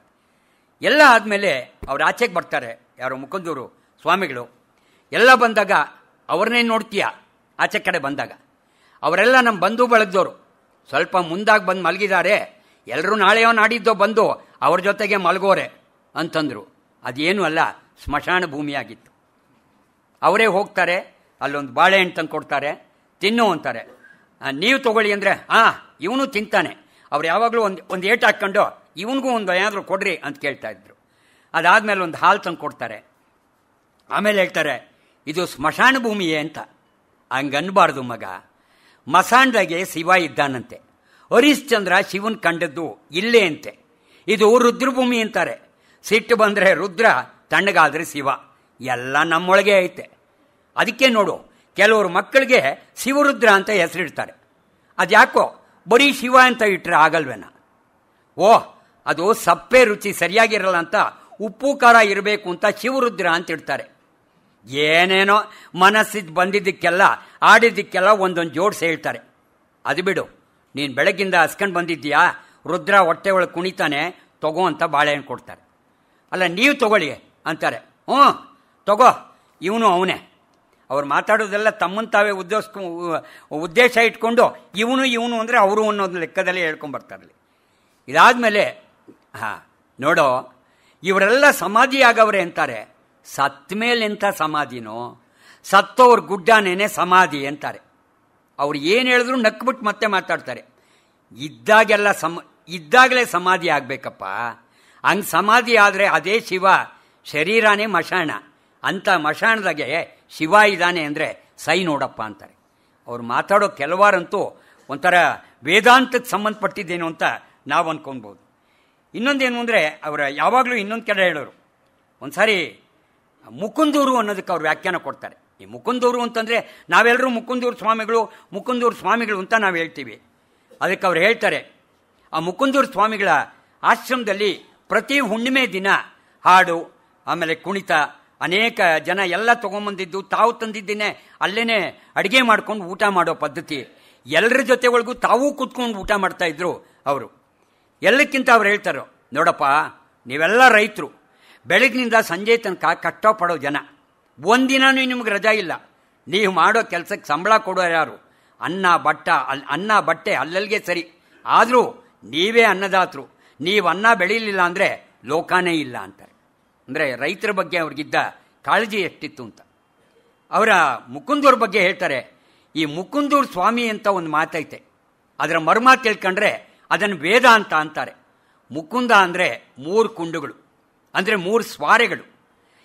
S2: ಎಲ್ಲ ಆದಮೇಲೆ ಅವ್ರು ಆಚೆಗೆ ಬರ್ತಾರೆ, ಯಾರು ಮುಕುಂದೂರು ಸ್ವಾಮಿಗಳು. ಎಲ್ಲ ಬಂದಾಗ ಅವ್ರನ್ನೇ ನೋಡ್ತೀಯ. ಆಚೆ ಕಡೆ ಬಂದಾಗ ಅವರೆಲ್ಲ ನಮ್ಮ ಬಂಧು ಬಳಗದವರು. ಸ್ವಲ್ಪ ಮುಂದಾಗಿ ಬಂದು ಮಲಗಿದ್ದಾರೆ, ಎಲ್ಲರೂ ನಾಳೆಯೋ ನಾಡಿದ್ದೋ ಬಂದು ಅವ್ರ ಜೊತೆಗೆ ಮಲಗೋರೆ ಅಂತಂದರು. ಅದೇನೂ ಅಲ್ಲ, ಸ್ಮಶಾನ ಭೂಮಿಯಾಗಿತ್ತು. ಅವರೇ ಹೋಗ್ತಾರೆ, ಅಲ್ಲೊಂದು ಬಾಳೆಹಣ್ಣು ತಂದು ಕೊಡ್ತಾರೆ, ತಿನ್ನು ಅಂತಾರೆ. ನೀವು ತಗೊಳ್ಳಿ ಅಂದರೆ ಇವನು ತಿಂತಾನೆ. ಅವ್ರು ಯಾವಾಗಲೂ ಒಂದು ಏಟು ಹಾಕ್ಕೊಂಡು ಇವನಿಗೂ ಒಂದು ಏನಾದರೂ ಕೊಡ್ರಿ ಅಂತ ಕೇಳ್ತಾ ಇದ್ರು. ಅದಾದಮೇಲೆ ಒಂದು ಹಾಲು ತಂದು ಕೊಡ್ತಾರೆ. ಆಮೇಲೆ ಹೇಳ್ತಾರೆ, ಇದು ಸ್ಮಶಾನ ಭೂಮಿಯೇ ಅಂತ. ಹಂಗನ್ಬಾರ್ದು ಮಗ, ಮಸಾಣದಾಗೆ ಶಿವ ಇದ್ದಾನಂತೆ. ಹರಿಶ್ಚಂದ್ರ ಶಿವನ್ ಕಂಡದ್ದು ಇಲ್ಲೇ ಅಂತೆ. ಇದು ರುದ್ರಭೂಮಿ ಅಂತಾರೆ. ಸಿಟ್ಟು ಬಂದರೆ ರುದ್ರ, ತಣ್ಣಗಾದ್ರೆ ಶಿವ. ಎಲ್ಲ ನಮ್ಮೊಳಗೆ ಐತೆ. ಅದಕ್ಕೆ ನೋಡು, ಕೆಲವರು ಮಕ್ಕಳಿಗೆ ಶಿವರುದ್ರ ಅಂತ ಹೆಸರಿಡ್ತಾರೆ. ಅದ್ಯಾಕೋ ಬರೀ ಶಿವ ಅಂತ ಇಟ್ಟರೆ ಆಗಲ್ವೇನ? ಅದು ಸಪ್ಪೆ ರುಚಿ ಸರಿಯಾಗಿರಲ್ಲ ಅಂತ ಉಪ್ಪು ಖಾರ ಇರಬೇಕು ಅಂತ ಶಿವರುದ್ರ ಅಂತ ಇಡ್ತಾರೆ. ಏನೇನೋ ಮನಸ್ಸಿದ್ದು ಬಂದಿದ್ದಕ್ಕೆಲ್ಲ ಆಡಿದ್ದಕ್ಕೆಲ್ಲ ಒಂದೊಂದು ಜೋಡಿಸಿ ಹೇಳ್ತಾರೆ. ಅದು ಬಿಡು, ನೀನು ಬೆಳಗ್ಗಿಂದ ಹಸ್ಕೊಂಡು ಬಂದಿದ್ದೀಯಾ, ರುದ್ರ ಹೊಟ್ಟೆ ಒಳಗೆ ಕುಣಿತಾನೆ, ತಗೋ ಅಂತ ಬಾಳೆಹಣ್ಣು ಕೊಡ್ತಾರೆ. ಅಲ್ಲ, ನೀವು ತಗೊಳ್ಳಿ ಅಂತಾರೆ. ತಗೋ, ಇವನು ಅವನೇ. ಅವ್ರು ಮಾತಾಡೋದೆಲ್ಲ ತಮ್ಮನ್ನು ತಾವೇ ಉದ್ದೇಶ ಇಟ್ಕೊಂಡು ಇವನು ಅಂದರೆ ಅವರು ಅನ್ನೋದು ಲೆಕ್ಕದಲ್ಲಿ ಹೇಳ್ಕೊಂಬರ್ತಾರಲ್ಲಿ. ಇದಾದಮೇಲೆ ನೋಡೋ, ಇವರೆಲ್ಲ ಸಮಾಧಿ ಆಗವ್ರೆ ಅಂತಾರೆ. ಸತ್ತ ಮೇಲೆ ಎಂಥ ಸಮಾಧಿನೋ? ಸತ್ತವ್ರ ಗುಡ್ಡನೇನೆ ಸಮಾಧಿ ಅಂತಾರೆ. ಅವ್ರು ಏನು ಹೇಳಿದ್ರು ನಕ್ಬಿಟ್ಟು ಮತ್ತೆ ಮಾತಾಡ್ತಾರೆ. ಇದ್ದಾಗಲೇ ಸಮಾಧಿ ಆಗಬೇಕಪ್ಪ. ಹಂಗೆ ಸಮಾಧಿ ಆದರೆ ಅದೇ ಶಿವ, ಶರೀರನೇ ಮಶಾಣ. ಅಂಥ ಮಶಾಣದಾಗೆ ಶಿವ ಇದ್ದಾನೆ ಅಂದರೆ ಸೈ ನೋಡಪ್ಪ ಅಂತಾರೆ. ಅವ್ರು ಮಾತಾಡೋ ಕೆಲವಾರಂತೂ ಒಂಥರ ವೇದಾಂತಕ್ಕೆ ಸಂಬಂಧಪಟ್ಟಿದ್ದೇನು ಅಂತ ನಾವು ಅಂದ್ಕೊಳ್ಬೋದು. ಇನ್ನೊಂದೇನು ಅಂದರೆ ಅವರು ಯಾವಾಗಲೂ ಇನ್ನೊಂದು ಕಡೆ ಹೇಳೋರು. ಒಂದು ಸಾರಿ ಮುಕುಂದೂರು ಅನ್ನೋದಕ್ಕೆ ಅವ್ರು ವ್ಯಾಖ್ಯಾನ ಕೊಡ್ತಾರೆ. ಈ ಮುಕುಂದೂರು ಅಂತಂದರೆ ನಾವೆಲ್ಲರೂ ಮುಕುಂದೂರು ಸ್ವಾಮಿಗಳು ಅಂತ ನಾವು ಹೇಳ್ತೀವಿ. ಅದಕ್ಕೆ ಅವ್ರು ಹೇಳ್ತಾರೆ, ಆ ಮುಕುಂದೂರು ಸ್ವಾಮಿಗಳ ಆಶ್ರಮದಲ್ಲಿ ಪ್ರತಿ ಹುಣ್ಣಿಮೆ ದಿನ ಹಾಡು, ಆಮೇಲೆ ಕುಣಿತ, ಅನೇಕ ಜನ ಎಲ್ಲ ತೊಗೊಂಬಂದಿದ್ದು ತಾವು ತಂದಿದ್ದೇನೆ ಅಲ್ಲೇನೆ ಅಡುಗೆ ಮಾಡ್ಕೊಂಡು ಊಟ ಮಾಡೋ ಪದ್ಧತಿ. ಎಲ್ಲರ ಜೊತೆ ಒಳಗೂ ತಾವೂ ಕೂತ್ಕೊಂಡು ಊಟ ಮಾಡ್ತಾ ಇದ್ರು ಅವರು. ಎಲ್ಲಕ್ಕಿಂತ ಅವ್ರು ಹೇಳ್ತಾರೋ, ನೋಡಪ್ಪ, ನೀವೆಲ್ಲ ರೈತರು, ಬೆಳಗ್ಗಿನಿಂದ ಸಂಜೆ ತನಕ ಕಷ್ಟಪಡೋ ಜನ. ಒಂದಿನೂ ನಿಮ್ಗೆ ರಜಾ ಇಲ್ಲ. ನೀವು ಮಾಡೋ ಕೆಲಸಕ್ಕೆ ಸಂಬಳ ಕೊಡೋರು ಯಾರು? ಅನ್ನ ಬಟ್ಟೆ ಅಲ್ಲಲ್ಲಿಗೆ ಸರಿ. ಆದರೂ ನೀವೇ ಅನ್ನದಾತರು. ನೀವು ಅನ್ನ ಬೆಳೀಲಿಲ್ಲ ಅಂದರೆ ಲೋಕನೇ ಇಲ್ಲ ಅಂತಾರೆ. ಅಂದರೆ ರೈತರ ಬಗ್ಗೆ ಅವ್ರಿಗಿದ್ದ ಕಾಳಜಿ ಎಷ್ಟಿತ್ತು ಅಂತ. ಅವರ ಮುಕುಂದೂರ ಬಗ್ಗೆ ಹೇಳ್ತಾರೆ. ಈ ಮುಕುಂದೂರು ಸ್ವಾಮಿ ಅಂತ ಒಂದು ಮಾತೈತೆ. ಅದರ ಮರ್ಮ ತಿಳ್ಕೊಂಡ್ರೆ ಅದನ್ನು ವೇದ ಅಂತ ಅಂತಾರೆ. ಮುಕುಂದ ಅಂದರೆ 3 ಕುಂಡುಗಳು, ಅಂದರೆ 3 ಸ್ವಾರೆಗಳು.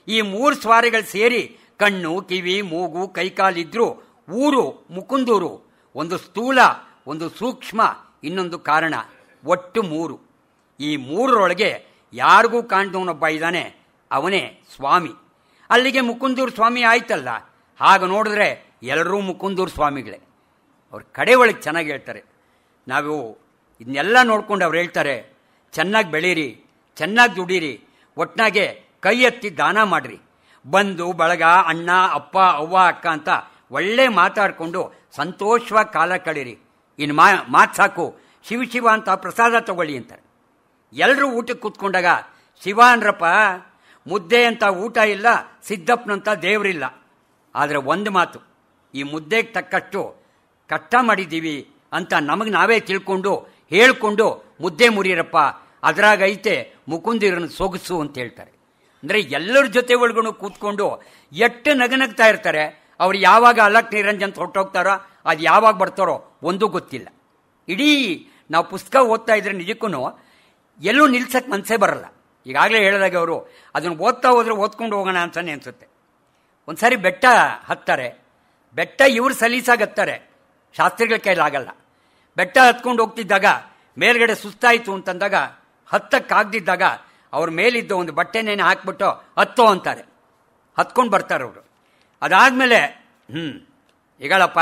S2: ಈ 3 ಸ್ವಾರೆಗಳು ಸೇರಿ ಕಣ್ಣು, ಕಿವಿ, ಮೂಗು, ಕೈಕಾಲಿದ್ರೂ ಊರು ಮುಕುಂದೂರು. ಒಂದು ಸ್ಥೂಲ, ಒಂದು ಸೂಕ್ಷ್ಮ, ಇನ್ನೊಂದು ಕಾರಣ. ಒಟ್ಟು 3. ಈ 3ರೊಳಗೆ ಯಾರಿಗೂ ಕಾಣ್ದವನೊಬ್ಬ ಇದ್ದಾನೆ, ಅವನೇ ಸ್ವಾಮಿ. ಅಲ್ಲಿಗೆ ಮುಕುಂದೂರು ಸ್ವಾಮಿ ಆಯ್ತಲ್ಲ. ಹಾಗೆ ನೋಡಿದ್ರೆ ಎಲ್ಲರೂ ಮುಕುಂದೂರು ಸ್ವಾಮಿಗಳೇ. ಅವ್ರ ಕಡೆ ಒಳಗೆ ಚೆನ್ನಾಗಿ ಹೇಳ್ತಾರೆ. ನಾವು ಇದನ್ನೆಲ್ಲ ನೋಡ್ಕೊಂಡು ಅವ್ರು ಹೇಳ್ತಾರೆ, ಚೆನ್ನಾಗಿ ಬೆಳೀರಿ, ಚೆನ್ನಾಗಿ ದುಡೀರಿ, ಒಟ್ನಾಗೆ ಕೈ ಎತ್ತಿ ದಾನ ಮಾಡಿರಿ, ಬಂದು ಬಳಗ, ಅಣ್ಣ, ಅಪ್ಪ, ಅವ್ವ, ಅಕ್ಕ ಅಂತ ಒಳ್ಳೆ ಮಾತಾಡಿಕೊಂಡು ಸಂತೋಷವಾಗಿ ಕಾಲ ಕಳೀರಿ. ಇನ್ನು ಮಾತು ಸಾಕು, ಶಿವ ಅಂತ ಪ್ರಸಾದ ತಗೊಳ್ಳಿ ಅಂತಾರೆ. ಎಲ್ಲರೂ ಊಟಕ್ಕೆ ಕೂತ್ಕೊಂಡಾಗ ಶಿವ ಅನ್ರಪ್ಪ, ಮುದ್ದೆ ಅಂತ ಊಟ ಇಲ್ಲ, ಸಿದ್ದಪ್ಪನಂತ ದೇವರಿಲ್ಲ. ಆದರೆ ಒಂದು ಮಾತು, ಈ ಮುದ್ದೆಗೆ ತಕ್ಕಷ್ಟು ಕಷ್ಟ ಮಾಡಿದ್ದೀವಿ ಅಂತ ನಮಗೆ ನಾವೇ ತಿಳ್ಕೊಂಡು ಹೇಳ್ಕೊಂಡು ಮುದ್ದೆ ಮುರಿಯರಪ್ಪ, ಅದರಾಗೈತೆ ಮುಕುಂದಿರನ ಸೊಗಸು ಅಂತ ಹೇಳ್ತಾರೆ. ಅಂದರೆ ಎಲ್ಲರ ಜೊತೆ ಒಳಗೂ ಕೂತ್ಕೊಂಡು ಎಷ್ಟು ನಗನಗ್ತಾ ಇರ್ತಾರೆ. ಅವ್ರು ಯಾವಾಗ ಅಲಕ್ ನಿರಂಜನ್ ಹೊರಟೋಗ್ತಾರೋ, ಅದು ಯಾವಾಗ ಬರ್ತಾರೋ ಒಂದೂ ಗೊತ್ತಿಲ್ಲ. ಇಡೀ ನಾವು ಪುಸ್ತಕ ಓದ್ತಾ ಇದ್ರೆ ನಿಜಕ್ಕೂ ಎಲ್ಲೂ ನಿಲ್ಸಕ್ಕೆ ಮನಸ್ಸೇ ಬರಲ್ಲ. ಈಗಾಗಲೇ ಹೇಳಿದಾಗ ಅವರು ಅದನ್ನು ಓದ್ತಾ ಹೋದ್ರೆ ಓದ್ಕೊಂಡು ಹೋಗೋಣ ಅಂತಲೇ ಅನಿಸುತ್ತೆ. ಒಂದು ಸಾರಿ ಬೆಟ್ಟ ಹತ್ತಾರೆ. ಬೆಟ್ಟ ಇವ್ರು ಸಲೀಸಾಗಿ ಹತ್ತಾರೆ, ಶಾಸ್ತ್ರಿಗಳ ಕೈಲಾಗಲ್ಲ. ಬೆಟ್ಟ ಹತ್ಕೊಂಡು ಹೋಗ್ತಿದ್ದಾಗ ಮೇಲ್ಗಡೆ ಸುಸ್ತಾಯಿತು ಅಂತಂದಾಗ ಹತ್ತಕ್ಕಾಗ್ದಿದ್ದಾಗ ಅವ್ರ ಮೇಲಿದ್ದ ಒಂದು ಬಟ್ಟೆನೇನೆ ಹಾಕ್ಬಿಟ್ಟು ಹತ್ತೋ ಅಂತಾರೆ. ಹತ್ಕೊಂಡು ಬರ್ತಾರೆ ಅವರು. ಅದಾದಮೇಲೆ ಈಗಳಪ್ಪ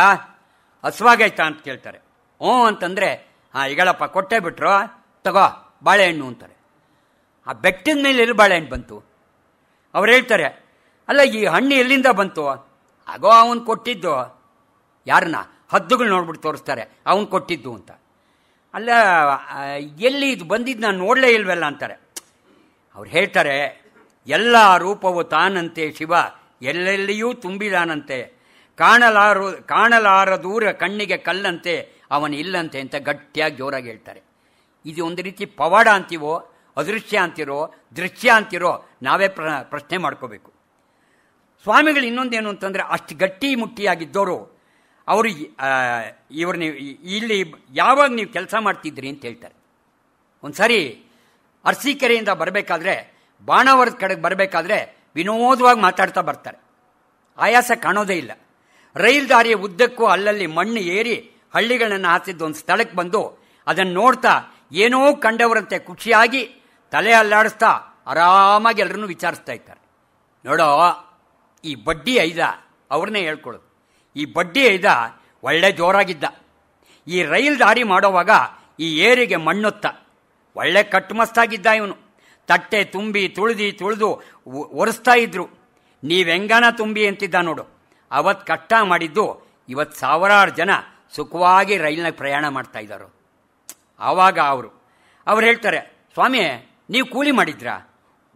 S2: ಹಸುವಾಗೈತಾ ಅಂತ ಕೇಳ್ತಾರೆ. ಹ್ಞೂ ಅಂತಂದರೆ ಈಗಳಪ್ಪ ಕೊಟ್ಟೆ ಬಿಟ್ರು, ತಗೋ ಬಾಳೆಹಣ್ಣು ಅಂತಾರೆ. ಆ ಬೆಟ್ಟದ ಮೇಲೆ ಎಲ್ಲಿ ಬಾಳೆಹಣ್ಣು ಬಂತು? ಅವ್ರು ಹೇಳ್ತಾರೆ, ಅಲ್ಲ ಈ ಹಣ್ಣು ಎಲ್ಲಿಂದ ಬಂತು? ಆಗೋ ಅವನು ಕೊಟ್ಟಿದ್ದು. ಯಾರನ್ನ? ಹದ್ದುಗಳು ನೋಡ್ಬಿಟ್ಟು ತೋರಿಸ್ತಾರೆ, ಅವನು ಕೊಟ್ಟಿದ್ದು ಅಂತ. ಅಲ್ಲ ಎಲ್ಲಿ ಇದು ಬಂದಿದ್ದು ನಾನು ನೋಡಲೇ ಇಲ್ವಲ್ಲ ಅಂತಾರೆ. ಅವ್ರು ಹೇಳ್ತಾರೆ, ಎಲ್ಲ ರೂಪವು ತಾನಂತೆ ಶಿವ ಎಲ್ಲೆಲ್ಲಿಯೂ ತುಂಬಿದಾನಂತೆ, ಕಾಣಲಾರದೂರ ಕಣ್ಣಿಗೆ ಕಲ್ಲಂತೆ ಅವನು ಇಲ್ಲಂತೆ ಅಂತ ಗಟ್ಟಿಯಾಗಿ ಜೋರಾಗಿ ಹೇಳ್ತಾರೆ. ಇದು ಒಂದು ರೀತಿ ಪವಾಡ ಅಂತೀವೋ, ಅದೃಶ್ಯ ಅಂತಿರೋ, ದೃಶ್ಯ ಅಂತಿರೋ ನಾವೇ ಪ್ರಶ್ನೆ ಮಾಡ್ಕೋಬೇಕು. ಸ್ವಾಮಿಗಳು ಇನ್ನೊಂದೇನು ಅಂತಂದರೆ, ಅಷ್ಟು ಗಟ್ಟಿ ಮುಟ್ಟಿಯಾಗಿದ್ದವರು ಅವರು ಇವ್ರನ್ನ ಇಲ್ಲಿ ಯಾವಾಗ ನೀವು ಕೆಲಸ ಮಾಡ್ತಿದ್ರಿ ಅಂತ ಹೇಳ್ತಾರೆ. ಒಂದು ಸಾರಿ ಅರಸೀಕೆರೆಯಿಂದ ಬರಬೇಕಾದ್ರೆ, ಬಾಣಾವರದ ಕಡೆಗೆ ಬರಬೇಕಾದ್ರೆ ವಿನೋದವಾಗಿ ಮಾತಾಡ್ತಾ ಬರ್ತಾರೆ. ಆಯಾಸ ಕಾಣೋದೇ ಇಲ್ಲ. ರೈಲು ದಾರಿಯ ಉದ್ದಕ್ಕೂ ಅಲ್ಲಲ್ಲಿ ಮಣ್ಣು ಏರಿ ಹಳ್ಳಿಗಳನ್ನು ಹಾಸಿದ್ದು ಒಂದು ಸ್ಥಳಕ್ಕೆ ಬಂದು ಅದನ್ನು ನೋಡ್ತಾ ಏನೋ ಕಂಡವರಂತೆ ಖುಷಿಯಾಗಿ ತಲೆ ಅಲ್ಲಾಡಿಸ್ತಾ ಆರಾಮಾಗಿ ಎಲ್ಲರನ್ನೂ ವಿಚಾರಿಸ್ತಾ ಇದ್ದಾರೆ. ನೋಡೋ, ಈ ಬಡ್ಡಿ ಐದ ಅವ್ರನ್ನೇ ಹೇಳ್ಕೊಳ್ಳೋದು. ಈ ಬಡ್ಡಿ ಐದ ಒಳ್ಳೆ ಜೋರಾಗಿದ್ದ. ಈ ರೈಲು ದಾರಿ ಮಾಡೋವಾಗ ಈ ಏರಿಗೆ ಮಣ್ಣೊತ್ತ ಒಳ್ಳೆ ಕಟ್ಟುಮಸ್ತಾಗಿದ್ದ ಇವನು. ತಟ್ಟೆ ತುಂಬಿ ತುಳಿದು ಒರೆಸ್ತಾ ಇದ್ರು. ನೀವೆಂಗನ ತುಂಬಿ ಅಂತಿದ್ದ ನೋಡು. ಅವತ್ತು ಕಷ್ಟ ಮಾಡಿದ್ದು ಇವತ್ತು ಸಾವಿರಾರು ಜನ ಸುಖವಾಗಿ ರೈಲಿನಾಗ ಪ್ರಯಾಣ ಮಾಡ್ತಾ ಇದ್ದಾರೋ. ಆವಾಗ ಅವ್ರು ಹೇಳ್ತಾರೆ, ಸ್ವಾಮಿ ನೀವು ಕೂಲಿ ಮಾಡಿದ್ರಾ?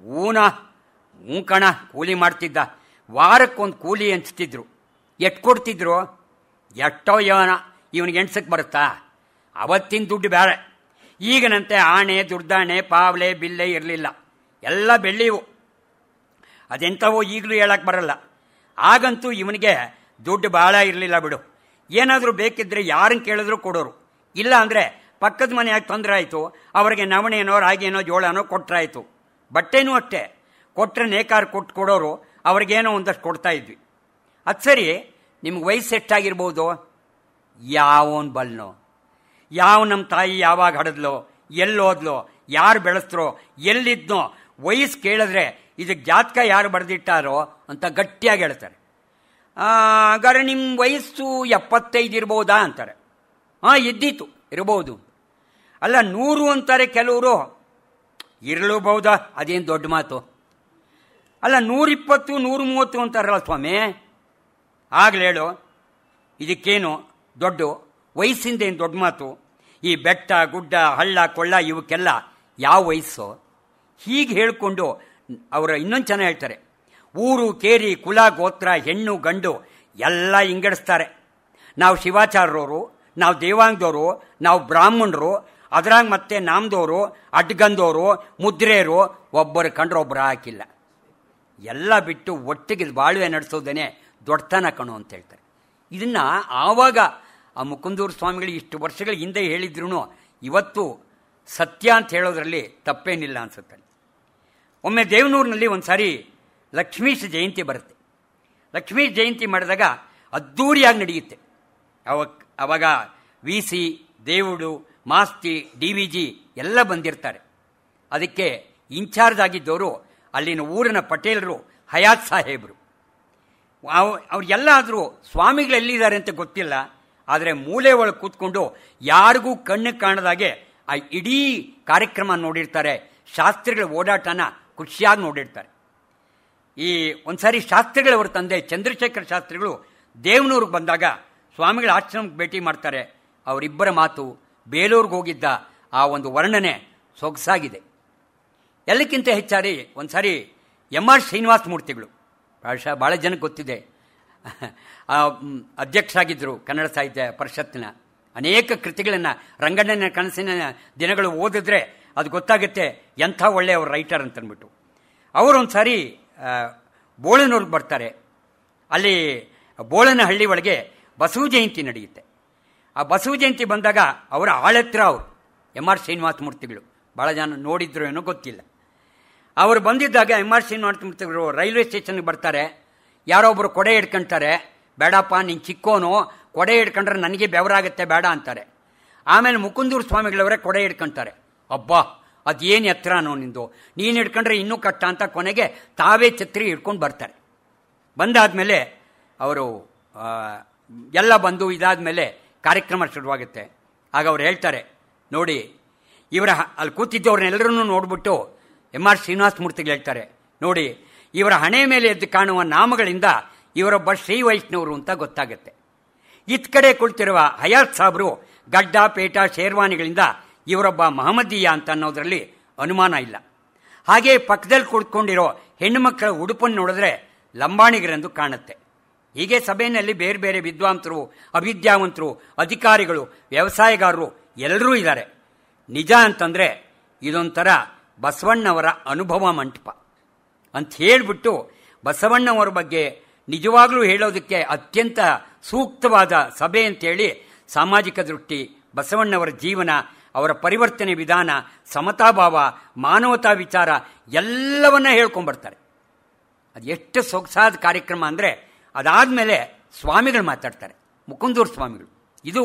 S2: ಹ್ಞೂ ಕಣ, ಕೂಲಿ ಮಾಡ್ತಿದ್ದ. ವಾರಕ್ಕೊಂದು ಕೂಲಿ ಅನಿಸ್ತಿದ್ರು. ಎಷ್ಟು ಕೊಡ್ತಿದ್ರು? ಎಷ್ಟೋ ಇವನಿಗೆ ಎಣ್ಸಕ್ಕೆ ಬರುತ್ತಾ? ಅವತ್ತಿನ ದುಡ್ಡು ಬೇರೆ. ಈಗನಂತೆ ಆಣೆ, ದುರ್ದಾಣೆ, ಪಾವಲೆ, ಬಿಲ್ಲೆ ಇರಲಿಲ್ಲ. ಎಲ್ಲ ಬೆಳ್ಳಿವು. ಅದೆಂಥವೋ ಈಗಲೂ ಹೇಳಕ್ಕೆ ಬರಲ್ಲ. ಆಗಂತೂ ಇವನಿಗೆ ದುಡ್ಡು ಭಾಳ ಇರಲಿಲ್ಲ ಬಿಡು. ಏನಾದರೂ ಬೇಕಿದ್ರೆ ಯಾರನ್ನು ಕೇಳಿದ್ರು ಕೊಡೋರು. ಇಲ್ಲ ಅಂದರೆ ಪಕ್ಕದ ಮನೆಯಾಗಿ ತೊಂದರೆ ಆಯಿತು, ಅವರಿಗೆ ನವಣೆನೋ ರಾಗಿನೋ ಜೋಳನೋ ಕೊಟ್ಟರಾಯಿತು. ಬಟ್ಟೆನೂ ಅಷ್ಟೇ, ಕೊಟ್ಟರೆ ನೇಕಾರ ಕೊಟ್ಟು ಕೊಡೋರು, ಅವ್ರಿಗೇನೋ ಒಂದಷ್ಟು ಕೊಡ್ತಾ ಇದ್ವಿ. ಅದು ಸರಿ, ನಿಮ್ಗೆ ವಯಸ್ಸು ಎಷ್ಟಾಗಿರ್ಬೋದು? ಯಾವನ್ ಬಲ್ನೋ, ಯಾವ ನಮ್ಮ ತಾಯಿ ಯಾವಾಗ ಹಡದ್ಲೋ, ಎಲ್ಲೋದ್ಲೋ, ಯಾರು ಬೆಳೆಸ್ತರೋ, ಎಲ್ಲಿದ್ನೋ, ವಯಸ್ಸು ಕೇಳಿದ್ರೆ ಇದಕ್ಕೆ ಜಾತಕ ಯಾರು ಬರೆದಿಟ್ಟಾರೋ ಅಂತ ಗಟ್ಟಿಯಾಗಿ ಹೇಳ್ತಾರೆ. ಹಾಗಾದ್ರೆ ನಿಮ್ಮ ವಯಸ್ಸು 75 ಇರ್ಬೋದಾ ಅಂತಾರೆ. ಇದ್ದಿತ್ತು, ಇರ್ಬೋದು. ಅಲ್ಲ 100 ಅಂತಾರೆ ಕೆಲವರು. ಇರಲೂಬಹುದಾ? ಅದೇನು ದೊಡ್ಡ ಮಾತು. ಅಲ್ಲ 120, 130 ಅಂತಾರಲ್ಲ ಸ್ವಾಮಿ. ಆಗ್ಲೇ ಹೇಳು, ಇದಕ್ಕೇನು ದೊಡ್ಡ ವಯಸ್ಸಿಂದೇನು ದೊಡ್ಡ ಮಾತು? ಈ ಬೆಟ್ಟ ಗುಡ್ಡ ಹಳ್ಳ ಕೊಳ್ಳ ಇವಕ್ಕೆಲ್ಲ ಯಾವ ವಯಸ್ಸು? ಹೀಗೆ ಹೇಳಿಕೊಂಡು ಅವರು ಇನ್ನೊಂದು ಚೆನ್ನಾಗಿ ಹೇಳ್ತಾರೆ. ಊರು ಕೇರಿ ಕುಲ ಗೋತ್ರ ಹೆಣ್ಣು ಗಂಡು ಎಲ್ಲ ಇಂಗಡಿಸ್ತಾರೆ. ನಾವು ಶಿವಾಚಾರ್ಯರವರು, ನಾವು ದೇವಾಂಗದವರು, ನಾವು ಬ್ರಾಹ್ಮಣರು, ಅದ್ರಾಗ ಮತ್ತೆ ನಾಮದವರು, ಅಡ್ಗಂದವರು, ಮುದ್ರೆಯರು, ಒಬ್ಬರು ಕಂಡ್ರೆ ಒಬ್ಬರು ಹಾಕಿಲ್ಲ. ಎಲ್ಲ ಬಿಟ್ಟು ಒಟ್ಟಿಗೆ ಬಾಳ್ವೆ ನಡೆಸೋದೇನೆ ದೊಡ್ಡತನ ಕಣು ಅಂತ ಹೇಳ್ತಾರೆ. ಇದನ್ನು ಆವಾಗ ಆ ಮುಕುಂದೂರು ಸ್ವಾಮಿಗಳು ಇಷ್ಟು ವರ್ಷಗಳ ಹಿಂದೆ ಹೇಳಿದ್ರು ಇವತ್ತು ಸತ್ಯ ಅಂತ ಹೇಳೋದ್ರಲ್ಲಿ ತಪ್ಪೇನಿಲ್ಲ ಅನ್ಸುತ್ತೆ. ಒಮ್ಮೆ ದೇವನೂರಿನಲ್ಲಿ ಒಂದು ಸಾರಿ ಲಕ್ಷ್ಮೀಶ ಜಯಂತಿ ಬರುತ್ತೆ. ಲಕ್ಷ್ಮೀಶ ಜಯಂತಿ ಮಾಡಿದಾಗ ಅದ್ಧೂರಿಯಾಗಿ ನಡೆಯುತ್ತೆ. ಅವಾಗ VC, ದೇವುಡು, ಮಾಸ್ತಿ, DVG ಎಲ್ಲ ಬಂದಿರ್ತಾರೆ. ಅದಕ್ಕೆ ಇನ್ಚಾರ್ಜ್ ಆಗಿದ್ದವರು ಅಲ್ಲಿನ ಊರಿನ ಪಟೇಲರು, ಹಯಾತ್ ಸಾಹೇಬರು. ಅವ್ರಿಗೆಲ್ಲ ಆದರೂ ಸ್ವಾಮಿಗಳು ಎಲ್ಲಿದ್ದಾರೆ ಅಂತ ಗೊತ್ತಿಲ್ಲ. ಆದರೆ ಮೂಲೆ ಒಳಗೆ ಕೂತ್ಕೊಂಡು ಯಾರಿಗೂ ಕಣ್ಣು ಕಾಣದಾಗೆ ಆ ಇಡೀ ಕಾರ್ಯಕ್ರಮ ನೋಡಿರ್ತಾರೆ. ಶಾಸ್ತ್ರಿಗಳ ಓಡಾಟನ ಖುಷಿಯಾಗಿ ನೋಡಿರ್ತಾರೆ. ಈ ಒಂದ್ಸಾರಿ ಶಾಸ್ತ್ರಿಗಳವರ ತಂದೆ ಚಂದ್ರಶೇಖರ ಶಾಸ್ತ್ರಿಗಳು ದೇವನೂರಿಗೆ ಬಂದಾಗ ಸ್ವಾಮಿಗಳ ಆಶ್ರಮಕ್ಕೆ ಭೇಟಿ ಮಾಡ್ತಾರೆ. ಅವರಿಬ್ಬರ ಮಾತು, ಬೇಲೂರಿಗೆ ಹೋಗಿದ್ದ ಆ ಒಂದು ವರ್ಣನೆ ಸೊಗಸಾಗಿದೆ. ಎಲ್ಲಕ್ಕಿಂತ ಹೆಚ್ಚಾರಿ ಒಂದ್ಸಾರಿ MR ಶ್ರೀನಿವಾಸ ಮೂರ್ತಿಗಳು, ಪ್ರಾಯಶಃ ಭಾಳ ಜನಕ್ಕೆ ಗೊತ್ತಿದೆ, ಅಧ್ಯಕ್ಷರಾಗಿದ್ದರು ಕನ್ನಡ ಸಾಹಿತ್ಯ ಪರಿಷತ್ತಿನ. ಅನೇಕ ಕೃತಿಗಳನ್ನು ರಂಗಣ್ಣನ ಕನಸಿನ ದಿನಗಳು ಓದಿದ್ರೆ ಅದು ಗೊತ್ತಾಗುತ್ತೆ ಎಂಥ ಒಳ್ಳೆಯವ್ರ ರೈಟರ್ ಅಂತಂದ್ಬಿಟ್ಟು. ಅವರೊಂದು ಸಾರಿ ಬೋಳನೂರಿಗೆ ಬರ್ತಾರೆ. ಅಲ್ಲಿ ಬೋಳನಹಳ್ಳಿ ಒಳಗೆ ಬಸವ ಜಯಂತಿ ನಡೆಯುತ್ತೆ. ಆ ಬಸವ ಜಯಂತಿ ಬಂದಾಗ ಅವರ ಆಳೆತ್ರ ಅವರು MR ಶ್ರೀನಿವಾಸ ಮೂರ್ತಿಗಳು. ಭಾಳ ಜನ ನೋಡಿದ್ರು ಏನೋ ಗೊತ್ತಿಲ್ಲ. ಅವರು ಬಂದಿದ್ದಾಗ MR ಶ್ರೀನಿವಾಸ ಮೂರ್ತಿಗಳು ರೈಲ್ವೆ ಸ್ಟೇಷನ್ಗೆ ಬರ್ತಾರೆ. ಯಾರೋ ಒಬ್ಬರು ಕೊಡೆ ಹಿಡ್ಕೊಂತಾರೆ. ಬೇಡಪ್ಪ ನೀನು ಚಿಕ್ಕೋನು, ಕೊಡೆ ಹಿಡ್ಕೊಂಡ್ರೆ ನನಗೆ ಬೆವರಾಗುತ್ತೆ ಬೇಡ ಅಂತಾರೆ. ಆಮೇಲೆ ಮುಕುಂದೂರು ಸ್ವಾಮಿಗಳವರೇ ಕೊಡೆ ಹಿಡ್ಕೊಂತಾರೆ. ಅಬ್ಬಾ ಅದೇನು ಎತ್ತರನೋ ನಿಂದು, ನೀನು ಹಿಡ್ಕೊಂಡ್ರೆ ಇನ್ನೂ ಕಷ್ಟ ಅಂತ ಕೊನೆಗೆ ತಾವೇ ಛತ್ರಿ ಹಿಡ್ಕೊಂಡು ಬರ್ತಾರೆ. ಬಂದಾದಮೇಲೆ ಅವರು ಎಲ್ಲ ಬಂದು ಇದಾದಮೇಲೆ ಕಾರ್ಯಕ್ರಮ ಶುರುವಾಗುತ್ತೆ. ಆಗ ಅವ್ರು ಹೇಳ್ತಾರೆ, ನೋಡಿ ಇವರ ಅಲ್ಲಿ ಕೂತಿದ್ದವ್ರನ್ನೆಲ್ಲರನ್ನೂ ನೋಡ್ಬಿಟ್ಟು M.R. ಶ್ರೀನಿವಾಸ ಮೂರ್ತಿಗಳು ಹೇಳ್ತಾರೆ, ನೋಡಿ ಇವರ ಹಣೆ ಮೇಲೆ ಎದ್ದು ಕಾಣುವ ನಾಮಗಳಿಂದ ಇವರೊಬ್ಬ ಶ್ರೀ ವೈಷ್ಣವರು ಅಂತ ಗೊತ್ತಾಗುತ್ತೆ. ಇತ್ ಕಡೆ ಕುಳಿತಿರುವ ಹಯಾತ್ ಸಾಬ್ರು ಗಡ್ಡ ಪೇಟ ಶೇರ್ವಾನಿಗಳಿಂದ ಇವರೊಬ್ಬ ಮಹಮ್ಮದೀಯ ಅಂತ ಅನ್ನೋದರಲ್ಲಿ ಅನುಮಾನ ಇಲ್ಲ. ಹಾಗೆ ಪಕ್ಕದಲ್ಲಿ ಕುಳಿತುಕೊಂಡಿರೋ ಹೆಣ್ಣು ಮಕ್ಕಳ ಉಡುಪನ್ನು ನೋಡಿದ್ರೆ ಲಂಬಾಣಿಗರೆಂದು ಕಾಣುತ್ತೆ. ಹೀಗೆ ಸಭೆಯಲ್ಲಿ ಬೇರೆ ಬೇರೆ ವಿದ್ವಾಂಸರು, ಅವಿದ್ಯಾವಂತರು, ಅಧಿಕಾರಿಗಳು, ವ್ಯವಸಾಯಗಾರರು ಎಲ್ಲರೂ ಇದ್ದಾರೆ. ನಿಜ ಅಂತಂದರೆ ಇದೊಂಥರ ಬಸವಣ್ಣವರ ಅನುಭವ ಮಂಟಪ ಅಂತ ಹೇಳಿಬಿಟ್ಟು ಬಸವಣ್ಣವರ ಬಗ್ಗೆ ನಿಜವಾಗ್ಲೂ ಹೇಳೋದಕ್ಕೆ ಅತ್ಯಂತ ಸೂಕ್ತವಾದ ಸಭೆ ಅಂತೇಳಿ ಸಾಮಾಜಿಕ ದೃಷ್ಟಿ, ಬಸವಣ್ಣವರ ಜೀವನ, ಅವರ ಪರಿವರ್ತನೆ ವಿಧಾನ, ಸಮತಾಭಾವ, ಮಾನವತಾ ವಿಚಾರ ಎಲ್ಲವನ್ನ ಹೇಳ್ಕೊಂಡ್ಬರ್ತಾರೆ. ಅದು ಎಷ್ಟು ಸೊಗಸಾದ ಕಾರ್ಯಕ್ರಮ ಅಂದರೆ ಅದಾದಮೇಲೆ ಸ್ವಾಮಿಗಳು ಮಾತಾಡ್ತಾರೆ, ಮುಕುಂದೂರು ಸ್ವಾಮಿಗಳು. ಇದು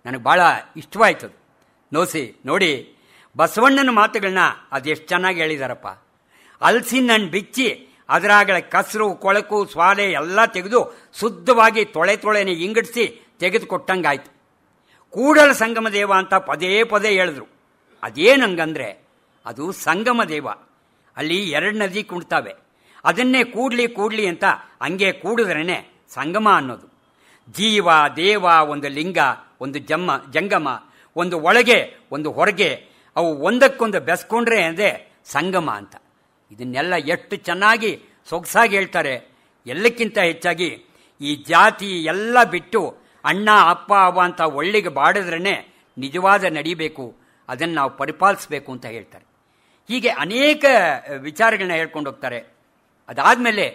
S2: ನನಗೆ ಭಾಳ ಇಷ್ಟವಾಯ್ತದು. ನೋಡಿ ಬಸವಣ್ಣನ ಮಾತುಗಳನ್ನ ಅದೆಷ್ಟು ಚೆನ್ನಾಗಿ ಹೇಳಿದಾರಪ್ಪ. ಹಲಸಿನಣ್ಣು ಬಿಚ್ಚಿ ಅದರಾಗಳ ಕಸರು, ಕೊಳಕು, ಸ್ವಾಲೆ ಎಲ್ಲ ತೆಗೆದು ಶುದ್ಧವಾಗಿ ತೊಳೆನೆ ಇಂಗಡಿಸಿ ತೆಗೆದುಕೊಟ್ಟಂಗಾಯ್ತು. ಕೂಡಲ ಸಂಗಮ ದೇವ ಅಂತ ಪದೇ ಪದೇ ಹೇಳಿದ್ರು. ಅದೇನಂಗಂದ್ರೆ ಅದು ಸಂಗಮ ದೇವ. ಅಲ್ಲಿ 2 ನದಿ ಕುಣ್ತಾವೆ. ಅದನ್ನೇ ಕೂಡ್ಲಿ ಅಂತ ಹಂಗೆ ಕೂಡಿದ್ರೇನೆ ಸಂಗಮ ಅನ್ನೋದು. ಜೀವ ದೇವ ಒಂದು ಲಿಂಗ, ಒಂದು ಜಂಗಮ, ಒಂದು ಒಳಗೆ ಒಂದು ಹೊರಗೆ, ಅವು ಒಂದಕ್ಕೊಂದು ಬೆಸ್ಕೊಂಡ್ರೆ ಅಂದರೆ ಸಂಗಮ ಅಂತ. ಇದನ್ನೆಲ್ಲ ಎಷ್ಟು ಚೆನ್ನಾಗಿ ಸೊಗಸಾಗಿ ಹೇಳ್ತಾರೆ. ಎಲ್ಲಕ್ಕಿಂತ ಹೆಚ್ಚಾಗಿ ಈ ಜಾತಿ ಎಲ್ಲ ಬಿಟ್ಟು ಅಣ್ಣ ಅಪ್ಪ ಅವ್ವ ಅಂತ ಒಳ್ಳೆಗೆ ಬಾಡಿದ್ರೇ ನಿಜವಾದ ನಡಿಬೇಕು, ಅದನ್ನು ನಾವು ಪರಿಪಾಲಿಸಬೇಕು ಅಂತ ಹೇಳ್ತಾರೆ. ಹೀಗೆ ಅನೇಕ ವಿಚಾರಗಳನ್ನ ಹೇಳ್ಕೊಂಡು ಹೋಗ್ತಾರೆ. ಅದಾದಮೇಲೆ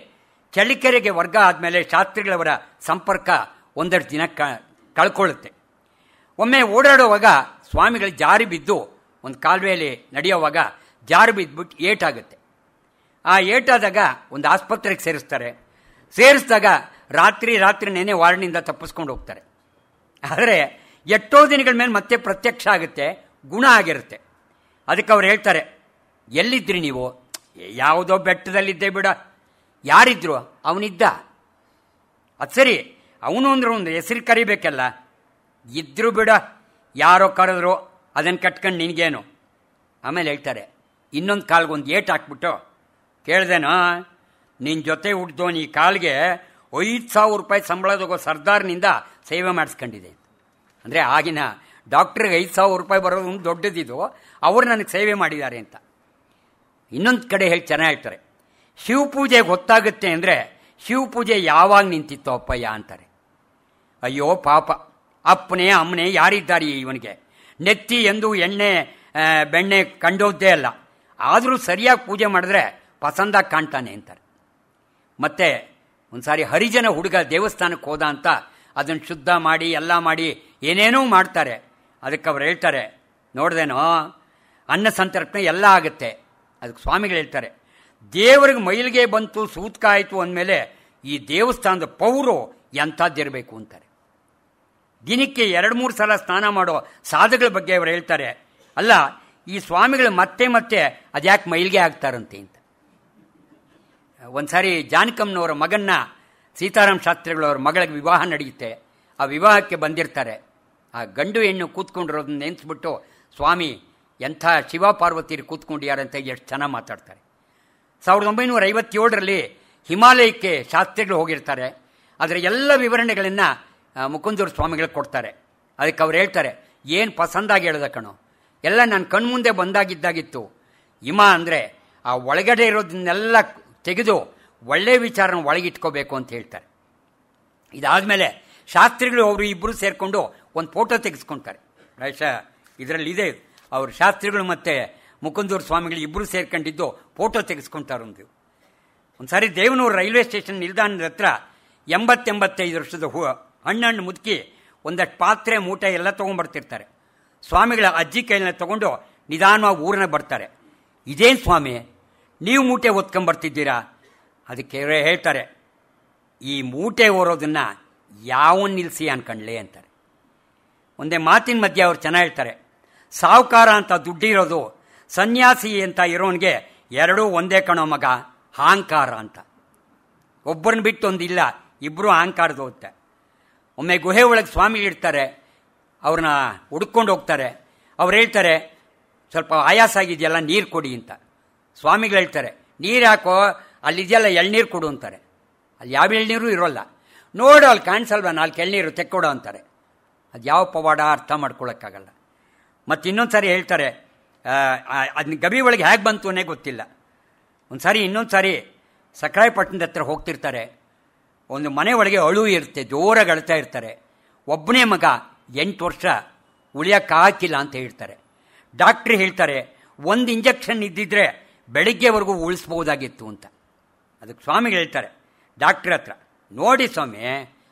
S2: ಚಳ್ಳಕೆರೆಗೆ ವರ್ಗ ಆದಮೇಲೆ ಶಾಸ್ತ್ರಿಗಳವರ ಸಂಪರ್ಕ ಒಂದೆರಡು ದಿನ ಕಳ್ಕೊಳ್ಳುತ್ತೆ. ಒಮ್ಮೆ ಓಡಾಡುವಾಗ ಸ್ವಾಮಿಗಳು ಜಾರಿ ಬಿದ್ದು ಒಂದು ಕಾಲುವೆಯಲ್ಲಿ ನಡೆಯುವಾಗ ಜಾರಿ ಬಿದ್ದುಬಿಟ್ಟು ಏಟಾಗುತ್ತೆ. ಆ ಏಟಾದಾಗ ಒಂದು ಆಸ್ಪತ್ರೆಗೆ ಸೇರಿಸಿದಾಗ ರಾತ್ರಿನೇ ವಾರ್ಡ್ನಿಂದ ತಪ್ಪಿಸ್ಕೊಂಡು ಹೋಗ್ತಾರೆ. ಆದರೆ ಎಷ್ಟೋ ದಿನಗಳ ಮೇಲೆ ಮತ್ತೆ ಪ್ರತ್ಯಕ್ಷ ಆಗುತ್ತೆ, ಗುಣ ಆಗಿರುತ್ತೆ. ಅದಕ್ಕೆ ಅವ್ರು ಹೇಳ್ತಾರೆ, ಎಲ್ಲಿದ್ರಿ ನೀವು? ಯಾವುದೋ ಬೆಟ್ಟದಲ್ಲಿದ್ದೆ ಬಿಡ. ಯಾರಿದ್ರು? ಅವನಿದ್ದ. ಅದು ಸರಿ, ಅವನು ಅಂದ್ರೆ ಒಂದು ಹೆಸರು ಕರಿಬೇಕಲ್ಲ. ಇದ್ರು ಬಿಡ, ಯಾರೋ ಕರೆದ್ರು, ಅದನ್ನು ಕಟ್ಕೊಂಡು ನಿನಗೇನು? ಆಮೇಲೆ ಹೇಳ್ತಾರೆ, ಇನ್ನೊಂದು ಕಾಲ್ಗೊಂದು ಏಟು ಹಾಕ್ಬಿಟ್ಟು ಕೇಳ್ದೇನೋ, ನಿನ್ನ ಜೊತೆ ಹುಟ್ಟಿದೋನು ಈ ಕಾಲ್ಗೆ 5,000 ರೂಪಾಯಿ ಸಂಬಳ ತಗೋ ಸರ್ದಾರ್ನಿಂದ ಸೇವೆ ಮಾಡಿಸ್ಕೊಂಡಿದೆ. ಅಂದರೆ ಆಗಿನ ಡಾಕ್ಟ್ರಿಗೆ 5,000 ರೂಪಾಯಿ ಬರೋದು ದೊಡ್ಡದಿದ್ದು, ಅವರು ನನಗೆ ಸೇವೆ ಮಾಡಿದ್ದಾರೆ ಅಂತ. ಇನ್ನೊಂದು ಕಡೆ ಚೆನ್ನಾಗಿ ಹೇಳ್ತಾರೆ, ಶಿವಪೂಜೆಗೆ ಹೊತ್ತಾಗುತ್ತೆ ಅಂದರೆ ಶಿವಪೂಜೆ ಯಾವಾಗ ನಿಂತಿತ್ತು ಅಪ್ಪಯ್ಯ ಅಂತಾರೆ. ಅಯ್ಯೋ ಪಾಪ, ಅಪ್ಪನೇ ಅಮ್ಮನೇ ಯಾರಿದ್ದಾರೆ ಇವನಿಗೆ? ನೆತ್ತಿ ಎಂದು ಎಣ್ಣೆ ಬೆಣ್ಣೆ ಕಂಡೋದ್ದೇ ಅಲ್ಲ, ಆದರೂ ಸರಿಯಾಗಿ ಪೂಜೆ ಮಾಡಿದ್ರೆ ಪಸಂದಾಗಿ ಕಾಣ್ತಾನೆ ಅಂತಾರೆ. ಮತ್ತೆ ಒಂದು ಸಾರಿ ಹರಿಜನ ಹುಡುಗ ದೇವಸ್ಥಾನಕ್ಕೆ ಹೋದ ಅಂತ ಅದನ್ನು ಶುದ್ಧ ಮಾಡಿ ಎಲ್ಲ ಮಾಡಿ ಏನೇನೋ ಮಾಡ್ತಾರೆ. ಅದಕ್ಕೆ ಅವ್ರು ಹೇಳ್ತಾರೆ, ನೋಡ್ದೇನೋ ಅನ್ನ ಸಂತರ್ಪಣೆ ಎಲ್ಲ ಆಗುತ್ತೆ. ಅದಕ್ಕೆ ಸ್ವಾಮಿಗಳು ಹೇಳ್ತಾರೆ, ದೇವರಿಗೆ ಮೈಲಿಗೆ ಬಂತು ಸೂತ್ಕಾಯಿತು ಅಂದಮೇಲೆ ಈ ದೇವಸ್ಥಾನದ ಪೌರು ಎಂಥದ್ದಿರಬೇಕು ಅಂತಾರೆ. ದಿನಕ್ಕೆ 2-3 ಸಲ ಸ್ನಾನ ಮಾಡೋ ಸಾಧುಗಳ ಬಗ್ಗೆ ಅವರು ಹೇಳ್ತಾರೆ, ಅಲ್ಲ ಈ ಸ್ವಾಮಿಗಳು ಮತ್ತೆ ಅದ್ಯಾಕೆ ಮೈಲಿಗೆ ಆಗ್ತಾರಂತೆ ಅಂತ. ಒಂದು ಸಾರಿ ಜಾನಕಮ್ಮನವರ ಮಗನ್ನ ಸೀತಾರಾಮ ಶಾಸ್ತ್ರಿಗಳವ್ರ ಮಗಳಿಗೆ ವಿವಾಹ ನಡೆಯುತ್ತೆ. ಆ ವಿವಾಹಕ್ಕೆ ಬಂದಿರ್ತಾರೆ. ಆ ಗಂಡು ಹೆಣ್ಣು ಕೂತ್ಕೊಂಡಿರೋದನ್ನ ನೆನೆಸ್ಬಿಟ್ಟು ಸ್ವಾಮಿ ಎಂಥ ಶಿವ ಪಾರ್ವತಿಯರು ಕೂತ್ಕೊಂಡಿಯಾರಂತ ಎಷ್ಟು ಚೆನ್ನಾಗಿ ಮಾತಾಡ್ತಾರೆ. 1957ರಲ್ಲಿ ಹಿಮಾಲಯಕ್ಕೆ ಶಾಸ್ತ್ರಿಗಳು ಹೋಗಿರ್ತಾರೆ. ಅದರ ಎಲ್ಲ ವಿವರಣೆಗಳನ್ನು ಮುಕುಂದೂರು ಸ್ವಾಮಿಗಳು ಕೊಡ್ತಾರೆ. ಅದಕ್ಕೆ ಅವ್ರು ಹೇಳ್ತಾರೆ, ಏನು ಪಸಂದಾಗಿ ಹೇಳ್ದ ಕಣೋ, ಎಲ್ಲ ನನ್ನ ಕಣ್ಮುಂದೆ ಬಂದಾಗಿದ್ದಾಗಿತ್ತು. ಹಿಮ ಅಂದರೆ ಆ ಒಳಗಡೆ ಇರೋದನ್ನೆಲ್ಲ ತೆಗೆದು ಒಳ್ಳೆ ವಿಚಾರನ ಒಳಗಿಟ್ಕೋಬೇಕು ಅಂತ ಹೇಳ್ತಾರೆ. ಇದಾದಮೇಲೆ ಶಾಸ್ತ್ರಿಗಳು ಅವರು ಇಬ್ಬರು ಸೇರಿಕೊಂಡು ಒಂದು ಫೋಟೋ ತೆಗೆಸ್ಕೊಳ್ತಾರೆ. ಪ್ರಾಯಶಃ ಇದರಲ್ಲಿ ಇದೆ, ಅವರು ಶಾಸ್ತ್ರಿಗಳು ಮತ್ತು ಮುಕುಂದೂರು ಸ್ವಾಮಿಗಳು ಇಬ್ಬರು ಸೇರ್ಕೊಂಡಿದ್ದು ಫೋಟೋ ತೆಗೆಸ್ಕೊಳ್ತಾರೆ. ಒಂದು ಸಾರಿ ದೇವನೂರು ರೈಲ್ವೆ ಸ್ಟೇಷನ್ ನಿಲ್ದಾಣದ ಹತ್ರ 80-85 ವರ್ಷದ ಹಣ್ಣು ಮುದುಕಿ ಒಂದಷ್ಟು ಪಾತ್ರೆ ಮೂಟೆ ಎಲ್ಲ ತೊಗೊಂಡ್ಬರ್ತಿರ್ತಾರೆ. ಸ್ವಾಮಿಗಳ ಅಜ್ಜಿ ಕೈಲನ್ನ ತೊಗೊಂಡು ನಿಧಾನವಾಗಿ ಊರನ್ನ ಬರ್ತಾರೆ. ಇದೇನು ಸ್ವಾಮಿ ನೀವು ಮೂಟೆ ಒತ್ಕೊಂಬರ್ತಿದ್ದೀರಾ? ಅದಕ್ಕೆ ಹೇಳ್ತಾರೆ, ಈ ಮೂಟೆ ಓರೋದನ್ನು ಯಾವನ್ ನಿಲ್ಲಿಸಿ ಅನ್ಕಂಡ್ಲೆ ಅಂತಾರೆ. ಒಂದೇ ಮಾತಿನ ಮಧ್ಯೆ ಅವ್ರು ಚೆನ್ನಾಗಿ ಹೇಳ್ತಾರೆ, ಸಾಹುಕಾರ ಅಂತ ದುಡ್ಡಿರೋದು ಸನ್ಯಾಸಿ ಅಂತ ಇರೋನಿಗೆ ಎರಡೂ ಒಂದೇ ಕಣೋ ಮಗ, ಅಹಂಕಾರ ಅಂತ. ಒಬ್ಬರನ್ನ ಬಿಟ್ಟು ಒಂದಿಲ್ಲ, ಇಬ್ಬರು ಅಹಂಕಾರದ ಹೋಗುತ್ತೆ. ಒಮ್ಮೆ ಗುಹೆ ಒಳಗೆ ಸ್ವಾಮಿಗಳಿರ್ತಾರೆ, ಅವ್ರನ್ನ ಹುಡ್ಕೊಂಡು ಹೋಗ್ತಾರೆ. ಅವ್ರು ಹೇಳ್ತಾರೆ, ಸ್ವಲ್ಪ ಆಯಾಸ ಆಗಿದೆಯಲ್ಲ, ನೀರು ಕೊಡಿ ಅಂತ. ಸ್ವಾಮಿಗಳು ಹೇಳ್ತಾರೆ, ನೀರು ಹಾಕೋ, ಅಲ್ಲಿದೆಯಲ್ಲ ಎಳ್ನೀರು ಕೊಡು ಅಂತಾರೆ. ಅಲ್ಲಿ ಯಾವ ಎಳ್ನೀರು ಇರೋಲ್ಲ. ನೋಡು ಅಲ್ಲಿ ಕಾಣಿಸಲ್ವ 4 ಎಳ್ನೀರು ತೆಕ್ಕೊಡೋ ಅಂತಾರೆ. ಅದು ಯಾವ ಪವಾಡ ಅರ್ಥ ಮಾಡ್ಕೊಳಕ್ಕಾಗಲ್ಲ. ಮತ್ತು ಇನ್ನೊಂದು ಸಾರಿ ಹೇಳ್ತಾರೆ, ಅದನ್ನ ಗವಿ ಒಳಗೆ ಹೇಗೆ ಬಂತು ಅನ್ನೇ ಗೊತ್ತಿಲ್ಲ. ಇನ್ನೊಂದು ಸಾರಿ ಸಕ್ರಾಯಪಟ್ಟಣದ ಹತ್ರ ಹೋಗ್ತಿರ್ತಾರೆ. ಒಂದು ಮನೆ ಒಳಗೆ ಅಳು ಇರುತ್ತೆ, ಜೋರಾಗಿ ಅಳ್ತಾ ಇರ್ತಾರೆ. ಒಬ್ಬನೇ ಮಗ 8 ವರ್ಷ ಉಳಿಯೋಕ್ಕಾಗಿಲ್ಲ ಅಂತ ಹೇಳ್ತಾರೆ. ಡಾಕ್ಟ್ರಿ ಹೇಳ್ತಾರೆ, 1 ಇಂಜೆಕ್ಷನ್ ಇದ್ದಿದ್ರೆ ಬೆಳಿಗ್ಗೆವರೆಗೂ ಉಳಿಸ್ಬೋದಾಗಿತ್ತು ಅಂತ. ಅದಕ್ಕೆ ಸ್ವಾಮಿಗಳು ಹೇಳ್ತಾರೆ ಡಾಕ್ಟ್ರ್ ಹತ್ರ, ನೋಡಿ ಸ್ವಾಮಿ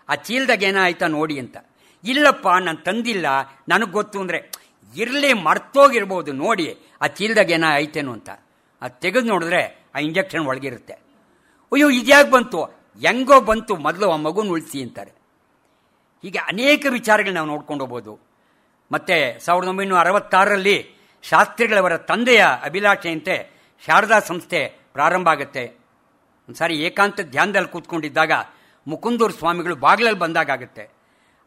S2: ಆ ಚೀಲದಾಗ ಏನಾಯ್ತಾ ನೋಡಿ ಅಂತ. ಇಲ್ಲಪ್ಪ ನಾನು ತಂದಿಲ್ಲ, ನನಗೆ ಗೊತ್ತು ಅಂದರೆ, ಇರಲಿ ಮರ್ತೋಗಿರ್ಬೋದು, ನೋಡಿ ಆ ಚೀಲದಾಗ ಏನೋ ಐತೇನು ಅಂತ. ಅದು ತೆಗೆದು ನೋಡಿದ್ರೆ ಆ ಇಂಜೆಕ್ಷನ್ ಒಳಗಿರುತ್ತೆ. ಅಯ್ಯೋ ಇದ್ಯಾಕೆ ಬಂತು, ಹೆಂಗೋ ಬಂತು, ಮೊದಲು ಆ ಮಗುನ ಉಳಿಸಿ ಅಂತಾರೆ. ಹೀಗೆ ಅನೇಕ ವಿಚಾರಗಳು ನಾವು ನೋಡ್ಕೊಂಡು ಹೋಗ್ಬೋದು. ಮತ್ತು 1966ರಲ್ಲಿ ಶಾಸ್ತ್ರಿಗಳವರ ತಂದೆಯ ಅಭಿಲಾಷೆಯಂತೆ ಶಾರದಾ ಸಂಸ್ಥೆ ಪ್ರಾರಂಭ ಆಗುತ್ತೆ. ಒಂದು ಸಾರಿ ಏಕಾಂತ ಧ್ಯಾನದಲ್ಲಿ ಕೂತ್ಕೊಂಡಿದ್ದಾಗ ಮುಕುಂದೂರು ಸ್ವಾಮಿಗಳು ಬಾಗಿಲಲ್ಲಿ ಬಂದಾಗುತ್ತೆ.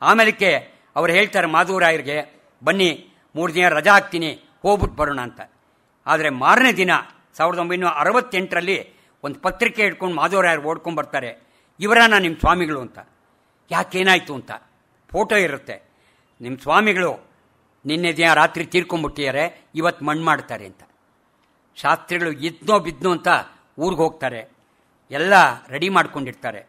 S2: ಆಮೇಲೆ ಅವ್ರು ಹೇಳ್ತಾರೆ ಮಾಧವರಾಯರಿಗೆ, ಬನ್ನಿ 3 ದಿನ ರಜಾ ಹಾಕ್ತೀನಿ, ಹೋಗ್ಬಿಟ್ಟು ಬರೋಣ ಅಂತ. ಆದರೆ ಮಾರನೇ ದಿನ 1968ರಲ್ಲಿ ಒಂದು ಪತ್ರಿಕೆ ಹಿಡ್ಕೊಂಡು ಮಾಧವರಾಯರು ಓಡ್ಕೊಂಡು ಬರ್ತಾರೆ, ಇವರನ್ನ ನಿಮ್ಮ ಸ್ವಾಮಿಗಳು ಅಂತ. ಯಾಕೇನಾಯಿತು ಅಂತ ಫೋಟೋ ಇರುತ್ತೆ. ನಿಮ್ಮ ಸ್ವಾಮಿಗಳು ನಿನ್ನೆ ದಿನ ರಾತ್ರಿ ತೀರ್ಕೊಂಡ್ಬಿಟ್ಟಿದ್ದಾರೆ, ಇವತ್ತು ಮಣ್ಣು ಮಾಡ್ತಾರೆ ಅಂತ. ಶಾಸ್ತ್ರಿಗಳು ಇದ್ನೋ ಬಿದ್ನೋ ಅಂತ ಊರಿಗೆ ಹೋಗ್ತಾರೆ, ಎಲ್ಲ ರೆಡಿ ಮಾಡ್ಕೊಂಡಿರ್ತಾರೆ.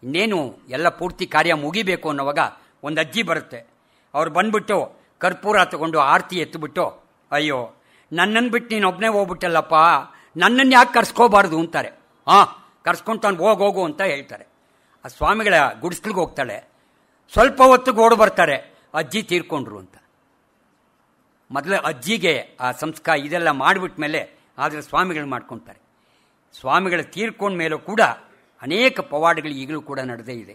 S2: ಇನ್ನೇನು ಎಲ್ಲ ಪೂರ್ತಿ ಕಾರ್ಯ ಮುಗಿಬೇಕು ಅನ್ನೋವಾಗ ಒಂದು ಅಜ್ಜಿ ಬರುತ್ತೆ. ಅವ್ರು ಬಂದ್ಬಿಟ್ಟು ಕರ್ಪೂರ ತಗೊಂಡು ಆರತಿ ಎತ್ತುಬಿಟ್ಟು, ಅಯ್ಯೋ ನನ್ನನ್ನು ಬಿಟ್ಟು ನೀನು ಒಬ್ಬನೇ ಹೋಗ್ಬಿಟ್ಟಲ್ಲಪ್ಪ, ನನ್ನನ್ನು ಯಾಕೆ ಕರ್ಸ್ಕೋಬಾರ್ದು ಅಂತಾರೆ. ಕರ್ಸ್ಕೊಂತಾನು ಹೋಗು ಅಂತ ಹೇಳ್ತಾರೆ. ಆ ಸ್ವಾಮಿಗಳ ಗುಡಿಸ್ಲಿಗೆ ಹೋಗ್ತಾಳೆ. ಸ್ವಲ್ಪ ಹೊತ್ತಿಗೆ ಓಡಿ ಬರ್ತಾರೆ, ಅಜ್ಜಿ ತೀರ್ಕೊಂಡ್ರು ಅಂತ. ಮೊದಲು ಅಜ್ಜಿಗೆ ಆ ಸಂಸ್ಕಾರ ಇದೆಲ್ಲ ಮಾಡಿಬಿಟ್ಟ ಮೇಲೆ ಆದರೆ ಸ್ವಾಮಿಗಳು ಮಾಡ್ಕೊತಾರೆ. ಸ್ವಾಮಿಗಳ ತೀರ್ಕೊಂಡ ಮೇಲೂ ಕೂಡ ಅನೇಕ ಪವಾಡಗಳು ಈಗಲೂ ಕೂಡ ನಡೆದೇ ಇದೆ.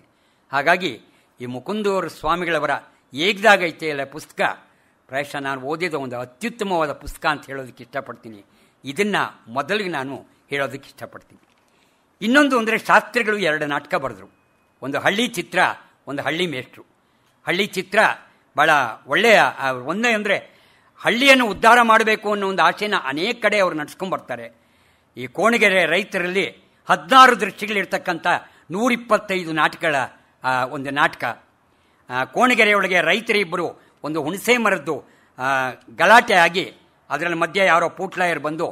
S2: ಹಾಗಾಗಿ ಈ ಮುಕುಂದೂರು ಸ್ವಾಮಿಗಳವರ ಏಗ್ದಾಗೈತೆ ಅಲ್ಲ ಪುಸ್ತಕ ಪ್ರಾಯಶಃ ನಾನು ಓದಿದ ಒಂದು ಅತ್ಯುತ್ತಮವಾದ ಪುಸ್ತಕ ಅಂತ ಹೇಳೋದಕ್ಕೆ ಇಷ್ಟಪಡ್ತೀನಿ. ಇದನ್ನು ಮೊದಲಿಗೆ ನಾನು ಹೇಳೋದಕ್ಕೆ ಇಷ್ಟಪಡ್ತೀನಿ. ಇನ್ನೊಂದು ಅಂದರೆ ಶಾಸ್ತ್ರಿಗಳು 2 ನಾಟಕ ಬರೆದ್ರು. ಒಂದು ಹಳ್ಳಿ ಚಿತ್ರ, ಒಂದು ಹಳ್ಳಿ ಮೇಷ್ಟ್ರು. ಹಳ್ಳಿ ಚಿತ್ರ ಭಾಳ ಒಳ್ಳೆಯ, ಒಂದೇ ಅಂದರೆ ಹಳ್ಳಿಯನ್ನು ಉದ್ಧಾರ ಮಾಡಬೇಕು ಅನ್ನೋ ಒಂದು ಆಶೆನ ಅನೇಕ ಕಡೆ ಅವರು ನಡ್ಸ್ಕೊಂಡ್ಬರ್ತಾರೆ. ಈ ಕೋಣಗೆರೆ ರೈತರಲ್ಲಿ 16 ದೃಷ್ಟಿಗಳಿರ್ತಕ್ಕಂಥ 125 ನಾಟಕಗಳ ಒಂದು ನಾಟಕ. ಕೋಣಗೆರೆಯೊಳಗೆ ರೈತರಿಬ್ಬರು ಒಂದು ಹುಣಸೆ ಮರದ್ದು ಗಲಾಟೆ ಆಗಿ ಅದರಲ್ಲಿ ಮಧ್ಯೆ ಯಾರೋ ಪೂಟ್ಲಾಯರ್ ಬಂದು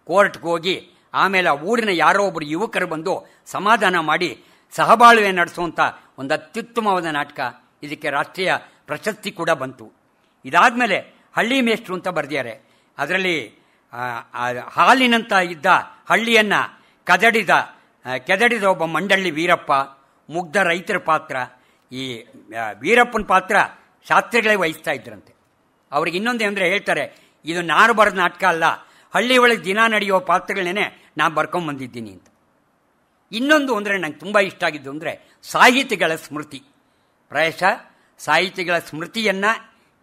S2: ಕೋರ್ಟ್ಗೆ ಹೋಗಿ ಆಮೇಲೆ ಆ ಊರಿನ ಯಾರೋ ಒಬ್ಬರು ಯುವಕರು ಬಂದು ಸಮಾಧಾನ ಮಾಡಿ ಸಹಬಾಳ್ವೆ ನಡೆಸುವಂಥ ಒಂದು ಅತ್ಯುತ್ತಮವಾದ ನಾಟಕ. ಇದಕ್ಕೆ ರಾಷ್ಟ್ರೀಯ ಪ್ರಶಸ್ತಿ ಕೂಡ ಬಂತು. ಇದಾದಮೇಲೆ ಹಳ್ಳಿ ಮೇಷ್ಟ್ರು ಅಂತ ಬರೆದಿದ್ದಾರೆ. ಅದರಲ್ಲಿ ಹಾಲಿನಂತ ಇದ್ದ ಹಳ್ಳಿಯನ್ನು ಕೆದಡಿದ ಒಬ್ಬ ಮಂಡಳ್ಳಿ ವೀರಪ್ಪ, ಮುಗ್ಧ ರೈತರ ಪಾತ್ರ. ಈ ವೀರಪ್ಪನ ಪಾತ್ರ ಶಾಸ್ತ್ರಿಗಳೇ ವಹಿಸ್ತಾ ಇದ್ರಂತೆ. ಅವ್ರಿಗೆ ಇನ್ನೊಂದೇ ಅಂದರೆ ಹೇಳ್ತಾರೆ, ಇದು ನಾನು ಬರೆದ ನಾಟಕ ಅಲ್ಲ, ಹಳ್ಳಿ ಒಳಗೆ ದಿನ ನಡೆಯೋ ಪಾತ್ರಗಳನ್ನೇ ನಾನು ಬರ್ಕೊಂಬಂದಿದ್ದೀನಿ ಅಂತ. ಇನ್ನೊಂದು ಅಂದರೆ ನಂಗೆ ತುಂಬ ಇಷ್ಟ ಆಗಿದ್ದು ಅಂದರೆ ಸಾಹಿತಿಗಳ ಸ್ಮೃತಿ. ಪ್ರಾಯಶಃ ಸಾಹಿತಿಗಳ ಸ್ಮೃತಿಯನ್ನು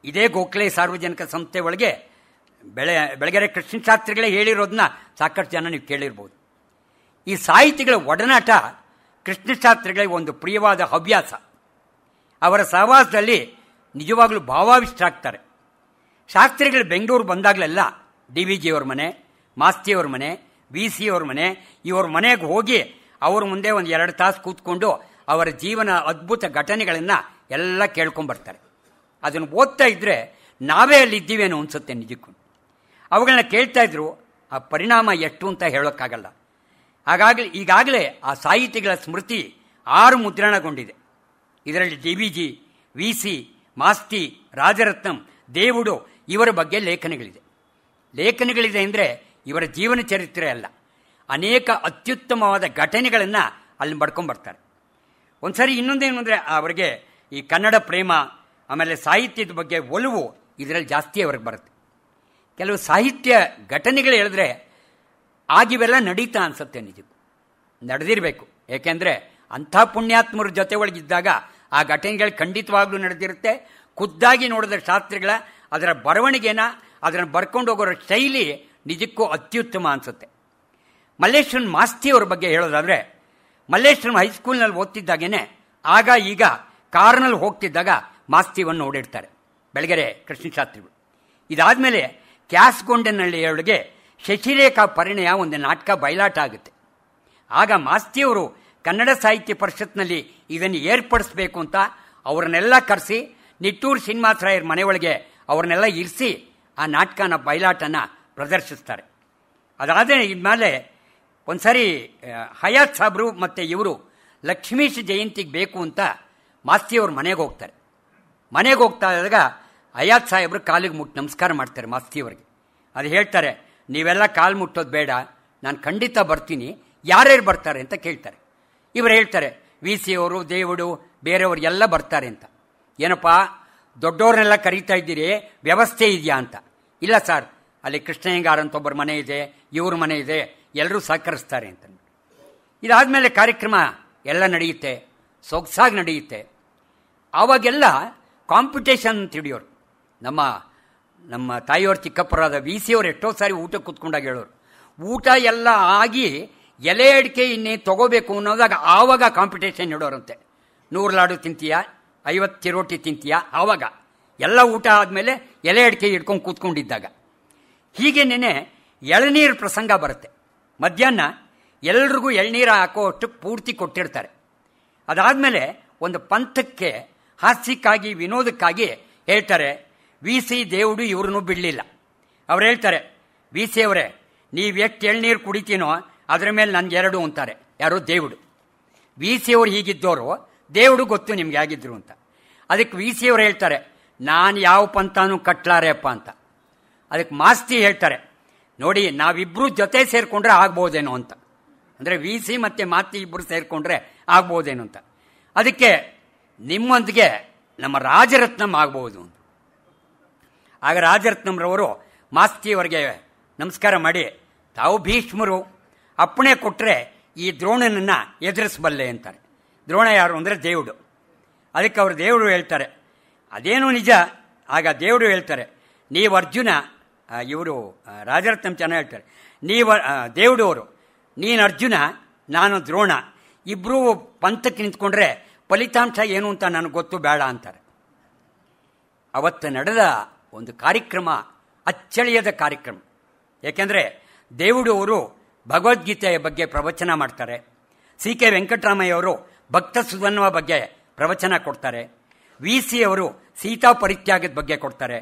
S2: ಇದೇ ಗೋಖಲೆ ಸಾರ್ವಜನಿಕ ಸಂಸ್ಥೆ ಒಳಗೆ ಬೆಳಗೆರೆ ಕೃಷ್ಣಶಾಸ್ತ್ರಿಗಳೇ ಹೇಳಿರೋದನ್ನ ಸಾಕಷ್ಟು ಜನ ನೀವು ಕೇಳಿರ್ಬೋದು. ಈ ಸಾಹಿತಿಗಳ ಒಡನಾಟ ಕೃಷ್ಣಶಾಸ್ತ್ರಿಗಳಿಗೆ ಒಂದು ಪ್ರಿಯವಾದ ಹವ್ಯಾಸ. ಅವರ ಸಹವಾಸದಲ್ಲಿ ನಿಜವಾಗ್ಲೂ ಭಾವಾವಿಷ್ಟರಾಗ್ತಾರೆ. ಶಾಸ್ತ್ರಿಗಳು ಬೆಂಗಳೂರು ಬಂದಾಗಲೆಲ್ಲ DVಜಿಯವ್ರ ಮನೆ, ಮಾಸ್ತಿಯವ್ರ ಮನೆ, VC ಅವ್ರ ಮನೆ, ಇವ್ರ ಮನೆಗೆ ಹೋಗಿ ಅವ್ರ ಮುಂದೆ ಒಂದು 2 ತಾಸು ಕೂತ್ಕೊಂಡು ಅವರ ಜೀವನ ಅದ್ಭುತ ಘಟನೆಗಳನ್ನು ಎಲ್ಲ ಕೇಳ್ಕೊಂಬರ್ತಾರೆ. ಅದನ್ನು ಓದ್ತಾ ಇದ್ದರೆ ನಾವೇ ಅಲ್ಲಿದ್ದೀವೇನೋ ಅನಿಸುತ್ತೆ ನಿಜಕ್ಕೂ. ಅವುಗಳನ್ನ ಕೇಳ್ತಾ ಇದ್ರು, ಆ ಪರಿಣಾಮ ಎಷ್ಟು ಅಂತ ಹೇಳೋಕ್ಕಾಗಲ್ಲ. ಈಗಾಗಲೇ ಆ ಸಾಹಿತಿಗಳ ಸ್ಮೃತಿ 6 ಮುದ್ರಣಗೊಂಡಿದೆ. ಇದರಲ್ಲಿ DVಜಿ, VC, ಮಾಸ್ತಿ, ರಾಜರತ್ನಂ, ದೇವುಡು ಇವರ ಬಗ್ಗೆ ಲೇಖನಗಳಿದೆ ಅಂದರೆ ಇವರ ಜೀವನ ಚರಿತ್ರೆ ಅಲ್ಲ, ಅನೇಕ ಅತ್ಯುತ್ತಮವಾದ ಘಟನೆಗಳನ್ನು ಅಲ್ಲಿ ಬರ್ಕೊಂಬರ್ತಾರೆ. ಒಂದು ಸರಿ ಇನ್ನೊಂದೇನು ಅಂದರೆ ಅವರಿಗೆ ಈ ಕನ್ನಡ ಪ್ರೇಮ, ಆಮೇಲೆ ಸಾಹಿತ್ಯದ ಬಗ್ಗೆ ಒಲವು ಇದರಲ್ಲಿ ಜಾಸ್ತಿ ಅವ್ರಿಗೆ ಬರುತ್ತೆ. ಕೆಲವು ಸಾಹಿತ್ಯ ಘಟನೆಗಳು ಹೇಳಿದ್ರೆ ಆಗಿವೆಲ್ಲ ನಡೀತಾ ಅನಿಸುತ್ತೆ, ನಿಜಕ್ಕೂ ನಡೆದಿರಬೇಕು. ಏಕೆಂದರೆ ಅಂಥ ಪುಣ್ಯಾತ್ಮರ ಜೊತೆ ಒಳಗಿದ್ದಾಗ ಆ ಘಟನೆಗಳು ಖಂಡಿತವಾಗ್ಲೂ ನಡೆದಿರುತ್ತೆ. ಖುದ್ದಾಗಿ ನೋಡಿದ ಶಾಸ್ತ್ರಿಗಳ ಅದರ ಬರವಣಿಗೆನ ಅದನ್ನು ಬರ್ಕೊಂಡು ಹೋಗೋರ ಶೈಲಿ ನಿಜಕ್ಕೂ ಅತ್ಯುತ್ತಮ ಅನಿಸುತ್ತೆ. ಮಲ್ಲೇಶ್ವರನ್ ಮಾಸ್ತಿಯವ್ರ ಬಗ್ಗೆ ಹೇಳೋದಾದರೆ, ಮಲ್ಲೇಶ್ವರನ್ ಹೈಸ್ಕೂಲ್ನಲ್ಲಿ ಓದ್ತಿದ್ದಾಗೇನೆ ಆಗ ಈಗ ಕಾರ್ನಲ್ಲಿ ಹೋಗ್ತಿದ್ದಾಗ ಮಾಸ್ತಿವನ್ನು ನೋಡಿರ್ತಾರೆ ಬೆಳಗೆರೆ ಕೃಷ್ಣಶಾಸ್ತ್ರಿಗಳು. ಇದಾದಮೇಲೆ ಕ್ಯಾಸ್ಗೊಂಡನಹಳ್ಳಿಯೊಳಗೆ ಶಶಿರೇಖಾ ಪರಿಣಯ ಒಂದು ನಾಟಕ ಬಯಲಾಟ ಆಗುತ್ತೆ. ಆಗ ಮಾಸ್ತಿಯವರು ಕನ್ನಡ ಸಾಹಿತ್ಯ ಪರಿಷತ್ನಲ್ಲಿ ಇದನ್ನು ಏರ್ಪಡಿಸಬೇಕು ಅಂತ ಅವ್ರನ್ನೆಲ್ಲ ಕರೆಸಿ ನಿಟ್ಟೂರು ಶ್ರೀನಿವಾಸರಾಯರ ಮನೆಯೊಳಗೆ ಅವ್ರನ್ನೆಲ್ಲ ಇರಿಸಿ ಆ ನಾಟಕನ ಬಯಲಾಟನ ಪ್ರದರ್ಶಿಸ್ತಾರೆ. ಅದಾದ ಇದ್ಮೇಲೆ ಒಂದು ಸಾರಿ ಹಯಾತ್ ಸಾಬ್ರು ಮತ್ತು ಇವರು ಲಕ್ಷ್ಮೀಶ ಜಯಂತಿಗೆ ಬೇಕು ಅಂತ ಮಾಸ್ತಿಯವ್ರ ಮನೆಗೆ ಹೋಗ್ತಾರೆ. ಮನೆಗೆ ಹೋಗ್ತಾ ಇದ್ದಾಗ ಹಯಾತ್ ಸಾಹೇಬರು ಕಾಲಿಗೆ ಮುಟ್ಟು ನಮಸ್ಕಾರ ಮಾಡ್ತಾರೆ ಮಾಸ್ತಿಯವ್ರಿಗೆ. ಅದು ಹೇಳ್ತಾರೆ, ನೀವೆಲ್ಲ ಕಾಲು ಮುಟ್ಟೋದು ಬೇಡ, ನಾನು ಖಂಡಿತ ಬರ್ತೀನಿ, ಯಾರ್ಯಾರು ಬರ್ತಾರೆ ಅಂತ ಕೇಳ್ತಾರೆ. ಇವರು ಹೇಳ್ತಾರೆ, ವಿ ಸಿ ಅವರು, ದೇವುಡು, ಬೇರೆಯವರು ಎಲ್ಲ ಬರ್ತಾರೆ ಅಂತ. ಏನಪ್ಪ ದೊಡ್ಡವ್ರನ್ನೆಲ್ಲ ಕರೀತಾ ಇದ್ದೀರಿ, ವ್ಯವಸ್ಥೆ ಇದೆಯಾ ಅಂತ. ಇಲ್ಲ ಸರ್, ಅಲ್ಲಿ ಕೃಷ್ಣಯ್ಯಂಗಾರ್ ಅಂತ ಒಬ್ಬರ ಮನೆ ಇದೆ, ಇವ್ರ ಮನೆ ಇದೆ, ಎಲ್ಲರೂ ಸಹಕರಿಸ್ತಾರೆ ಅಂತ. ಇದಾದಮೇಲೆ ಕಾರ್ಯಕ್ರಮ ಎಲ್ಲ ನಡೆಯುತ್ತೆ, ಸೊಗಸಾಗಿ ನಡೆಯುತ್ತೆ. ಆವಾಗೆಲ್ಲ ಕಾಂಪಿಟೇಷನ್ ತಿಳಿಯೋರು. ನಮ್ಮ ತಾಯಿಯವ್ರ ಚಿಕ್ಕಪ್ಪರಾದ ವಿ ಸಿ ಅವ್ರು ಎಷ್ಟೋ ಸಾರಿ ಊಟಕ್ಕೆ ಕೂತ್ಕೊಂಡಾಗ ಹೇಳೋರು, ಊಟ ಎಲ್ಲ ಆಗಿ ಎಲೆ ಅಡಿಕೆ ಇನ್ನೇ ತೊಗೋಬೇಕು ಅನ್ನೋದಾಗ ಆವಾಗ ಕಾಂಪಿಟೇಷನ್ ಇಡೋರಂತೆ. 100 ಲಾಡು ತಿಂತೀಯಾ, 50 ಚಿರೋಟಿ ತಿಂತೀಯಾ, ಆವಾಗ ಎಲ್ಲ ಊಟ ಆದಮೇಲೆ ಎಲೆ ಅಡಿಕೆ ಹಿಡ್ಕೊಂಡು ಕೂತ್ಕೊಂಡಿದ್ದಾಗ. ಹೀಗೇನೆ ಎಳನೀರು ಪ್ರಸಂಗ ಬರುತ್ತೆ. ಮಧ್ಯಾಹ್ನ ಎಲ್ರಿಗೂ ಎಳ್ನೀರು ಹಾಕೋಷ್ಟು ಪೂರ್ತಿ ಕೊಟ್ಟಿರ್ತಾರೆ. ಅದಾದಮೇಲೆ ಒಂದು ಪಂಥಕ್ಕೆ ಹಾಸ್ಯಕ್ಕಾಗಿ ವಿನೋದಕ್ಕಾಗಿ ಹೇಳ್ತಾರೆ, ವಿ ಸಿ ದೇವುಡು ಇವ್ರನ್ನೂ ಬಿಡಲಿಲ್ಲ. ಅವ್ರು ಹೇಳ್ತಾರೆ, ವಿ ಸಿ ಅವರೇ ನೀವು ಎಷ್ಟು ಎಳ್ನೀರು ಕುಡಿತೀನೋ ಅದರ ಮೇಲೆ ನನಗೆ 2 ಅಂತಾರೆ. ಯಾರು? ದೇವುಡು. ವಿ ಸಿ ಅವ್ರು ಹೀಗಿದ್ದವರು, ದೇವುಡು ಗೊತ್ತು ನಿಮ್ಗೆ ಹೇಗಿದ್ರು ಅಂತ. ಅದಕ್ಕೆ ವಿ ಸಿ ಅವ್ರು ಹೇಳ್ತಾರೆ, ನಾನು ಯಾವ ಪಂಥನೂ ಕಟ್ಲಾರೆಪ್ಪ ಅಂತ. ಅದಕ್ಕೆ ಮಾಸ್ತಿ ಹೇಳ್ತಾರೆ, ನೋಡಿ ನಾವಿಬ್ಬರು ಜೊತೆ ಸೇರಿಕೊಂಡ್ರೆ ಆಗ್ಬೋದೇನೋ ಅಂತ. ಅಂದರೆ ವಿ ಸಿ ಮತ್ತು ಮಾಸ್ತಿ ಇಬ್ಬರು ಸೇರಿಕೊಂಡ್ರೆ ಆಗ್ಬೋದೇನೋ ಅಂತ. ಅದಕ್ಕೆ ನಿಮ್ಮೊಂದಿಗೆ ನಮ್ಮ ರಾಜರತ್ನಂ ಆಗ್ಬೋದು ಅಂತ. ಆಗ ರಾಜರತ್ನಂರವರು ಮಾಸ್ತಿಯವರಿಗೆ ನಮಸ್ಕಾರ ಮಾಡಿ, ತಾವು ಭೀಷ್ಮರು, ಅಪ್ಪಣೆ ಕೊಟ್ಟರೆ ಈ ದ್ರೋಣನನ್ನು ಎದುರಿಸಬಲ್ಲೆ ಅಂತಾರೆ. ದ್ರೋಣ ಯಾರು ಅಂದರೆ ದೇವುಡು. ಅದಕ್ಕೆ ಅವರು ದೇವುಡು ಹೇಳ್ತಾರೆ, ಅದೇನೂ ನಿಜ. ಆಗ ದೇವುಡು ಹೇಳ್ತಾರೆ, ನೀವು ಅರ್ಜುನ, ಇವರು ರಾಜರತ್ನಂ ಚೆನ್ನಾಗಿ ಹೇಳ್ತಾರೆ, ದೇವುಡು ಅವರು, ನೀನು ಅರ್ಜುನ, ನಾನು ದ್ರೋಣ, ಇಬ್ಬರೂ ಪಂಥಕ್ಕೆ ನಿಂತ್ಕೊಂಡ್ರೆ ಫಲಿತಾಂಶ ಏನು ಅಂತ ನನಗೆ ಗೊತ್ತು ಬೇಡ ಅಂತಾರೆ. ಅವತ್ತು ನಡೆದ ಒಂದು ಕಾರ್ಯಕ್ರಮ ಅಚ್ಚಳಿಯದ ಕಾರ್ಯಕ್ರಮ. ಏಕೆಂದರೆ ದೇವುಡು ಅವರು ಭಗವದ್ಗೀತೆಯ ಬಗ್ಗೆ ಪ್ರವಚನ ಮಾಡ್ತಾರೆ, ಸಿ ಕೆ ವೆಂಕಟರಾಮಯ್ಯವರು ಭಕ್ತ ಸುಧನ್ವ ಬಗ್ಗೆ ಪ್ರವಚನ ಕೊಡ್ತಾರೆ, ವಿ ಸಿ ಅವರು ಸೀತಾ ಪರಿತ್ಯಾಗದ ಬಗ್ಗೆ ಕೊಡ್ತಾರೆ,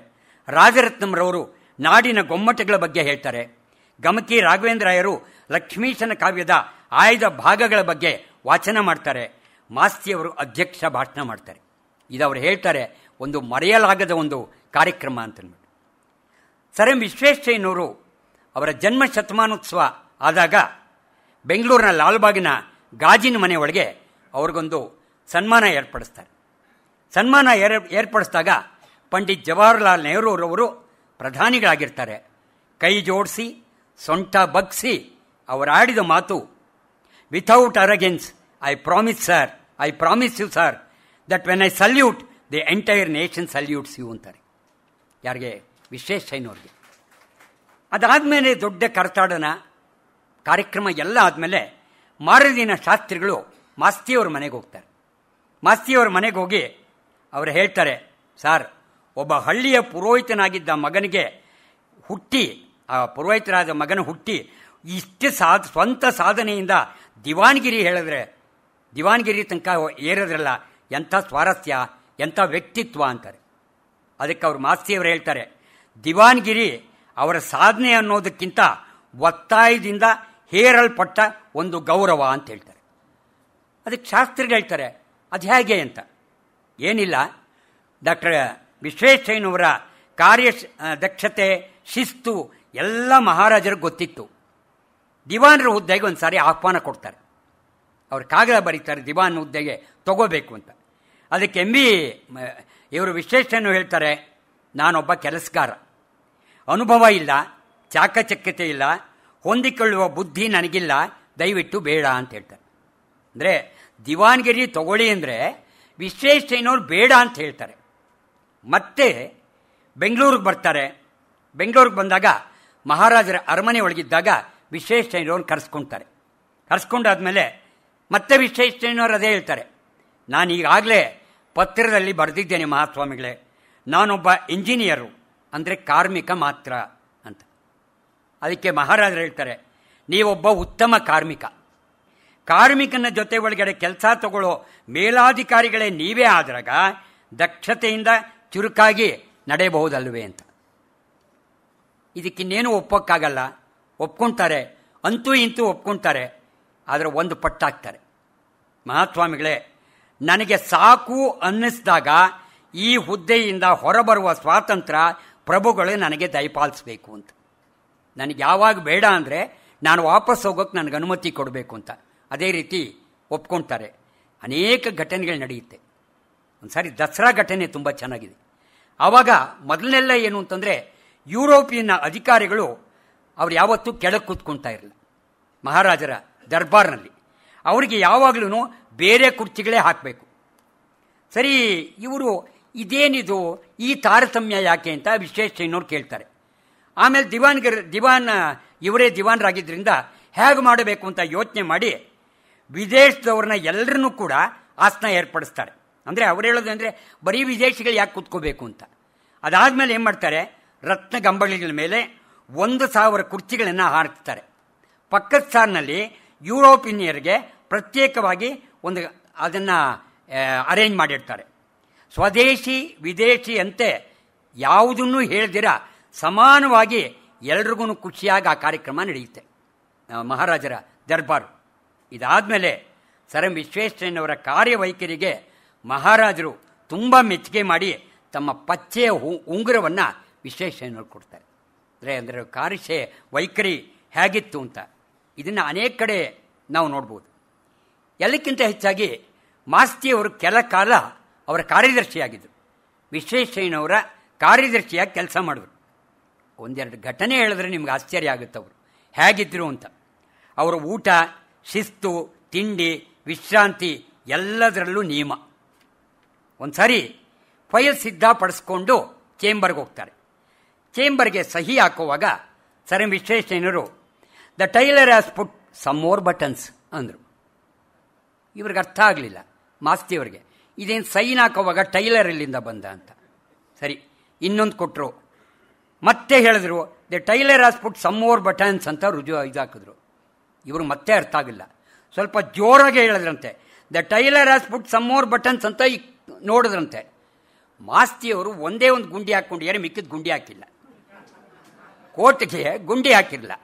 S2: ರಾಜರತ್ನಂರವರು ನಾಡಿನ ಗೊಮ್ಮಟಗಳ ಬಗ್ಗೆ ಹೇಳ್ತಾರೆ, ಗಮಕಿ ರಾಘವೇಂದ್ರಾಯರು ಲಕ್ಷ್ಮೀಶನ ಕಾವ್ಯದ ಆಯ್ದ ಭಾಗಗಳ ಬಗ್ಗೆ ವಾಚನ ಮಾಡ್ತಾರೆ, ಮಾಸ್ತಿಯವರು ಅಧ್ಯಕ್ಷ ಭಾಷಣ ಮಾಡ್ತಾರೆ. ಇದವರು ಹೇಳ್ತಾರೆ, ಒಂದು ಮರೆಯಲಾಗದ ಒಂದು ಕಾರ್ಯಕ್ರಮ ಅಂತಂದ್ಬಿಟ್ಟು. ಸರ್ ಎಂ ವಿಶ್ವೇಶ್ವರಯ್ಯನವರು ಅವರ ಜನ್ಮ ಶತಮಾನೋತ್ಸವ ಆದಾಗ ಬೆಂಗಳೂರಿನ ಲಾಲ್ಬಾಗಿನ ಗಾಜಿನ ಮನೆ ಒಳಗೆ ಅವ್ರಿಗೊಂದು ಸನ್ಮಾನ ಏರ್ಪಡಿಸ್ತಾರೆ. ಸನ್ಮಾನ ಏರ್ಪಡಿಸಿದಾಗ ಪಂಡಿತ್ ಜವಾಹರ್ಲಾಲ್ ನೆಹರೂರವರು ಪ್ರಧಾನಿಗಳಾಗಿರ್ತಾರೆ. ಕೈ ಜೋಡಿಸಿ ಸೊಂಟ ಬಗ್ಸಿ ಅವರು ಆಡಿದ ಮಾತು, without arrogance I promise sir, I promise you sir, that when I salute the entire nation salutes you ಅಂತಾರೆ. ಯಾರಿಗೆ? ವಿಶ್ವೇಶ್ವರಯ್ಯನವ್ರಿಗೆ. ಅದಾದಮೇಲೆ ದೊಡ್ಡ ಕರ್ತಾಡನ ಕಾರ್ಯಕ್ರಮ ಎಲ್ಲ ಆದಮೇಲೆ ಮಾರದಿನ ಶಾಸ್ತ್ರಿಗಳು ಮಾಸ್ತಿಯವ್ರ ಮನೆಗೆ ಹೋಗ್ತಾರೆ. ಮಾಸ್ತಿಯವ್ರ ಮನೆಗೆ ಹೋಗಿ ಅವರು ಹೇಳ್ತಾರೆ, ಸರ್, ಒಬ್ಬ ಹಳ್ಳಿಯ ಪುರೋಹಿತನಾಗಿದ್ದ ಮಗನಿಗೆ ಹುಟ್ಟಿ, ಆ ಪುರೋಹಿತರಾದ ಮಗನ ಹುಟ್ಟಿ ಇಷ್ಟು ಸ್ವಂತ ಸಾಧನೆಯಿಂದ ದಿವಾನ್ಗಿರಿ ಹೇಳಿದ್ರೆ, ದಿವಾನ್ಗಿರಿ ತನಕ ಏರೋದ್ರಲ್ಲ, ಎಂಥ ಸ್ವಾರಸ್ಯ, ಎಂಥ ವ್ಯಕ್ತಿತ್ವ ಅಂತಾರೆ. ಅದಕ್ಕೆ ಅವರು ಮಾಸ್ತಿಯವರು ಹೇಳ್ತಾರೆ, ದಿವಾನ್ಗಿರಿ ಅವರ ಸಾಧನೆ ಅನ್ನೋದಕ್ಕಿಂತ ಒತ್ತಾಯದಿಂದ ಹೇರಲ್ಪಟ್ಟ ಒಂದು ಗೌರವ ಅಂತ ಹೇಳ್ತಾರೆ. ಅದಕ್ಕೆ ಶಾಸ್ತ್ರಿಗಳು ಹೇಳ್ತಾರೆ, ಅದು ಹೇಗೆ ಅಂತ. ಏನಿಲ್ಲ, ಡಾಕ್ಟರ್ ವಿಶ್ವೇಶ್ವರಯ್ಯನವರ ಕಾರ್ಯ ದಕ್ಷತೆ, ಶಿಸ್ತು ಎಲ್ಲ ಮಹಾರಾಜರಿಗೆ ಗೊತ್ತಿತ್ತು. ದಿವಾನರ ಹುದ್ದೆಗೆ ಒಂದು ಸಾರಿ ಆಹ್ವಾನ ಕೊಡ್ತಾರೆ. ಅವ್ರು ಕಾಗದ ಬರೀತಾರೆ, ದಿವಾನ್ ಹುದ್ದೆಗೆ ತಗೋಬೇಕು ಅಂತ. ಅದಕ್ಕೆ ಇವರು ವಿಶ್ವೇಶ್ವರಯ್ಯನವರು ಹೇಳ್ತಾರೆ, ನಾನೊಬ್ಬ ಕೆಲಸಗಾರ, ಅನುಭವ ಇಲ್ಲ, ಚಾಕಚಕ್ಯತೆ ಇಲ್ಲ, ಹೊಂದಿಕೊಳ್ಳುವ ಬುದ್ಧಿ ನನಗಿಲ್ಲ, ದಯವಿಟ್ಟು ಬೇಡ ಅಂತ ಹೇಳ್ತಾರೆ. ಅಂದರೆ ದಿವಾನ್ಗಿರಿ ತಗೊಳ್ಳಿ ಅಂದರೆ ವಿಶ್ವೇಶ್ವರಯ್ಯನವರು ಬೇಡ ಅಂತ ಹೇಳ್ತಾರೆ. ಮತ್ತೆ ಬೆಂಗಳೂರಿಗೆ ಬರ್ತಾರೆ. ಬೆಂಗಳೂರಿಗೆ ಬಂದಾಗ ಮಹಾರಾಜರ ಅರಮನೆ ಒಳಗಿದ್ದಾಗ ವಿಶ್ವೇಶ್ವರಯ್ಯನವ್ರನ್ನ ಕರೆಸ್ಕೊಳ್ತಾರೆ. ಕರೆಸ್ಕೊಂಡಾದ್ಮೇಲೆ ಮತ್ತೆ ವಿಶ್ವೇಶ್ವರಯ್ಯನವ್ರು ಅದೇ ಹೇಳ್ತಾರೆ, ನಾನು ಈಗಾಗಲೇ ಪತ್ರದಲ್ಲಿ ಬರೆದಿದ್ದೇನೆ ಮಹಾಸ್ವಾಮಿಗಳೇ, ನಾನೊಬ್ಬ ಇಂಜಿನಿಯರು, ಅಂದರೆ ಕಾರ್ಮಿಕ ಮಾತ್ರ ಅಂತ. ಅದಕ್ಕೆ ಮಹಾರಾಜರು ಹೇಳ್ತಾರೆ, ನೀವೊಬ್ಬ ಉತ್ತಮ ಕಾರ್ಮಿಕನ ಜೊತೆ ಒಳಗಡೆ ಕೆಲಸ ತಗೊಳ್ಳೋ ಮೇಲಾಧಿಕಾರಿಗಳೇ ನೀವೇ ಆದಾಗ ದಕ್ಷತೆಯಿಂದ ಚುರುಕಾಗಿ ನಡೆಯಬಹುದಲ್ವೇ ಅಂತ. ಇದಕ್ಕಿನ್ನೇನು ಒಪ್ಪೋಕ್ಕಾಗಲ್ಲ. ಒಪ್ಕೊಳ್ತಾರೆ, ಅಂತೂ ಇಂತೂ ಒಪ್ಕೊಳ್ತಾರೆ. ಆದರೆ ಒಂದು ಪಟ್ಟಾಗ್ತಾರೆ, ಮಹಾಸ್ವಾಮಿಗಳೇ ನನಗೆ ಸಾಕು ಅನ್ನಿಸಿದಾಗ ಈ ಹುದ್ದೆಯಿಂದ ಹೊರಬರುವ ಸ್ವಾತಂತ್ರ್ಯ ಪ್ರಭುಗಳು ನನಗೆ ದಯಪಾಲಿಸಬೇಕು ಅಂತ. ನನಗೆ ಯಾವಾಗ ಬೇಡ ಅಂದರೆ ನಾನು ವಾಪಸ್ ಹೋಗೋಕ್ಕೆ ನನಗೆ ಅನುಮತಿ ಕೊಡಬೇಕು ಅಂತ. ಅದೇ ರೀತಿ ಒಪ್ಕೊಳ್ತಾರೆ. ಅನೇಕ ಘಟನೆಗಳು ನಡೆಯುತ್ತೆ. ಒಂದು ಸಾರಿ ದಸರಾ ಘಟನೆ ತುಂಬ ಚೆನ್ನಾಗಿದೆ. ಆವಾಗ ಮೊದಲನೆಲ್ಲ ಏನು ಅಂತಂದರೆ, ಯುರೋಪಿಯನ್ ಅಧಿಕಾರಿಗಳು ಅವ್ರು ಯಾವತ್ತೂ ಕೆಳಗೆ ಕೂತ್ಕೊಳ್ತಾ ಇರಲಿಲ್ಲ ಮಹಾರಾಜರ ದರ್ಬಾರ್ನಲ್ಲಿ. ಅವರಿಗೆ ಯಾವಾಗಲೂ ಬೇರೆ ಕುರ್ಚಿಗಳೇ ಹಾಕಬೇಕು. ಸರಿ, ಇವರು ಇದೇನಿದು ಈ ತಾರತಮ್ಯ ಯಾಕೆ ಅಂತ ವಿಶ್ವೇಶ್ವರಯ್ಯನವ್ರು ಕೇಳ್ತಾರೆ. ಆಮೇಲೆ ಇವರೇ ದಿವಾನರಾಗಿದ್ದರಿಂದ ಹೇಗೆ ಮಾಡಬೇಕು ಅಂತ ಯೋಚನೆ ಮಾಡಿ ವಿದೇಶದವ್ರನ್ನ ಎಲ್ಲರನ್ನೂ ಕೂಡ ಆಸನ ಏರ್ಪಡಿಸ್ತಾರೆ. ಅಂದರೆ ಅವ್ರು ಹೇಳೋದು ಅಂದರೆ ಬರೀ ವಿದೇಶಿಗಳು ಯಾಕೆ ಕೂತ್ಕೋಬೇಕು ಅಂತ. ಅದಾದಮೇಲೆ ಏನು ಮಾಡ್ತಾರೆ, ರತ್ನ ಗಂಬಳಿಗಳ ಮೇಲೆ 1,000 ಕುರ್ಚಿಗಳನ್ನು ಹಾರಿಸ್ತಾರೆ. ಪಕ್ಕದ ಸಾಲಿನಲ್ಲಿ ಯುರೋಪಿಯನ್ಯರಿಗೆ ಪ್ರತ್ಯೇಕವಾಗಿ ಅದನ್ನು ಅರೇಂಜ್ ಮಾಡಿರ್ತಾರೆ. ಸ್ವದೇಶಿ ವಿದೇಶಿ ಅಂತೆ ಯಾವುದನ್ನೂ ಹೇಳ್ದಿರ ಸಮಾನವಾಗಿ ಎಲ್ರಿಗೂ ಖುಷಿಯಾಗಿ ಆ ಕಾರ್ಯಕ್ರಮ ನಡೆಯುತ್ತೆ ಮಹಾರಾಜರ ದರ್ಬಾರು. ಇದಾದಮೇಲೆ ಸರ್ ಎಂ ವಿಶ್ವೇಶ್ವರಯ್ಯನವರ ಕಾರ್ಯವೈಖರಿಗೆ ಮಹಾರಾಜರು ತುಂಬ ಮೆಚ್ಚುಗೆ ಮಾಡಿ ತಮ್ಮ ಪಚ್ಚೆಯ ಉಂಗುರವನ್ನು ವಿಶ್ವೇಶ್ವರಯ್ಯನವ್ರು ಕೊಡ್ತಾರೆ. ಅಂದರೆ ಕಾರ್ಯ ವೈಖರಿ ಹೇಗಿತ್ತು ಅಂತ ಇದನ್ನು ಅನೇಕ ಕಡೆ ನಾವು ನೋಡ್ಬೋದು. ಎಲ್ಲಕ್ಕಿಂತ ಹೆಚ್ಚಾಗಿ ಮಾಸ್ತಿಯವರು ಕೆಲ ಕಾಲ ಅವರ ಕಾರ್ಯದರ್ಶಿಯಾಗಿದ್ದರು. ವಿಶ್ವೇಶ್ವರಯ್ಯನವರ ಕಾರ್ಯದರ್ಶಿಯಾಗಿ ಕೆಲಸ ಮಾಡಿದ್ರು. ಒಂದೆರಡು ಘಟನೆ ಹೇಳಿದ್ರೆ ನಿಮ್ಗೆ ಆಶ್ಚರ್ಯ ಆಗುತ್ತೆ ಅವರು ಹೇಗಿದ್ದರು ಅಂತ. ಅವರ ಊಟ, ಶಿಸ್ತು, ತಿಂಡಿ, ವಿಶ್ರಾಂತಿ ಎಲ್ಲದರಲ್ಲೂ ನಿಯಮ. ಒಂದು ಸಾರಿ ಫೈಲ್ ಸಿದ್ಧಪಡಿಸ್ಕೊಂಡು ಚೇಂಬರ್ಗೆ ಹೋಗ್ತಾರೆ. ಚೇಂಬರ್ಗೆ ಸಹಿ ಹಾಕುವಾಗ ಸರ್ ಎಂ ವಿಶ್ವೇಶ್ವರಯ್ಯನವರು the tailor has put some more buttons ಅಂದರು. ಇವ್ರಿಗೆ ಅರ್ಥ ಆಗಲಿಲ್ಲ ಮಾಸ್ತಿಯವರಿಗೆ, ಇದೇನು ಸೈನ್ ಹಾಕುವಾಗ ಟೈಲರ್ ಎಲ್ಲಿಂದ ಬಂದ ಅಂತ. ಸರಿ, ಇನ್ನೊಂದು ಕೊಟ್ಟರು. ಮತ್ತೆ ಹೇಳಿದ್ರು the tailor has put some more buttons ಅಂತ ಇದಾಕಿದ್ರು. ಇವರು ಮತ್ತೆ ಅರ್ಥ ಆಗಿಲ್ಲ. ಸ್ವಲ್ಪ ಜೋರಾಗೆ ಹೇಳಿದ್ರಂತೆ, the tailor has put some more buttons ಅಂತ ನೋಡಿದ್ರಂತೆ. ಮಾಸ್ತಿಯವರು ಒಂದೇ ಒಂದು ಗುಂಡಿ ಹಾಕ್ಕೊಂಡಿದ್ದಾರೆ, ಮಿಕ್ಕಿದ ಗುಂಡಿ ಹಾಕಿಲ್ಲ. ಕೋಟ್ಗೆ ಗುಂಡಿ ಹಾಕಿರಲಿಲ್ಲ.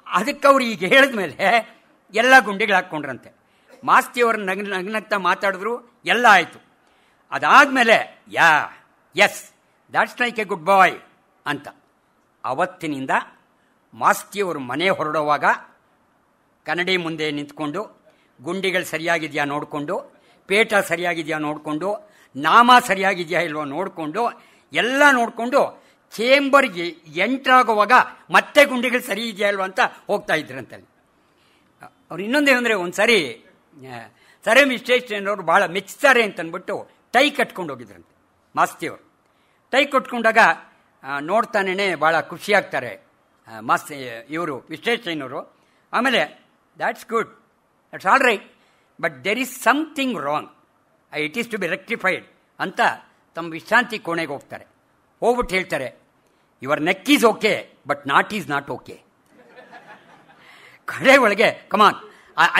S2: ಅದಕ್ಕೆ ಅವ್ರು ಈಗ ಹೇಳಿದ ಮೇಲೆ ಎಲ್ಲ ಗುಂಡಿಗಳು ಹಾಕ್ಕೊಂಡ್ರಂತೆ. ಮಾಸ್ತಿಯವರು ನಗ್ನಗ್ತಾ ಮಾತಾಡಿದ್ರು, ಎಲ್ಲ ಆಯಿತು. ಅದಾದಮೇಲೆ yes that's like a good boy ಅಂತ. ಅವತ್ತಿನಿಂದ ಮಾಸ್ತಿಯವರು ಮನೆ ಹೊರಡುವಾಗ ಕನ್ನಡಿ ಮುಂದೆ ನಿಂತ್ಕೊಂಡು ಗುಂಡಿಗಳು ಸರಿಯಾಗಿದೆಯಾ ನೋಡಿಕೊಂಡು, ಪೇಟ ಸರಿಯಾಗಿದೆಯಾ ನೋಡಿಕೊಂಡು, ನಾಮ ಸರಿಯಾಗಿದೆಯಾ ಇಲ್ವೋ ನೋಡಿಕೊಂಡು, ಎಲ್ಲ ನೋಡಿಕೊಂಡು ಚೇಂಬರ್ಗೆ ಎಂಟ್ರಾಗುವಾಗ ಮತ್ತೆ ಗುಂಡಿಗಳು ಸರಿ ಇದೆಯಾ ಇಲ್ವ ಅಂತ ಹೋಗ್ತಾ ಇದ್ರಂತಲ್ಲಿ. ಅವ್ರು ಇನ್ನೊಂದೇನೆಂದರೆ, ಒಂದು ಸಾರಿ ಸರ್ ಎಂ ವಿಶ್ವೇಶ್ವರಯ್ಯನವರು ಭಾಳ ಮೆಚ್ತಾರೆ ಅಂತಂದ್ಬಿಟ್ಟು ಟೈ ಕಟ್ಕೊಂಡು ಹೋಗಿದ್ರಂತೆ ಮಾಸ್ತಿಯವರು. ಟೈ ಕಟ್ಕೊಂಡಾಗ ನೋಡ್ತಾನೇ ಭಾಳ ಖುಷಿಯಾಗ್ತಾರೆ ಇವರು ವಿಶ್ವೇಶ್ವರಯ್ಯನವರು. ಆಮೇಲೆ that's good, that's all right, but there is something wrong, it is to be rectified ಅಂತ ತಮ್ಮ ವಿಶ್ರಾಂತಿ ಕೋಣೆಗೆ ಹೋಗ್ತಾರೆ. ಹೋಗ್ಬಿಟ್ಟು ಹೇಳ್ತಾರೆ, your neck is okay but not is not okay. ಕಡೆ ಒಳಗೆ come on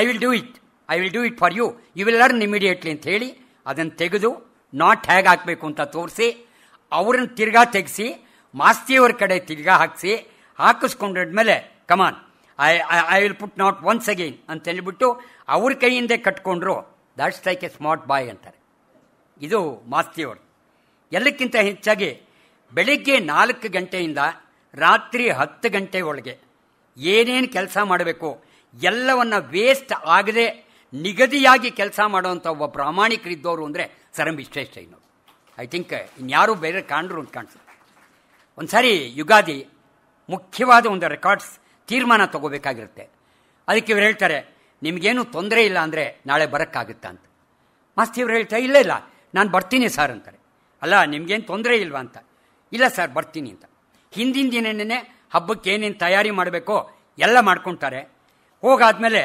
S2: I will do it for you will learn immediately ಅಂತ ಹೇಳಿ ಅದನ್ನು ತೆಗೆದು ನಾಟ್ ಹೇಗೆ ಹಾಕಬೇಕು ಅಂತ ತೋರಿಸಿ ಅವ್ರನ್ನ ತಿರ್ಗಾ ತೆಗೆಸಿ ಮಾಸ್ತಿಯವ್ರ ಕಡೆ ತಿರ್ಗಾ ಹಾಕಿಸ್ಕೊಂಡ್ಮೇಲೆ come on I will put not once again ಅಂತ ಹೇಳಿಬಿಟ್ಟು ಅವ್ರ ಕೈಯಿಂದೆ ಕಟ್ಕೊಂಡ್ರು. That's like a smart boy ಅಂತಾರೆ. ಇದು ಮಾಸ್ತಿಯವರು. ಎಲ್ಲಕ್ಕಿಂತ ಹೆಚ್ಚಾಗಿ ಬೆಳಿಗ್ಗೆ 4 ಗಂಟೆಯಿಂದ ರಾತ್ರಿ 10 ಗಂಟೆ ಒಳಗೆ ಏನೇನು ಕೆಲಸ ಮಾಡಬೇಕು ಎಲ್ಲವನ್ನ ವೇಸ್ಟ್ ಆಗದೆ ನಿಗದಿಯಾಗಿ ಕೆಲಸ ಮಾಡುವಂಥ ಒಬ್ಬ ಪ್ರಾಮಾಣಿಕರಿದ್ದವರು ಅಂದರೆ ಸರ್ ಎಂ ವಿಶ್ವೇಶ್ವರಯ್ಯನವರು. ಐ ಥಿಂಕ್ ಇನ್ಯಾರೂ ಬೇರೆ ಕಾಣರು ಅಂತ ಕಾಣಿಸುತ್ತೆ. ಒಂದು ಸಾರಿ ಯುಗಾದಿ ಮುಖ್ಯವಾದ ಒಂದು ರೆಕಾರ್ಡ್ಸ್ ತೀರ್ಮಾನ ತಗೋಬೇಕಾಗಿರುತ್ತೆ. ಅದಕ್ಕೆ ಇವ್ರು ಹೇಳ್ತಾರೆ, ನಿಮಗೇನು ತೊಂದರೆ ಇಲ್ಲ ಅಂದರೆ ನಾಳೆ ಬರೋಕ್ಕಾಗುತ್ತಾ ಅಂತ. ಮಾಸ್ತಿಯವ್ರು ಹೇಳ್ತಾರೆ, ಇಲ್ಲ ನಾನು ಬರ್ತೀನಿ ಸರ್ ಅಂತಾರೆ. ಅಲ್ಲ ನಿಮಗೇನು ತೊಂದರೆ ಇಲ್ವಾ ಅಂತ. ಇಲ್ಲ ಸರ್ ಬರ್ತೀನಿ ಅಂತ. ಹಿಂದಿನ ದಿನನೇ ಹಬ್ಬಕ್ಕೆ ಏನೇನು ತಯಾರಿ ಮಾಡಬೇಕೋ ಎಲ್ಲ ಮಾಡ್ಕೊತಾರೆ. ಹೋಗಾದ್ಮೇಲೆ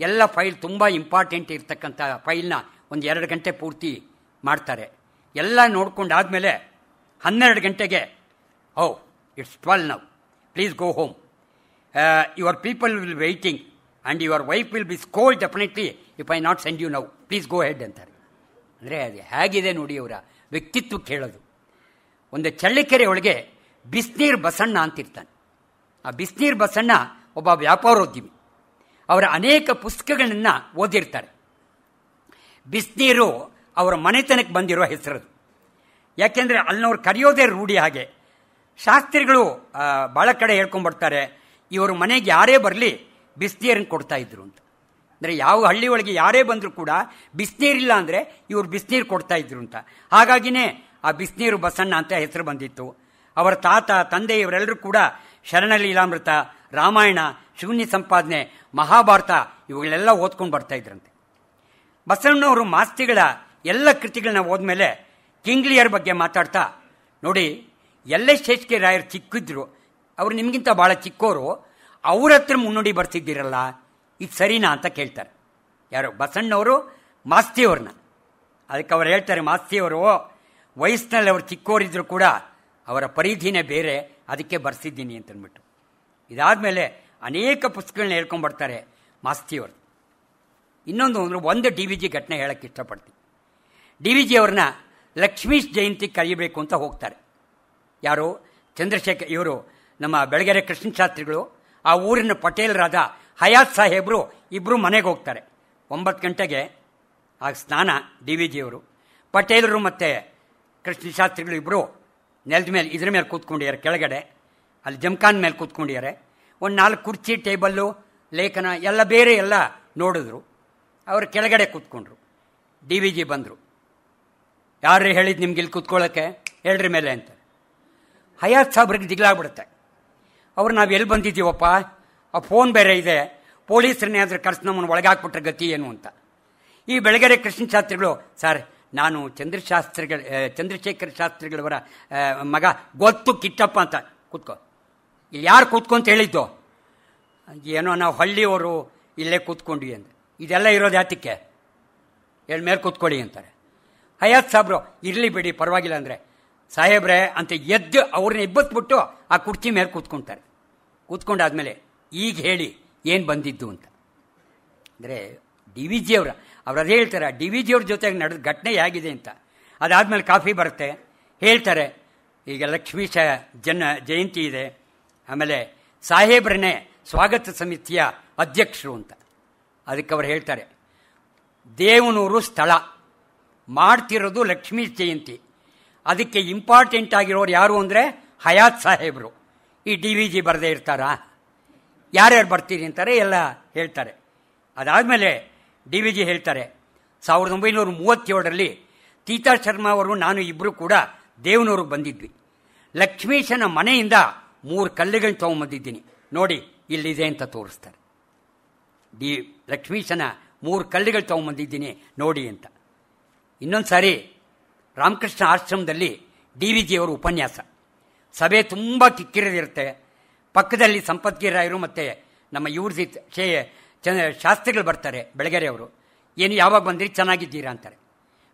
S2: ಎಲ್ಲ ಫೈಲ್ ತುಂಬ ಇಂಪಾರ್ಟೆಂಟ್ ಇರ್ತಕ್ಕಂಥ ಫೈಲ್ನ ಒಂದು 2 ಗಂಟೆ ಪೂರ್ತಿ ಮಾಡ್ತಾರೆ. ಎಲ್ಲ ನೋಡ್ಕೊಂಡಾದ್ಮೇಲೆ 12 ಗಂಟೆಗೆ it's 12 now, please go home, your people will waiting and your wife will be scold definitely if I not send you now, please go head ಅಂತಾರೆ. ಅಂದರೆ ಅದು ಹೇಗಿದೆ ನೋಡಿ ಅವರ ವ್ಯಕ್ತಿತ್ವಕ್ಕೆ ಹೇಳೋದು. ಒಂದು ಚಳ್ಳಕೆರೆ ಒಳಗೆ ಬಿಸ್ನೀರ್ ಬಸಣ್ಣ ಅಂತಿರ್ತಾನೆ. ಆ ಬಿಸ್ನೀರ್ ಬಸಣ್ಣ ಒಬ್ಬ ವ್ಯಾಪಾರೋದ್ಯಮಿ. ಅವರ ಅನೇಕ ಪುಸ್ತಕಗಳನ್ನು ಓದಿರ್ತಾರೆ. ಬಿಸ್ನೀರು ಅವರ ಮನೆತನಕ್ಕೆ ಬಂದಿರೋ ಹೆಸರದು. ಯಾಕೆಂದರೆ ಅಲ್ಲಿನವ್ರು ಕರೆಯೋದೇ ರೂಢಿ. ಹಾಗೆ ಶಾಸ್ತ್ರಿಗಳು ಭಾಳ ಕಡೆ ಹೇಳ್ಕೊಂಡ್ಬರ್ತಾರೆ, ಇವರು ಮನೆಗೆ ಯಾರೇ ಬರಲಿ ಬಿಸ್ನೀರನ್ನು ಕೊಡ್ತಾ ಇದ್ರು ಅಂತ. ಅಂದರೆ ಯಾವ ಹಳ್ಳಿ ಒಳಗೆ ಯಾರೇ ಬಂದರೂ ಕೂಡ ಬಿಸ್ನೀರಿಲ್ಲ ಅಂದರೆ ಇವರು ಬಿಸ್ನೀರು ಕೊಡ್ತಾ ಇದ್ರು ಅಂತ. ಹಾಗಾಗಿನೇ ಆ ಬಿಸ್ನೀರು ಬಸಣ್ಣ ಅಂತ ಹೆಸರು ಬಂದಿತ್ತು. ಅವರ ತಾತ ತಂದೆ ಇವರೆಲ್ಲರೂ ಕೂಡ ಶರಣಲೀಲಾಮೃತ, ರಾಮಾಯಣ, ಶೂನ್ಯ ಸಂಪಾದನೆ, ಮಹಾಭಾರತ ಇವುಗಳೆಲ್ಲ ಓದ್ಕೊಂಡು ಬರ್ತಾ ಇದ್ರಂತೆ. ಬಸವಣ್ಣವರು ಮಾಸ್ತಿಗಳ ಎಲ್ಲ ಕೃತಿಗಳನ್ನ ಓದ್ಮೇಲೆ ಕಿಂಗ್ಲಿಯರ್ ಬಗ್ಗೆ ಮಾತಾಡ್ತಾ, ನೋಡಿ ಶೇಷಕೆ ರಾಯರು ಚಿಕ್ಕಿದ್ರು, ಅವರು ನಿಮಗಿಂತ ಭಾಳ ಚಿಕ್ಕೋರು, ಅವ್ರ ಹತ್ರ ಮುನ್ನುಡಿ ಬರ್ತಿದ್ದೀರಲ್ಲ, ಇದು ಸರಿನಾ ಅಂತ ಕೇಳ್ತಾರೆ. ಯಾರು? ಬಸಣ್ಣವರು ಮಾಸ್ತಿಯವ್ರನ್ನ. ಅದಕ್ಕೆ ಅವ್ರು ಹೇಳ್ತಾರೆ, ಮಾಸ್ತಿಯವರು ವಯಸ್ಸಿನಲ್ಲಿ ಅವರು ಚಿಕ್ಕೋರಿದ್ರು ಕೂಡ ಅವರ ಪರಿಧಿನೇ ಬೇರೆ, ಅದಕ್ಕೆ ಬರ್ಸಿದ್ದೀನಿ ಅಂತಂದ್ಬಿಟ್ಟು. ಇದಾದಮೇಲೆ ಅನೇಕ ಪುಸ್ತಕಗಳನ್ನ ಹೇಳ್ಕೊಂಡ್ಬರ್ತಾರೆ ಮಾಸ್ತಿಯವರು. ಇನ್ನೊಂದು ಅಂದರೆ ಒಂದು DVG ಘಟನೆ ಹೇಳಕ್ಕೆ ಇಷ್ಟಪಡ್ತೀನಿ. DVG ಅವ್ರನ್ನ ಲಕ್ಷ್ಮೀಶ್ ಜಯಂತಿ ಕರೀಬೇಕು ಅಂತ ಹೋಗ್ತಾರೆ. ಯಾರು? ಚಂದ್ರಶೇಖರ್. ಇವರು ನಮ್ಮ ಬೆಳಗೆರೆ ಕೃಷ್ಣ ಶಾಸ್ತ್ರಿಗಳು, ಆ ಊರಿನ ಪಟೇಲರಾದ ಹಯಾತ್ ಸಾಹೇಬರು ಇಬ್ಬರು ಮನೆಗೆ ಹೋಗ್ತಾರೆ. 9 ಗಂಟೆಗೆ ಆಗ ಸ್ನಾನ. DVG ಅವರು, ಪಟೇಲರು ಮತ್ತು ಕೃಷ್ಣ ಶಾಸ್ತ್ರಿಗಳು ಇಬ್ಬರು ನೆಲದ ಮೇಲೆ ಇದ್ರ ಮೇಲೆ ಕೂತ್ಕೊಂಡಿದ್ದಾರೆ, ಕೆಳಗಡೆ ಅಲ್ಲಿ ಜಮಖಾನ್ ಮೇಲೆ ಕೂತ್ಕೊಂಡಿದ್ದಾರೆ. ಒಂದು 4 ಕುರ್ಚಿ, ಟೇಬಲ್ಲು, ಲೇಖನ ಎಲ್ಲ ಬೇರೆ ಎಲ್ಲ ನೋಡಿದ್ರು. ಅವರು ಕೆಳಗಡೆ ಕೂತ್ಕೊಂಡ್ರು. DVG ಬಂದರು. ಯಾರು ಹೇಳಿದ್ದು ನಿಮ್ಗೆ ಇಲ್ಲಿ ಕೂತ್ಕೊಳ್ಳೋಕ್ಕೆ? ಹೇಳ್ರಿ ಮೇಲೆ ಅಂತ. ಹಯಾತ್ ಸಾಬ್ರಿಗೆ ದಿಗ್ಲಾಗ್ಬಿಡುತ್ತೆ. ಅವ್ರು ನಾವು ಎಲ್ಲಿ ಬಂದಿದ್ದೀವಪ್ಪ, ಆ ಫೋನ್ ಬೇರೆ ಇದೆ, ಪೊಲೀಸರನ್ನೇ ಆದ್ರೆ ಕರ್ಸಿ ನಮ್ಮನ್ನು ಒಳಗಾಕ್ಬಿಟ್ರೆ ಗತಿ ಏನು ಅಂತ. ಈ ಬೆಳಗೆರೆ ಕೃಷ್ಣ ಶಾಸ್ತ್ರಿಗಳು, ಸರ್ ನಾನು ಚಂದ್ರಶೇಖರ್ ಶಾಸ್ತ್ರಿಗಳವರ ಮಗ, ಗೊತ್ತು ಕಿಟ್ಟಪ್ಪ ಅಂತ. ಕೂತ್ಕೋ. ಇಲ್ಲಿ ಯಾರು ಕೂತ್ಕೊಂತ ಹೇಳಿದ್ದು? ಏನೋ ನಾವು ಹಳ್ಳಿಯವರು ಇಲ್ಲೇ ಕೂತ್ಕೊಂಡ್ವಿ ಅಂತ. ಇದೆಲ್ಲ ಇರೋದು ಯಾತಕ್ಕೆ? ಹೇಳಿ ಮೇಲೆ ಕೂತ್ಕೊಳ್ಳಿ ಅಂತಾರೆ. ಹಯಾತ್ ಸಾಬ್ರು, ಇರಲಿ ಬಿಡಿ ಪರವಾಗಿಲ್ಲ ಅಂದರೆ, ಸಾಹೇಬ್ರೆ ಅಂತ ಎದ್ದು ಅವ್ರನ್ನ ಎಬ್ಬತ್ಬಿಟ್ಟು ಆ ಕುರ್ಚಿ ಮೇಲೆ ಕೂತ್ಕೊಳ್ತಾರೆ. ಕೂತ್ಕೊಂಡಾದ್ಮೇಲೆ ಈಗ ಹೇಳಿ ಏನು ಬಂದಿದ್ದು ಅಂತ. ಅಂದರೆ DVG ಅವ್ರು ಅದೇ ಹೇಳ್ತಾರೆ. DVG ಅವ್ರ ಜೊತೆಗೆ ನಡೆದ ಘಟನೆ ಹೇಗಿದೆ ಅಂತ. ಅದಾದಮೇಲೆ ಕಾಫಿ ಬರುತ್ತೆ. ಹೇಳ್ತಾರೆ, ಈಗ ಲಕ್ಷ್ಮೀಶ ಜಯಂತಿ ಇದೆ, ಆಮೇಲೆ ಸಾಹೇಬ್ರನ್ನೇ ಸ್ವಾಗತ ಸಮಿತಿಯ ಅಧ್ಯಕ್ಷರು ಅಂತ. ಅದಕ್ಕೆ ಅವ್ರು ಹೇಳ್ತಾರೆ, ದೇವನೂರು ಸ್ಥಳ ಮಾಡ್ತಿರೋದು ಲಕ್ಷ್ಮೀ ಜಯಂತಿ, ಅದಕ್ಕೆ ಇಂಪಾರ್ಟೆಂಟ್ ಆಗಿರೋರು ಯಾರು ಅಂದರೆ ಹಯಾತ್ ಸಾಹೇಬರು. ಈ DVG ಬರದೇ ಇರ್ತಾರಾ? ಯಾರ್ಯಾರು ಬರ್ತೀರಿ ಅಂತಾರೆ, ಎಲ್ಲ ಹೇಳ್ತಾರೆ. ಅದಾದಮೇಲೆ DVG ಹೇಳ್ತಾರೆ, 1937ರಲ್ಲಿ ತೀತಾ ಶರ್ಮಾ ಅವರು ನಾನು ಇಬ್ಬರು ಕೂಡ ದೇವನೂರಿಗೆ ಬಂದಿದ್ವಿ. ಲಕ್ಷ್ಮೀಶನ ಮನೆಯಿಂದ 3 ಕಲ್ಲುಗಳನ್ನ ತೊಗೊಂಬಂದಿದ್ದೀನಿ ನೋಡಿ, ಇಲ್ಲಿದೆ ಅಂತ ತೋರಿಸ್ತಾರೆ. ಲಕ್ಷ್ಮೀಶನ 3 ಕಲ್ಲುಗಳು ತೊಗೊಂಬಂದಿದ್ದೀನಿ ನೋಡಿ ಅಂತ. ಇನ್ನೊಂದು ಸಾರಿ ರಾಮಕೃಷ್ಣ ಆಶ್ರಮದಲ್ಲಿ DVG ಅವರು ಉಪನ್ಯಾಸ. ಸಭೆ ತುಂಬ ಕಿಕ್ಕಿರಿದಿರುತ್ತೆ. ಪಕ್ಕದಲ್ಲಿ ಸಂಪತ್ಗಿರಾಯರು ಮತ್ತು ನಮ್ಮ ಇವ್ರದ್ದು ಶಾಸ್ತ್ರಿಗಳು ಬರ್ತಾರೆ, ಬೆಳಗೆರೆ ಅವರು. ಏನು ಯಾವಾಗ ಬಂದಿರಿ, ಚೆನ್ನಾಗಿದ್ದೀರಾ ಅಂತಾರೆ.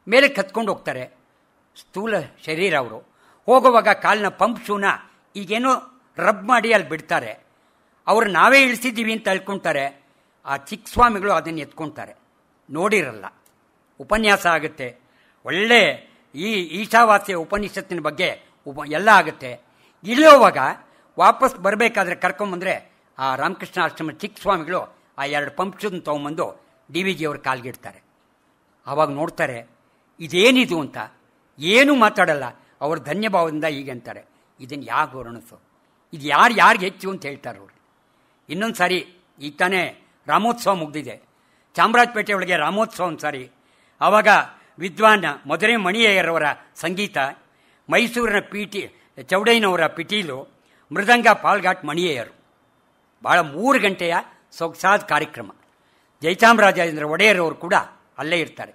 S2: ಮೇಲೆ ಕತ್ಕೊಂಡು ಹೋಗ್ತಾರೆ. ಸ್ಥೂಲ ಶರೀರ ಅವರು. ಹೋಗುವಾಗ ಕಾಲಿನ ಪಂಪ್ ಶೂನ ಈಗೇನೋ ರಬ್ ಮಾಡಿ ಅಲ್ಲಿ ಬಿಡ್ತಾರೆ. ಅವರು ನಾವೇ ಇಳಿಸಿದ್ದೀವಿ ಅಂತ ಹೇಳ್ಕೊತಾರೆ. ಆ ಚಿಕ್ಕ ಸ್ವಾಮಿಗಳು ಅದನ್ನು ಎತ್ಕೊಳ್ತಾರೆ, ನೋಡಿರಲ್ಲ. ಉಪನ್ಯಾಸ ಆಗುತ್ತೆ, ಒಳ್ಳೆ ಈ ಈಶಾವಾಸ್ಯ ಉಪನಿಷತ್ತಿನ ಬಗ್ಗೆ ಎಲ್ಲ ಆಗುತ್ತೆ. ಇಳಿಯೋವಾಗ ವಾಪಸ್ ಬರಬೇಕಾದ್ರೆ ಕರ್ಕೊಂಬಂದರೆ ಆ ರಾಮಕೃಷ್ಣ ಆಶ್ರಮ ಚಿಕ್ಕ ಸ್ವಾಮಿಗಳು ಆ 2 ಪಂಪ್ ಶೂನ ತೊಗೊಂಬಂದು DVG ಅವ್ರ ಕಾಲ್ಗಿಡ್ತಾರೆ. ಆವಾಗ ನೋಡ್ತಾರೆ, ಇದೇನಿದು ಅಂತ. ಏನೂ ಮಾತಾಡಲ್ಲ. ಅವ್ರ ಧನ್ಯಭಾವದಿಂದ ಹೀಗೆ ಅಂತಾರೆ, ಇದನ್ನು ಯಾಕೆ ವರ್ಣಿಸು, ಇದು ಯಾರಿಗೆ ಹೆಚ್ಚು ಅಂತ ಹೇಳ್ತಾರೆ ಅವರು. ಇನ್ನೊಂದು ಸಾರಿ ಈಗ ತಾನೇ ರಾಮೋತ್ಸವ ಮುಗ್ದಿದೆ, ಚಾಮರಾಜಪೇಟೆ ಒಳಗೆ ರಾಮೋತ್ಸವ ಒಂದು ಸಾರಿ. ಆವಾಗ ವಿದ್ವಾನ್ ಮಧುರೆ ಮಣಿಯಯ್ಯರವರ ಸಂಗೀತ, ಮೈಸೂರಿನ ಚೌಡಯ್ಯನವರ ಪಿಟೀಲು, ಮೃದಂಗ ಪಾಲ್ಘಾಟ್ ಮಣಿಯಯ್ಯರು. ಭಾಳ 3 ಗಂಟೆಯ ಸೊಗಸಾದ ಕಾರ್ಯಕ್ರಮ. ಜಯಚಾಮರಾಜೇಂದ್ರ ಒಡೆಯರವರು ಕೂಡ ಅಲ್ಲೇ ಇರ್ತಾರೆ.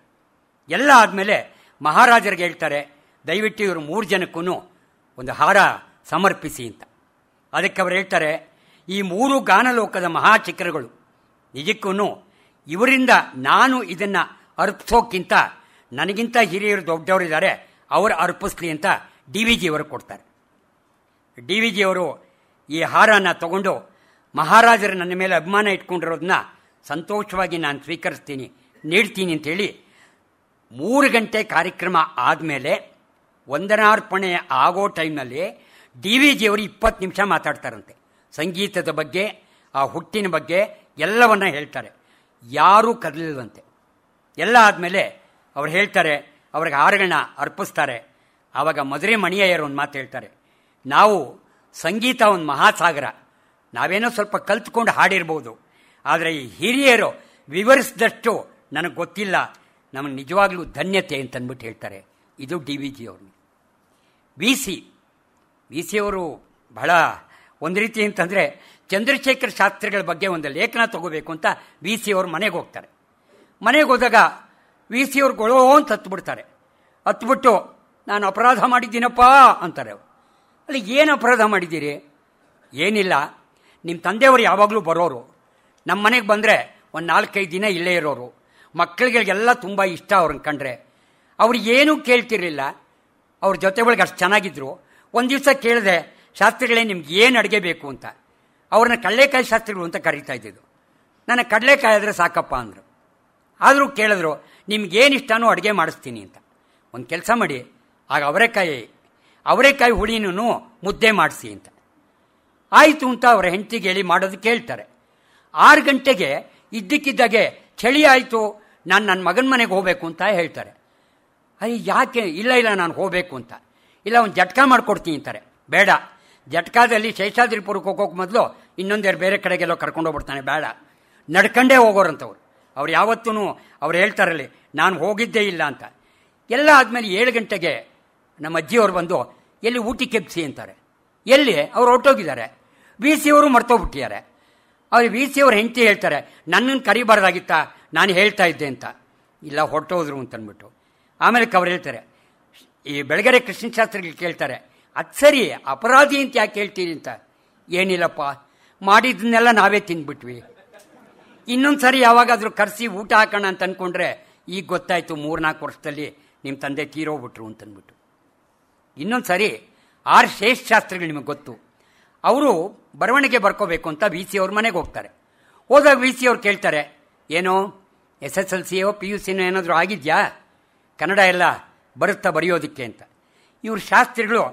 S2: ಎಲ್ಲ ಆದಮೇಲೆ ಮಹಾರಾಜರಿಗೆ ಹೇಳ್ತಾರೆ, ದಯವಿಟ್ಟು ಇವರು 3 ಜನಕ್ಕೂ ಒಂದು ಹಾರ ಸಮರ್ಪಿಸಿ ಅಂತ. ಅದಕ್ಕೆ ಅವರು ಹೇಳ್ತಾರೆ, ಈ 3 ಗಾನಲೋಕದ ಮಹಾಚಿಕ್ಕರುಗಳು ನಿಜಕ್ಕೂ ಇವರಿಂದ ನಾನು ಇದನ್ನು ಅರ್ಪಿಸೋಕ್ಕಿಂತ ನನಗಿಂತ ಹಿರಿಯರು ದೊಡ್ಡವರಿದ್ದಾರೆ, ಅವರು ಅರ್ಪಿಸ್ಲಿ ಅಂತ DVG ಅವರು ಕೊಡ್ತಾರೆ. DVG ಅವರು ಈ ಹಾರನ ತಗೊಂಡು ಮಹಾರಾಜರು ನನ್ನ ಮೇಲೆ ಅಭಿಮಾನ ಇಟ್ಕೊಂಡಿರೋದನ್ನ ಸಂತೋಷವಾಗಿ ನಾನು ಸ್ವೀಕರಿಸ್ತೀನಿ, ನೀಡ್ತೀನಿ ಅಂತೇಳಿ 3 ಗಂಟೆ ಕಾರ್ಯಕ್ರಮ ಆದಮೇಲೆ ವಂದನಾರ್ಪಣೆ ಆಗೋ ಟೈಮ್ನಲ್ಲಿ DVG ಅವರು 20 ನಿಮಿಷ ಮಾತಾಡ್ತಾರಂತೆ. ಸಂಗೀತದ ಬಗ್ಗೆ, ಆ ಹುಟ್ಟಿನ ಬಗ್ಗೆ ಎಲ್ಲವನ್ನ ಹೇಳ್ತಾರೆ. ಯಾರೂ ಕದಲಿಲ್ವಂತೆ. ಎಲ್ಲ ಆದಮೇಲೆ ಅವ್ರು ಹೇಳ್ತಾರೆ, ಅವ್ರಿಗೆ ಹಾರಗಳನ್ನ ಅರ್ಪಿಸ್ತಾರೆ. ಆವಾಗ ಮಧುರೆ ಮಣಿಯಯ್ಯರು ಒಂದು ಮಾತು ಹೇಳ್ತಾರೆ, ನಾವು ಸಂಗೀತ ಒಂದು ಮಹಾಸಾಗರ, ನಾವೇನೋ ಸ್ವಲ್ಪ ಕಲ್ತ್ಕೊಂಡು ಹಾಡಿರ್ಬೋದು, ಆದರೆ ಈ ಹಿರಿಯರು ವಿವರಿಸಿದಷ್ಟು ನನಗೆ ಗೊತ್ತಿಲ್ಲ, ನಮಗೆ ನಿಜವಾಗ್ಲೂ ಧನ್ಯತೆ ಅಂತಂದ್ಬಿಟ್ಟು ಹೇಳ್ತಾರೆ. ಇದು DVG ಅವರು. ವಿ ಸಿ ಅವರು ಬಹಳ ಒಂದು ರೀತಿ ಅಂತಂದರೆ ಚಂದ್ರಶೇಖರ್ ಶಾಸ್ತ್ರಿಗಳ ಬಗ್ಗೆ ಒಂದು ಲೇಖನ ತಗೋಬೇಕು ಅಂತ ವಿ ಸಿ ಅವರು ಮನೆಗೆ ಹೋಗ್ತಾರೆ. ಮನೆಗೆ ಹೋದಾಗ ವಿ ಸಿ ಅವ್ರು ಗೊಳೋ ಅಂತ ಹತ್ಬಿಡ್ತಾರೆ. ಹತ್ಬಿಟ್ಟು ನಾನು ಅಪರಾಧ ಮಾಡಿದ್ದೀನಪ್ಪ ಅಂತಾರೆ. ಅವರು ಅಲ್ಲಿ ಏನು ಅಪರಾಧ ಮಾಡಿದ್ದೀರಿ? ಏನಿಲ್ಲ, ನಿಮ್ಮ ತಂದೆಯವರು ಯಾವಾಗಲೂ ಬರೋರು, ನಮ್ಮ ಮನೆಗೆ ಬಂದರೆ ಒಂದು 4-5 ದಿನ ಇಲ್ಲೇ ಇರೋರು, ಮಕ್ಕಳಿಗೆಲ್ಲ ತುಂಬ ಇಷ್ಟ ಅವ್ರನ್ನ ಕಂಡ್ರೆ. ಅವ್ರು ಏನೂ ಕೇಳ್ತಿರ್ಲಿಲ್ಲ, ಅವ್ರ ಜೊತೆ ಒಳಗೆ ಅಷ್ಟು ಚೆನ್ನಾಗಿದ್ರು. ಒಂದು ದಿವಸ ಕೇಳಿದೆ, ಶಾಸ್ತ್ರಿಗಳೇ ನಿಮ್ಗೆ ಏನು ಅಡುಗೆ ಬೇಕು ಅಂತ. ಅವ್ರನ್ನ ಕಡಲೆಕಾಯಿ ಶಾಸ್ತ್ರಿಗಳು ಅಂತ ಕರೀತಾ ಇದ್ದಿದ್ದು. ನನಗೆ ಕಡಲೆಕಾಯಿ ಆದರೆ ಸಾಕಪ್ಪ ಅಂದರು. ಆದರೂ ಕೇಳಿದ್ರು, ನಿಮ್ಗೇನು ಇಷ್ಟನೋ ಅಡುಗೆ ಮಾಡಿಸ್ತೀನಿ ಅಂತ. ಒಂದು ಕೆಲಸ ಮಾಡಿ, ಆಗ ಅವರೆಕಾಯಿ ಹುಳಿನೂ ಮುದ್ದೆ ಮಾಡಿಸಿ ಅಂತ. ಆಯಿತು ಅಂತ ಅವರ ಹೆಂಡತಿಗೆ ಹೇಳಿ ಮಾಡೋದಕ್ಕೆ ಹೇಳ್ತಾರೆ. 6 ಗಂಟೆಗೆ ಇದ್ದಕ್ಕಿದ್ದಾಗೆ ಚಳಿ ಆಯಿತು, ನಾನು ನನ್ನ ಮಗನ ಮನೆಗೆ ಹೋಗಬೇಕು ಅಂತ ಹೇಳ್ತಾರೆ. ಅಯ್ಯ ಯಾಕೆ? ಇಲ್ಲ ನಾನು ಹೋಗಬೇಕು ಅಂತ. ಇಲ್ಲ, ಒಂದು ಜಟ್ಕಾ ಮಾಡಿಕೊಡ್ತೀನಿ ಅಂತಾರೆ. ಬೇಡ, ಜಟ್ಕಾದಲ್ಲಿ ಶೇಷಾದ್ರಿಪುರಕ್ಕೆ ಹೋಗೋಕೆ ಮೊದಲು ಇನ್ನೊಂದೆರಡು ಬೇರೆ ಕಡೆಗೆಲ್ಲೋ ಕರ್ಕೊಂಡೋಗ್ಬಿಡ್ತಾನೆ, ಬೇಡ, ನಡ್ಕಂಡೇ ಹೋಗೋರಂಥವ್ರು. ಅವ್ರು ಯಾವತ್ತೂ ಅವ್ರು ಹೇಳ್ತಾರಲ್ಲಿ ನಾನು ಹೋಗಿದ್ದೇ ಇಲ್ಲ ಅಂತ. ಎಲ್ಲ ಆದಮೇಲೆ 7 ಗಂಟೆಗೆ ನಮ್ಮ ಅಜ್ಜಿಯವರು ಬಂದು ಎಲ್ಲಿ ಊಟಕ್ಕೆ ಎಬ್ಸಿ ಅಂತಾರೆ. ಎಲ್ಲಿ? ಅವ್ರು ಹೊರಟೋಗಿದ್ದಾರೆ. ವಿ ಸಿ ಅವರು ಮರ್ತೋಗ್ಬಿಟ್ಟಿದ್ದಾರೆ. ಅವ್ರು ವಿ ಸಿ ಅವ್ರ ಹೆಂಡತಿ ಹೇಳ್ತಾರೆ, ನನ್ನನ್ನು ಕರಿಬಾರ್ದಾಗಿತ್ತಾ, ನಾನು ಹೇಳ್ತಾ ಇದ್ದೆ ಅಂತ. ಇಲ್ಲ, ಹೊರಟೋದ್ರು ಅಂತಂದ್ಬಿಟ್ಟು. ಆಮೇಲೆ ಅವ್ರು ಹೇಳ್ತಾರೆ, ಈ ಬೆಳಗೆರೆ ಕೃಷ್ಣಶಾಸ್ತ್ರಿಗಳು ಕೇಳ್ತಾರೆ, ಅದು ಸರಿ, ಅಪರಾಧಿ ಅಂತ ಯಾಕೆ ಹೇಳ್ತೀರಿ ಅಂತ. ಏನಿಲ್ಲಪ್ಪ, ಮಾಡಿದ್ದನ್ನೆಲ್ಲ ನಾವೇ ತಿಂದ್ಬಿಟ್ವಿ. ಇನ್ನೊಂದು ಸರಿ ಯಾವಾಗಾದರೂ ಕರೆಸಿ ಊಟ ಹಾಕೋಣ ಅಂತ ಅಂದ್ಕೊಂಡ್ರೆ ಈಗ ಗೊತ್ತಾಯಿತು 3-4 ವರ್ಷದಲ್ಲಿ ನಿಮ್ಮ ತಂದೆ ತೀರೋಗ್ಬಿಟ್ರು ಅಂತಂದ್ಬಿಟ್ಟು. ಇನ್ನೊಂದು ಸರಿ ಶೇಷಶಾಸ್ತ್ರಿಗಳು ನಿಮಗೆ ಗೊತ್ತು, ಅವರು ಬರವಣಿಗೆ ಬರ್ಕೋಬೇಕು ಅಂತ ವಿ ಸಿ ಅವ್ರ ಮನೆಗೆ ಹೋಗ್ತಾರೆ. ಹೋದಾಗ ವಿ ಸಿ ಅವ್ರು ಕೇಳ್ತಾರೆ, ಏನೋ SSLCಯೋ PUCನೋ ಏನಾದರೂ ಆಗಿದೆಯಾ, ಕನ್ನಡ ಎಲ್ಲ ಬರುತ್ತಾ ಬರೆಯೋದಕ್ಕೆ ಅಂತ. ಇವರು ಶಾಸ್ತ್ರಿಗಳು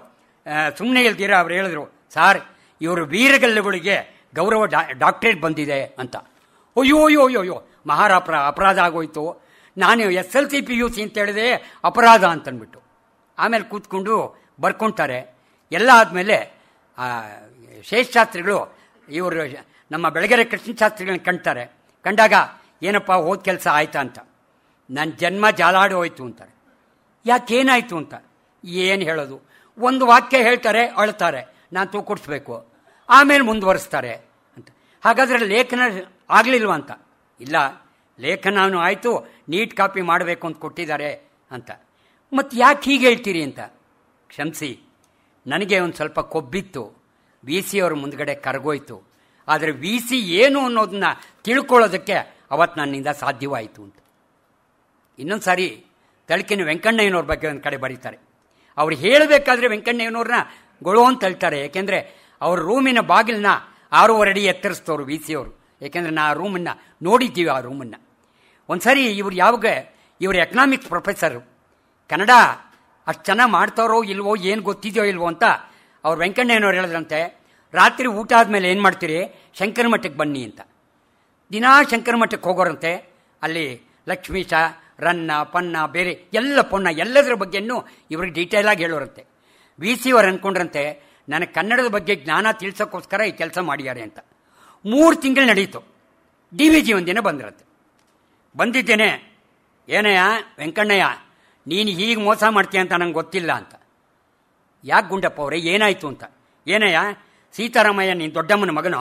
S2: ಸುಮ್ಮನೆ ಹೇಳ್ತೀರ, ಅವ್ರು ಹೇಳಿದ್ರು, ಸಾರ್ ಇವರು ವೀರಗಲ್ಲುಗಳಿಗೆ ಗೌರವ ಡಾಕ್ಟರೇಟ್ ಬಂದಿದೆ ಅಂತ. ಅಯ್ಯೋ ಅಪರಾಧ ಆಗೋಯ್ತು, ನಾನು SLC PUC ಅಂತ ಹೇಳಿದೆ, ಅಪರಾಧ ಅಂತಂದ್ಬಿಟ್ಟು. ಆಮೇಲೆ ಕೂತ್ಕೊಂಡು ಬರ್ಕೊತಾರೆ. ಎಲ್ಲ ಆದಮೇಲೆ ಶೇಷಶಾಸ್ತ್ರಿಗಳು ಇವರು ನಮ್ಮ ಬೆಳಗೆರೆ ಕೃಷ್ಣಶಾಸ್ತ್ರಿಗಳನ್ನ ಕಂಡ್ತಾರೆ. ಕಂಡಾಗ ಏನಪ್ಪ ಹೋದ ಕೆಲಸ ಆಯ್ತಾ ಅಂತ. ನನ್ನ ಜನ್ಮ ಜಾಲಾಡಿ ಹೋಯ್ತು ಅಂತಾರೆ. ಯಾಕೇನಾಯಿತು ಅಂತ. ಏನು ಹೇಳೋದು, ಒಂದು ವಾಕ್ಯ ಹೇಳ್ತಾರೆ, ಅಳ್ತಾರೆ, ನಾನು ತೂಕೊಡಿಸ್ಬೇಕು, ಆಮೇಲೆ ಮುಂದುವರಿಸ್ತಾರೆ ಅಂತ. ಹಾಗಾದರೆ ಲೇಖನ ಆಗಲಿಲ್ವ ಅಂತ. ಇಲ್ಲ, ಲೇಖನೂ ಆಯಿತು, ನೀಟ್ ಕಾಪಿ ಮಾಡಬೇಕು ಅಂತ ಕೊಟ್ಟಿದ್ದಾರೆ ಅಂತ. ಮತ್ತು ಯಾಕೆ ಹೀಗೆ ಹೇಳ್ತೀರಿ ಅಂತ. ಕ್ಷಮಿಸಿ, ನನಗೆ ಒಂದು ಸ್ವಲ್ಪ ಕೊಬ್ಬಿತ್ತು, ವಿ ಸಿ ಅವ್ರ ಮುಂದ್ಗಡೆ ಕರಗೋಯ್ತು. ಆದರೆ ವಿ ಸಿ ಏನು ಅನ್ನೋದನ್ನ ತಿಳ್ಕೊಳ್ಳೋದಕ್ಕೆ ಅವತ್ತು ನನ್ನಿಂದ ಸಾಧ್ಯವಾಯಿತು ಅಂತ. ಇನ್ನೊಂದು ಸಾರಿ ತಳಕಿನ ವೆಂಕಣ್ಣಯ್ಯನವ್ರ ಬಗ್ಗೆ ಒಂದು ಕಡೆ ಬರೀತಾರೆ. ಅವ್ರು ಹೇಳಬೇಕಾದ್ರೆ ವೆಂಕಣ್ಣಯ್ಯನವ್ರನ್ನ ಗೊಳೋ ಅಂತ ಹೇಳ್ತಾರೆ. ಏಕೆಂದರೆ ಅವ್ರ ರೂಮಿನ ಬಾಗಿಲನ್ನ 6.5 ಅಡಿ ಎತ್ತರಿಸ್ತವ್ರು ವಿ ಸಿ ಅವರು. ಏಕೆಂದರೆ ನಾ ಆ ರೂಮನ್ನು ನೋಡಿದ್ದೀವಿ. ಆ ರೂಮನ್ನು ಒಂದು ಸಾರಿ ಇವರು ಎಕನಾಮಿಕ್ಸ್ ಪ್ರೊಫೆಸರು, ಕನ್ನಡ ಅಷ್ಟು ಚೆನ್ನಾಗಿ ಮಾಡ್ತಾರೋ ಇಲ್ವೋ, ಏನು ಗೊತ್ತಿದೆಯೋ ಇಲ್ವೋ ಅಂತ ಅವ್ರು ವೆಂಕಣ್ಣಯ್ಯನವ್ರು ಹೇಳಿದ್ರಂತೆ, ರಾತ್ರಿ ಊಟ ಆದಮೇಲೆ ಏನು ಮಾಡ್ತೀರಿ, ಶಂಕರ ಮಠಕ್ಕೆ ಬನ್ನಿ ಅಂತ. ದಿನಾ ಶಂಕರ ಮಠಕ್ಕೆ ಹೋಗೋರಂತೆ. ಅಲ್ಲಿ ಲಕ್ಷ್ಮೀಶ, ರನ್ನ, ಪನ್ನ, ಬೇರೆ ಎಲ್ಲ ಪೊನ್ನ ಎಲ್ಲದರ ಬಗ್ಗೆನೂ ಇವ್ರಿಗೆ ಡೀಟೇಲಾಗಿ ಹೇಳೋರಂತೆ. ವಿ ಸಿ ಅವ್ರು ಅಂದ್ಕೊಂಡ್ರಂತೆ, ನನಗೆ ಕನ್ನಡದ ಬಗ್ಗೆ ಜ್ಞಾನ ತಿಳಿಸೋಕ್ಕೋಸ್ಕರ ಈ ಕೆಲಸ ಮಾಡಿದ್ದಾರೆ ಅಂತ. 3 ತಿಂಗಳು ನಡೀತು. DVG ಒಂದಿನ ಬಂದ್ರಂತೆ. ಬಂದಿದ್ದೇನೆ, ಏನಯ್ಯ ವೆಂಕಣ್ಣಯ್ಯ, ನೀನು ಹೀಗೆ ಮೋಸ ಮಾಡ್ತೀಯ ಅಂತ ನಂಗೆ ಗೊತ್ತಿಲ್ಲ ಅಂತ. ಯಾಕೆ ಗುಂಡಪ್ಪ ಅವರೇ, ಏನಾಯಿತು ಅಂತ. ಏನಯ್ಯ ಸೀತಾರಾಮಯ್ಯ ನೀನು ದೊಡ್ಡಮ್ಮನ ಮಗನೋ?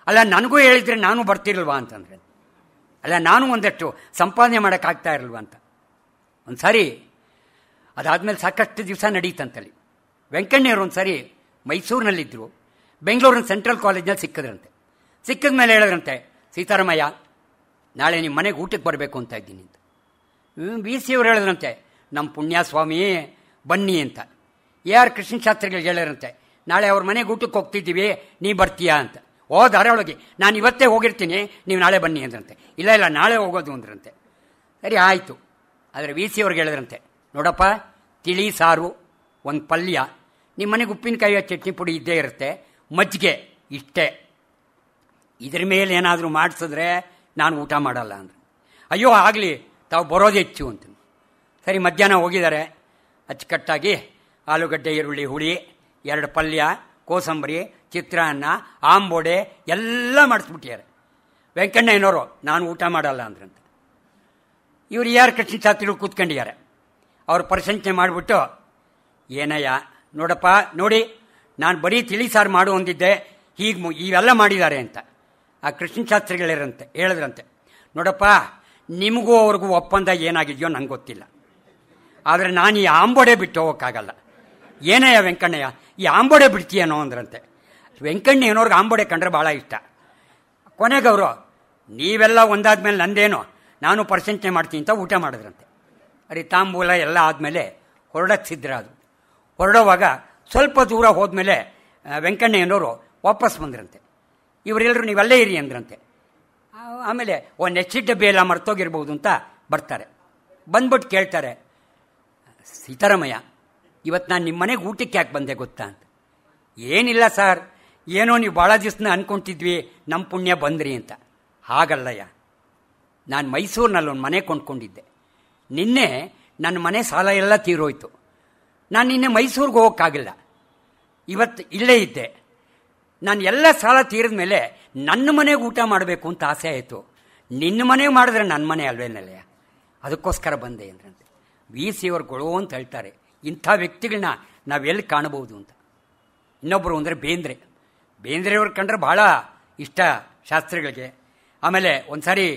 S2: ಅಲ್ಲ, ನನಗೂ ಹೇಳಿದರೆ ನಾನು ಬರ್ತಿರಲ್ವಾ ಅಂತಂದರೆ. ಅಲ್ಲ, ನಾನು ಒಂದಷ್ಟು ಸಂಪಾದನೆ ಮಾಡೋಕ್ಕಾಗ್ತಾ ಇರಲ್ವ ಅಂತ. ಒಂದು ಸಾರಿ ಅದಾದಮೇಲೆ ಸಾಕಷ್ಟು ದಿವಸ ನಡೀತಂತಲ್ಲಿ. ವೆಂಕಣ್ಣಯ್ಯವರು ಒಂದು ಸಾರಿ ಮೈಸೂರಿನಲ್ಲಿದ್ದರು. ಬೆಂಗಳೂರಿನ ಸೆಂಟ್ರಲ್ ಕಾಲೇಜ್ನಲ್ಲಿ ಸಿಕ್ಕಿದ್ರಂತೆ. ಸಿಕ್ಕಿದ ಮೇಲೆ ಹೇಳಿದ್ರಂತೆ, ಸೀತಾರಾಮಯ್ಯ ನಾಳೆ ನಿಮ್ಮ ಮನೆಗೆ ಊಟಕ್ಕೆ ಬರಬೇಕು ಅಂತ ಇದ್ದೀನಿ ಅಂತ. ವಿ ಸಿ ಅವರು ಹೇಳಿದ್ರಂತೆ, ನಮ್ಮ ಪುಣ್ಯ ಸ್ವಾಮಿ ಬನ್ನಿ ಅಂತ. ಎ ಆರ್ ಕೃಷ್ಣ ಶಾಸ್ತ್ರಿಗಳಿಗೆ ಹೇಳಿದ್ರಂತೆ, ನಾಳೆ ಅವ್ರ ಮನೆಗೆ ಊಟಕ್ಕೆ ಹೋಗ್ತಿದ್ದೀವಿ, ನೀ ಬರ್ತೀಯಾ ಅಂತ. ಓ ಧಾರಾಳವಾಗಿ, ನಾನು ಇವತ್ತೇ ಹೋಗಿರ್ತೀನಿ, ನೀವು ನಾಳೆ ಬನ್ನಿ ಅಂದ್ರಂತೆ. ಇಲ್ಲ ನಾಳೆ ಹೋಗೋದು ಅಂದ್ರಂತೆ. ಸರಿ ಆಯಿತು. ಆದರೆ ವಿ ಸಿ ಅವ್ರಿಗೆ ಹೇಳಿದ್ರಂತೆ, ನೋಡಪ್ಪ, ತಿಳಿ ಸಾರು, ಒಂದು ಪಲ್ಯ, ನಿಮ್ಮ ಮನೆಗೆ ಉಪ್ಪಿನಕಾಯಿ ಚಟ್ನಿ ಪುಡಿ ಇದ್ದೇ ಇರುತ್ತೆ, ಮಜ್ಜಿಗೆ ಇಷ್ಟೇ, ಇದ್ರ ಮೇಲೆ ಏನಾದರೂ ಮಾಡಿಸಿದ್ರೆ ನಾನು ಊಟ ಮಾಡಲ್ಲ ಅಂದ್ರೆ. ಅಯ್ಯೋ ಆಗಲಿ, ತಾವು ಬರೋದು ಹೆಚ್ಚು ಅಂತ. ಸರಿ, ಮಧ್ಯಾಹ್ನ ಹೋಗಿದ್ದಾರೆ. ಅಚ್ಚುಕಟ್ಟಾಗಿ ಆಲೂಗಡ್ಡೆ ಈರುಳ್ಳಿ ಹುಳಿ, 2 ಪಲ್ಯ, ಕೋಸಂಬರಿ, ಚಿತ್ರಾನ್ನ, ಆಂಬೋಡೆ ಎಲ್ಲ ಮಾಡಿಸ್ಬಿಟ್ಟಿದ್ದಾರೆ. ವೆಂಕಣ್ಣಯ್ಯನವರು ನಾನು ಊಟ ಮಾಡಲ್ಲ ಅಂದ್ರಂತೆ. ಇವರು ಯಾರು ಕೃಷ್ಣ ಶಾಸ್ತ್ರಿಗಳು ಕೂತ್ಕೊಂಡಿದ್ದಾರೆ. ಅವ್ರು ಪ್ರಶಂಸೆ ಮಾಡಿಬಿಟ್ಟು, ಏನಯ್ಯ ನೋಡಪ್ಪ, ನೋಡಿ ನಾನು ಬರೀ ತಿಳಿ ಸಾರು ಮಾಡು ಅಂದಿದ್ದೆ, ಹೀಗೆ ಇವೆಲ್ಲ ಮಾಡಿದ್ದಾರೆ ಅಂತ. ಆ ಕೃಷ್ಣ ಶಾಸ್ತ್ರಿಗಳಿರಂತೆ ಹೇಳಿದ್ರಂತೆ, ನೋಡಪ್ಪ, ನಿಮಗೂ ಅವ್ರಿಗೂ ಒಪ್ಪಂದ ಏನಾಗಿದೆಯೋ ನಂಗೆ ಗೊತ್ತಿಲ್ಲ, ಆದರೆ ನಾನು ಈ ಆಂಬೋಡೆ ಬಿಟ್ಟು ಹೋಗೋಕ್ಕಾಗಲ್ಲ. ಏನಯ್ಯ ವೆಂಕಣ್ಣಯ್ಯ, ಈ ಆಂಬೋಡೆ ಬಿಡ್ತೀಯನೋ ಅಂದ್ರಂತೆ. ವೆಂಕಣ್ಣಯ್ಯನವ್ರಿಗೆ ಆಂಬೋಡೆ ಕಂಡ್ರೆ ಭಾಳ ಇಷ್ಟ. ಕೊನೆಗವರು, ನೀವೆಲ್ಲ ಒಂದಾದ್ಮೇಲೆ ನಂದೇನೋ, ನಾನು ಪ್ರಶಂಸೆ ಮಾಡ್ತೀನಿ ಅಂತ ಊಟ ಮಾಡಿದ್ರಂತೆ. ಅರಿ ತಾಂಬೂಲ ಎಲ್ಲ ಆದಮೇಲೆ ಹೊರಡಕ್ಕೆ ಸಿದ್ಧರ ಅದು. ಹೊರಡೋವಾಗ ಸ್ವಲ್ಪ ದೂರ ಹೋದ್ಮೇಲೆ ವೆಂಕಣ್ಣಯ್ಯನವರು ವಾಪಸ್ ಬಂದ್ರಂತೆ. ಇವರೆಲ್ಲರೂ ನೀವೆಲ್ಲೇ ಇರಿ ಅಂದ್ರಂತೆ. ಆಮೇಲೆ ಒಂದು ಹೆಚ್ಚಿನ ಡಬ್ಬಿ ಎಲ್ಲ ಮರ್ತೋಗಿರ್ಬೋದು ಅಂತ ಬರ್ತಾರೆ. ಬಂದ್ಬಿಟ್ಟು ಕೇಳ್ತಾರೆ, ಸೀತಾರಾಮಯ್ಯ ಇವತ್ತು ನಾನು ನಿಮ್ಮ ಮನೆಗೆ ಊಟಕ್ಕೆ ಯಾಕೆ ಬಂದೆ ಗೊತ್ತಾ ಅಂತ. ಏನಿಲ್ಲ ಸರ್, ಏನೋ ನೀವು ಭಾಳ ದಿವಸನ ಅಂದ್ಕೊತಿದ್ವಿ, ನಮ್ಮ ಪುಣ್ಯ ಬಂದ್ರಿ ಅಂತ. ಹಾಗಲ್ಲಯ್ಯ, ನಾನು ಮೈಸೂರಿನಲ್ಲಿ ಒಂದು ಮನೆ ಕೊಂಡ್ಕೊಂಡಿದ್ದೆ. ನಿನ್ನೆ ನನ್ನ ಮನೆ ಸಾಲ ಎಲ್ಲ ತೀರೋಯ್ತು. ನಾನು ನಿನ್ನೆ ಮೈಸೂರಿಗೆ ಹೋಗೋಕ್ಕಾಗಿಲ್ಲ, ಇವತ್ತು ಇಲ್ಲೇ ಇದ್ದೆ. ನಾನು ಎಲ್ಲ ಸಾಲ ತೀರಿದ ಮೇಲೆ ನನ್ನ ಮನೆಗೆ ಊಟ ಮಾಡಬೇಕು ಅಂತ ಆಸೆ ಆಯಿತು. ನಿನ್ನ ಮನೆಗೆ ಮಾಡಿದ್ರೆ ನನ್ನ ಮನೆ ಅಲ್ವೇನಲ್ಲಯ್ಯ, ಅದಕ್ಕೋಸ್ಕರ ಬಂದೆ ಅಂದ್ರಂತೆ. ವಿ ಸಿ ಅವ್ರು ಗೊಳೋ ಅಂತ ಹೇಳ್ತಾರೆ, ಇಂಥ ವ್ಯಕ್ತಿಗಳನ್ನ ನಾವೆಲ್ಲಿ ಕಾಣಬಹುದು ಅಂತ. ಇನ್ನೊಬ್ಬರು ಅಂದರೆ ಬೇಂದ್ರೆಯವ್ರು ಕಂಡ್ರೆ ಭಾಳ ಇಷ್ಟ ಶಾಸ್ತ್ರಿಗಳಿಗೆ. ಆಮೇಲೆ ಒಂದು ಸಾರಿ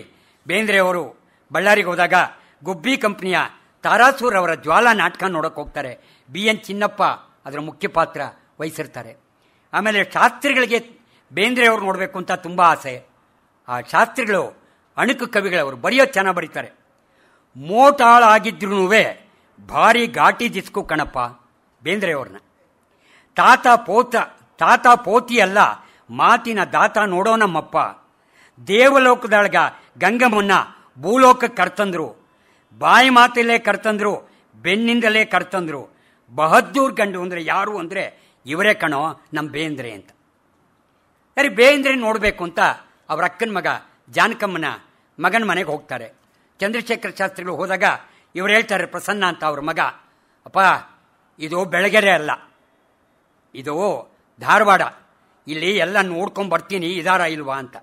S2: ಬೇಂದ್ರೆಯವರು ಬಳ್ಳಾರಿಗೆ ಹೋದಾಗ ಗುಬ್ಬಿ ಕಂಪ್ನಿಯ ತಾರಾಸೂರ್ ಅವರ ಜ್ವಾಲಾ ನಾಟಕ ನೋಡೋಕೆ ಹೋಗ್ತಾರೆ. BN ಚಿನ್ನಪ್ಪ ಅದರ ಮುಖ್ಯ ಪಾತ್ರ ವಹಿಸಿರ್ತಾರೆ. ಆಮೇಲೆ ಶಾಸ್ತ್ರಿಗಳಿಗೆ ಬೇಂದ್ರೆಯವ್ರು ನೋಡಬೇಕು ಅಂತ ತುಂಬ ಆಸೆ. ಆ ಶಾಸ್ತ್ರಿಗಳು ಅಣುಕು ಕವಿಗಳವರು, ಬರೆಯೋದು ಚೆನ್ನಾಗಿ ಬರೀತಾರೆ. ಮೋಟಾಳಾಗಿದ್ರೂ ಭಾರಿ ಘಾಟಿ ದಿಸ್ಕು ಕಣಪ್ಪ ಬೇಂದ್ರೆಯವ್ರನ್ನ. ತಾತ ಪೋತಿ ಅಲ್ಲ, ಮಾತಿನ ದಾತ ನೋಡೋ ನಮ್ಮಪ್ಪ. ದೇವಲೋಕದೊಳಗ ಗಂಗಮ್ಮನ್ನ ಭೂಲೋಕಕ್ಕೆ ಕರ್ತಂದ್ರು, ಬಾಯಿ ಮಾತಲ್ಲೇ ಕರ್ತಂದ್ರು, ಬೆನ್ನಿಂದಲೇ ಕರ್ತಂದ್ರು. ಬಹದ್ದೂರ್ ಗಂಡು ಅಂದರೆ ಯಾರು ಅಂದರೆ ಇವರೇ ಕಣೋ ನಮ್ಮ ಬೇಂದ್ರೆ ಅಂತ. ಸರಿ, ಬೇಂದ್ರೆ ನೋಡಬೇಕು ಅಂತ ಅವ್ರ ಅಕ್ಕನ ಮಗ ಜಾನಕಮ್ಮನ ಮಗನ ಮನೆಗೆ ಹೋಗ್ತಾರೆ. ಚಂದ್ರಶೇಖರ ಶಾಸ್ತ್ರಿಗಳು ಹೋದಾಗ ಇವ್ರು ಹೇಳ್ತಾರೆ, ಪ್ರಸನ್ನ ಅಂತ ಅವ್ರ ಮಗ, ಅಪ್ಪ ಇದು ಬೆಳಗೆರೆ ಅಲ್ಲ, ಇದು ಧಾರವಾಡ, ಇಲ್ಲಿ ಎಲ್ಲ ನೋಡ್ಕೊಂಡು ಬರ್ತೀನಿ, ಇದಾರ ಇಲ್ವಾ ಅಂತ.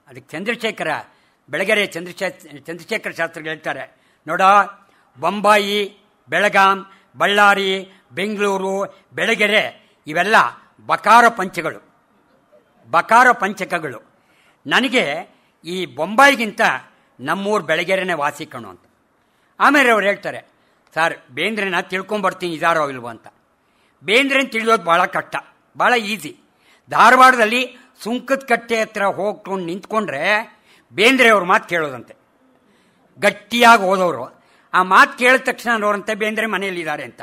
S2: ಅದಕ್ಕೆ ಬೆಳಗೆರೆ ಚಂದ್ರಶೇಖರ ಶಾಸ್ತ್ರಿಗಳು ಹೇಳ್ತಾರೆ, ನೋಡ, ಬೊಂಬಾಯಿ, ಬೆಳಗಾಂ, ಬಳ್ಳಾರಿ, ಬೆಂಗಳೂರು, ಬೆಳಗೆರೆ ಇವೆಲ್ಲ ಬಕಾರ ಪಂಚಕಗಳು. ನನಗೆ ಈ ಬೊಂಬಾಯಿಗಿಂತ ನಮ್ಮೂರು ಬೆಳಗೆರೆನೇ ವಾಸಿ ಕಣು ಅಂತ. ಆಮೇಲೆ ಅವ್ರು ಹೇಳ್ತಾರೆ, ಸರ್ ಬೇಂದ್ರೆನ ತಿಳ್ಕೊಂಬರ್ತೀನಿ, ಇದಾರೋ ಇಲ್ವೋ ಅಂತ. ಬೇಂದ್ರೆನ ತಿಳಿಯೋದು ಭಾಳ ಕಷ್ಟ, ಭಾಳ ಈಸಿ. ಧಾರವಾಡದಲ್ಲಿ ಸುಂಕದ ಕಟ್ಟೆ ಹತ್ರ ಹೋಗ್ಕೊಂಡು ನಿಂತ್ಕೊಂಡ್ರೆ ಬೇಂದ್ರೆ ಅವ್ರ ಮಾತು ಕೇಳೋದಂತೆ. ಗಟ್ಟಿಯಾಗಿ ಓದೋರು ಆ ಮಾತು ಕೇಳಿದ ತಕ್ಷಣ ನೋರಂತೆ ಬೇಂದ್ರೆ ಮನೆಯಲ್ಲಿದ್ದಾರೆ ಅಂತ.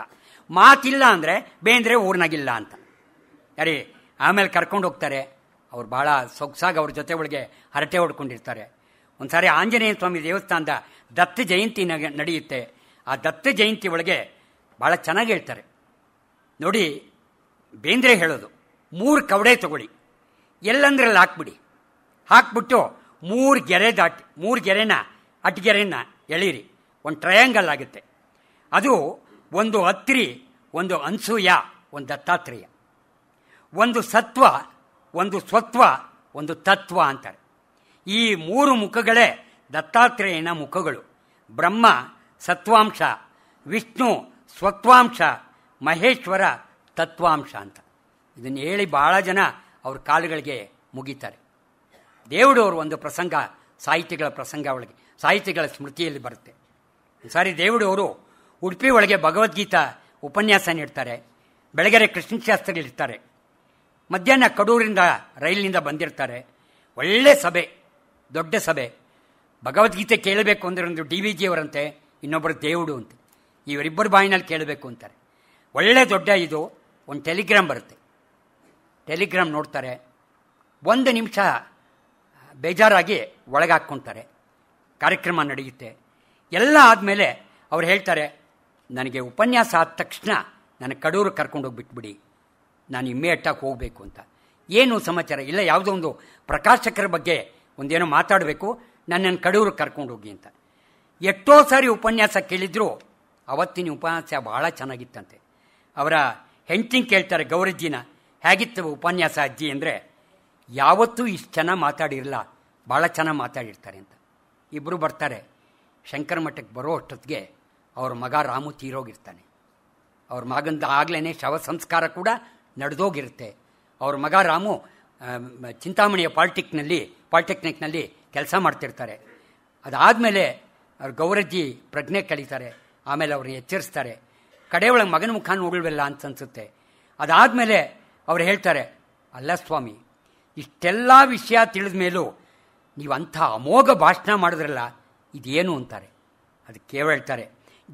S2: ಮಾತಿಲ್ಲ ಅಂದರೆ ಬೇಂದ್ರೆ ಊರ್ನಾಗಿಲ್ಲ ಅಂತ. ಸರಿ, ಆಮೇಲೆ ಕರ್ಕೊಂಡು ಹೋಗ್ತಾರೆ. ಅವ್ರು ಭಾಳ ಸೊಗಸಾಗಿ ಅವ್ರ ಜೊತೆ ಒಳಗೆ ಹರಟೆ ಹೊಡ್ಕೊಂಡಿರ್ತಾರೆ. ಒಂದು ಸಾರಿ ಆಂಜನೇಯ ಸ್ವಾಮಿ ದೇವಸ್ಥಾನದ ದತ್ತ ಜಯಂತಿ ನಡೆಯುತ್ತೆ. ಆ ದತ್ತ ಜಯಂತಿ ಒಳಗೆ ಭಾಳ ಚೆನ್ನಾಗಿ ಹೇಳ್ತಾರೆ ನೋಡಿ. ಬೇಂದ್ರೆ ಹೇಳೋದು, 3 ಕವಡೆ ತಗೊಳ್ಳಿ, ಎಲ್ಲಂದ್ರಲ್ಲಿ ಹಾಕ್ಬಿಟ್ಟು 3 ಗೆರೆ ದಾಟಿ 3 ಗೆರೆನ ಅಟ್ಗೆರೆನ ಎಳೀರಿ, ಒಂದು ಟ್ರಯಾಂಗಲ್ ಆಗುತ್ತೆ. ಅದು ಒಂದು ಅತ್ರಿ, ಒಂದು ಅನ್ಸೂಯ, ಒಂದು ದತ್ತಾತ್ರೇಯ, ಒಂದು ಸತ್ವ, ಒಂದು ಸ್ವತ್ವ, ಒಂದು ತತ್ವ ಅಂತಾರೆ. ಈ 3 ಮುಖಗಳೇ ದತ್ತಾತ್ರೇಯನ ಮುಖಗಳು. ಬ್ರಹ್ಮ ಸತ್ವಾಂಶ, ವಿಷ್ಣು ಸ್ವತ್ವಾಂಶ, ಮಹೇಶ್ವರ ತತ್ವಾಂಶ ಅಂತ. ಇದನ್ನು ಹೇಳಿ ಭಾಳ ಜನ ಅವ್ರ ಕಾಲುಗಳಿಗೆ ಮುಗಿತಾರೆ. ದೇವುಡವರು ಒಂದು ಪ್ರಸಂಗ, ಸಾಹಿತಿಗಳ ಸ್ಮೃತಿಯಲ್ಲಿ ಬರುತ್ತೆ. ಸಾರಿ ದೇವುಡವರು ಉಡುಪಿ ಒಳಗೆ ಭಗವದ್ಗೀತಾ ಉಪನ್ಯಾಸ ನೀಡ್ತಾರೆ. ಬೆಳಗೆರೆ ಕೃಷ್ಣಶಾಸ್ತ್ರಿಗಳಿರ್ತಾರೆ. ಮಧ್ಯಾಹ್ನ ಕಡೂರಿಂದ ರೈಲಿನಿಂದ ಬಂದಿರ್ತಾರೆ. ಒಳ್ಳೆ ಸಭೆ, ದೊಡ್ಡ ಸಭೆ. ಭಗವದ್ಗೀತೆ ಕೇಳಬೇಕು ಅಂದರೆ ಒಂದು DVG ಅವರಂತೆ, ಇನ್ನೊಬ್ಬರು ದೇವುಡು ಅಂತ, ಇವರಿಬ್ಬರು ಬಾಯಿನಲ್ಲಿ ಕೇಳಬೇಕು ಅಂತಾರೆ. ಒಳ್ಳೆ ದೊಡ್ಡ ಇದು. ಒಂದು ಟೆಲಿಗ್ರಾಮ್ ಬರುತ್ತೆ. ಟೆಲಿಗ್ರಾಮ್ ನೋಡ್ತಾರೆ. 1 ನಿಮಿಷ ಬೇಜಾರಾಗಿ ಒಳಗೆ ಹಾಕ್ಕೊಳ್ತಾರೆ. ಕಾರ್ಯಕ್ರಮ ನಡೆಯುತ್ತೆ. ಎಲ್ಲ ಆದಮೇಲೆ ಅವ್ರು ಹೇಳ್ತಾರೆ, ನನಗೆ ಉಪನ್ಯಾಸ ಆದ ತಕ್ಷಣ ನನಗೆ ಕಡೂರು ಕರ್ಕೊಂಡು ಹೋಗ್ಬಿಟ್ಬಿಡಿ, ನಾನು ಇಮ್ಮಿಡಿಯೇಟಾಗಿ ಹೋಗಬೇಕು ಅಂತ. ಏನು ಸಮಾಚಾರ? ಇಲ್ಲ, ಯಾವುದೋ ಒಂದು ಪ್ರಕಾಶಕರ ಬಗ್ಗೆ ಒಂದೇನೋ ಮಾತಾಡಬೇಕು, ನನ್ನನ್ನು ಕಡೂರು ಕರ್ಕೊಂಡು ಹೋಗಿ ಅಂತ. ಎಷ್ಟೋ ಸಾರಿ ಉಪನ್ಯಾಸ ಕೇಳಿದ್ರು ಅವತ್ತಿನ ಉಪನ್ಯಾಸ ಭಾಳ ಚೆನ್ನಾಗಿತ್ತಂತೆ. ಅವರ ಹೆಂಡ್ತಿನ ಕೇಳ್ತಾರೆ ಗೌರಜ್ಜಿನ, ಹೇಗಿತ್ತು ಉಪನ್ಯಾಸ ಅಜ್ಜಿ ಅಂದರೆ, ಯಾವತ್ತೂ ಇಷ್ಟು ಚೆನ್ನಾಗಿ ಮಾತಾಡಿರಲ್ಲ, ಭಾಳ ಚೆನ್ನಾಗಿ ಮಾತಾಡಿರ್ತಾರೆ ಅಂತ. ಇಬ್ಬರು ಬರ್ತಾರೆ. ಶಂಕರ ಮಠಕ್ಕೆ ಬರೋ ಅಷ್ಟೊತ್ತಿಗೆ ಅವ್ರ ಮಗ ರಾಮು ತೀರೋಗಿರ್ತಾನೆ. ಅವ್ರ ಮಗಂದ ಆಗಲೇ ಶವ ಸಂಸ್ಕಾರ ಕೂಡ ನಡೆದೋಗಿರುತ್ತೆ. ಅವ್ರ ಮಗ ರಾಮು ಚಿಂತಾಮಣಿಯ ಪಾಲಿಟೆಕ್ನಿಕ್ನಲ್ಲಿ ಕೆಲಸ ಮಾಡ್ತಿರ್ತಾರೆ. ಅದಾದಮೇಲೆ ಅವ್ರ ಗೌರಜ್ಜಿ ಪ್ರಜ್ಞೆ ಕಳೀತಾರೆ. ಆಮೇಲೆ ಅವ್ರನ್ನ ಎಚ್ಚರಿಸ್ತಾರೆ. ಕಡೆಯೊಳಗೆ ಮಗನ ಮುಖ ನೋಡಲ್ವಲ್ಲ ಅಂತ ಅನಿಸುತ್ತೆ. ಅದಾದಮೇಲೆ ಅವ್ರು ಹೇಳ್ತಾರೆ, ಅಲ್ಲ ಸ್ವಾಮಿ, ಇಷ್ಟೆಲ್ಲ ವಿಷಯ ತಿಳಿದ ಮೇಲೂ ನೀವು ಅಂಥ ಅಮೋಘ ಭಾಷಣ ಮಾಡಿದ್ರಲ್ಲ, ಇದೇನು ಅಂತಾರೆ. ಅದಕ್ಕೆ ಕೇವಲ ಹೇಳ್ತಾರೆ,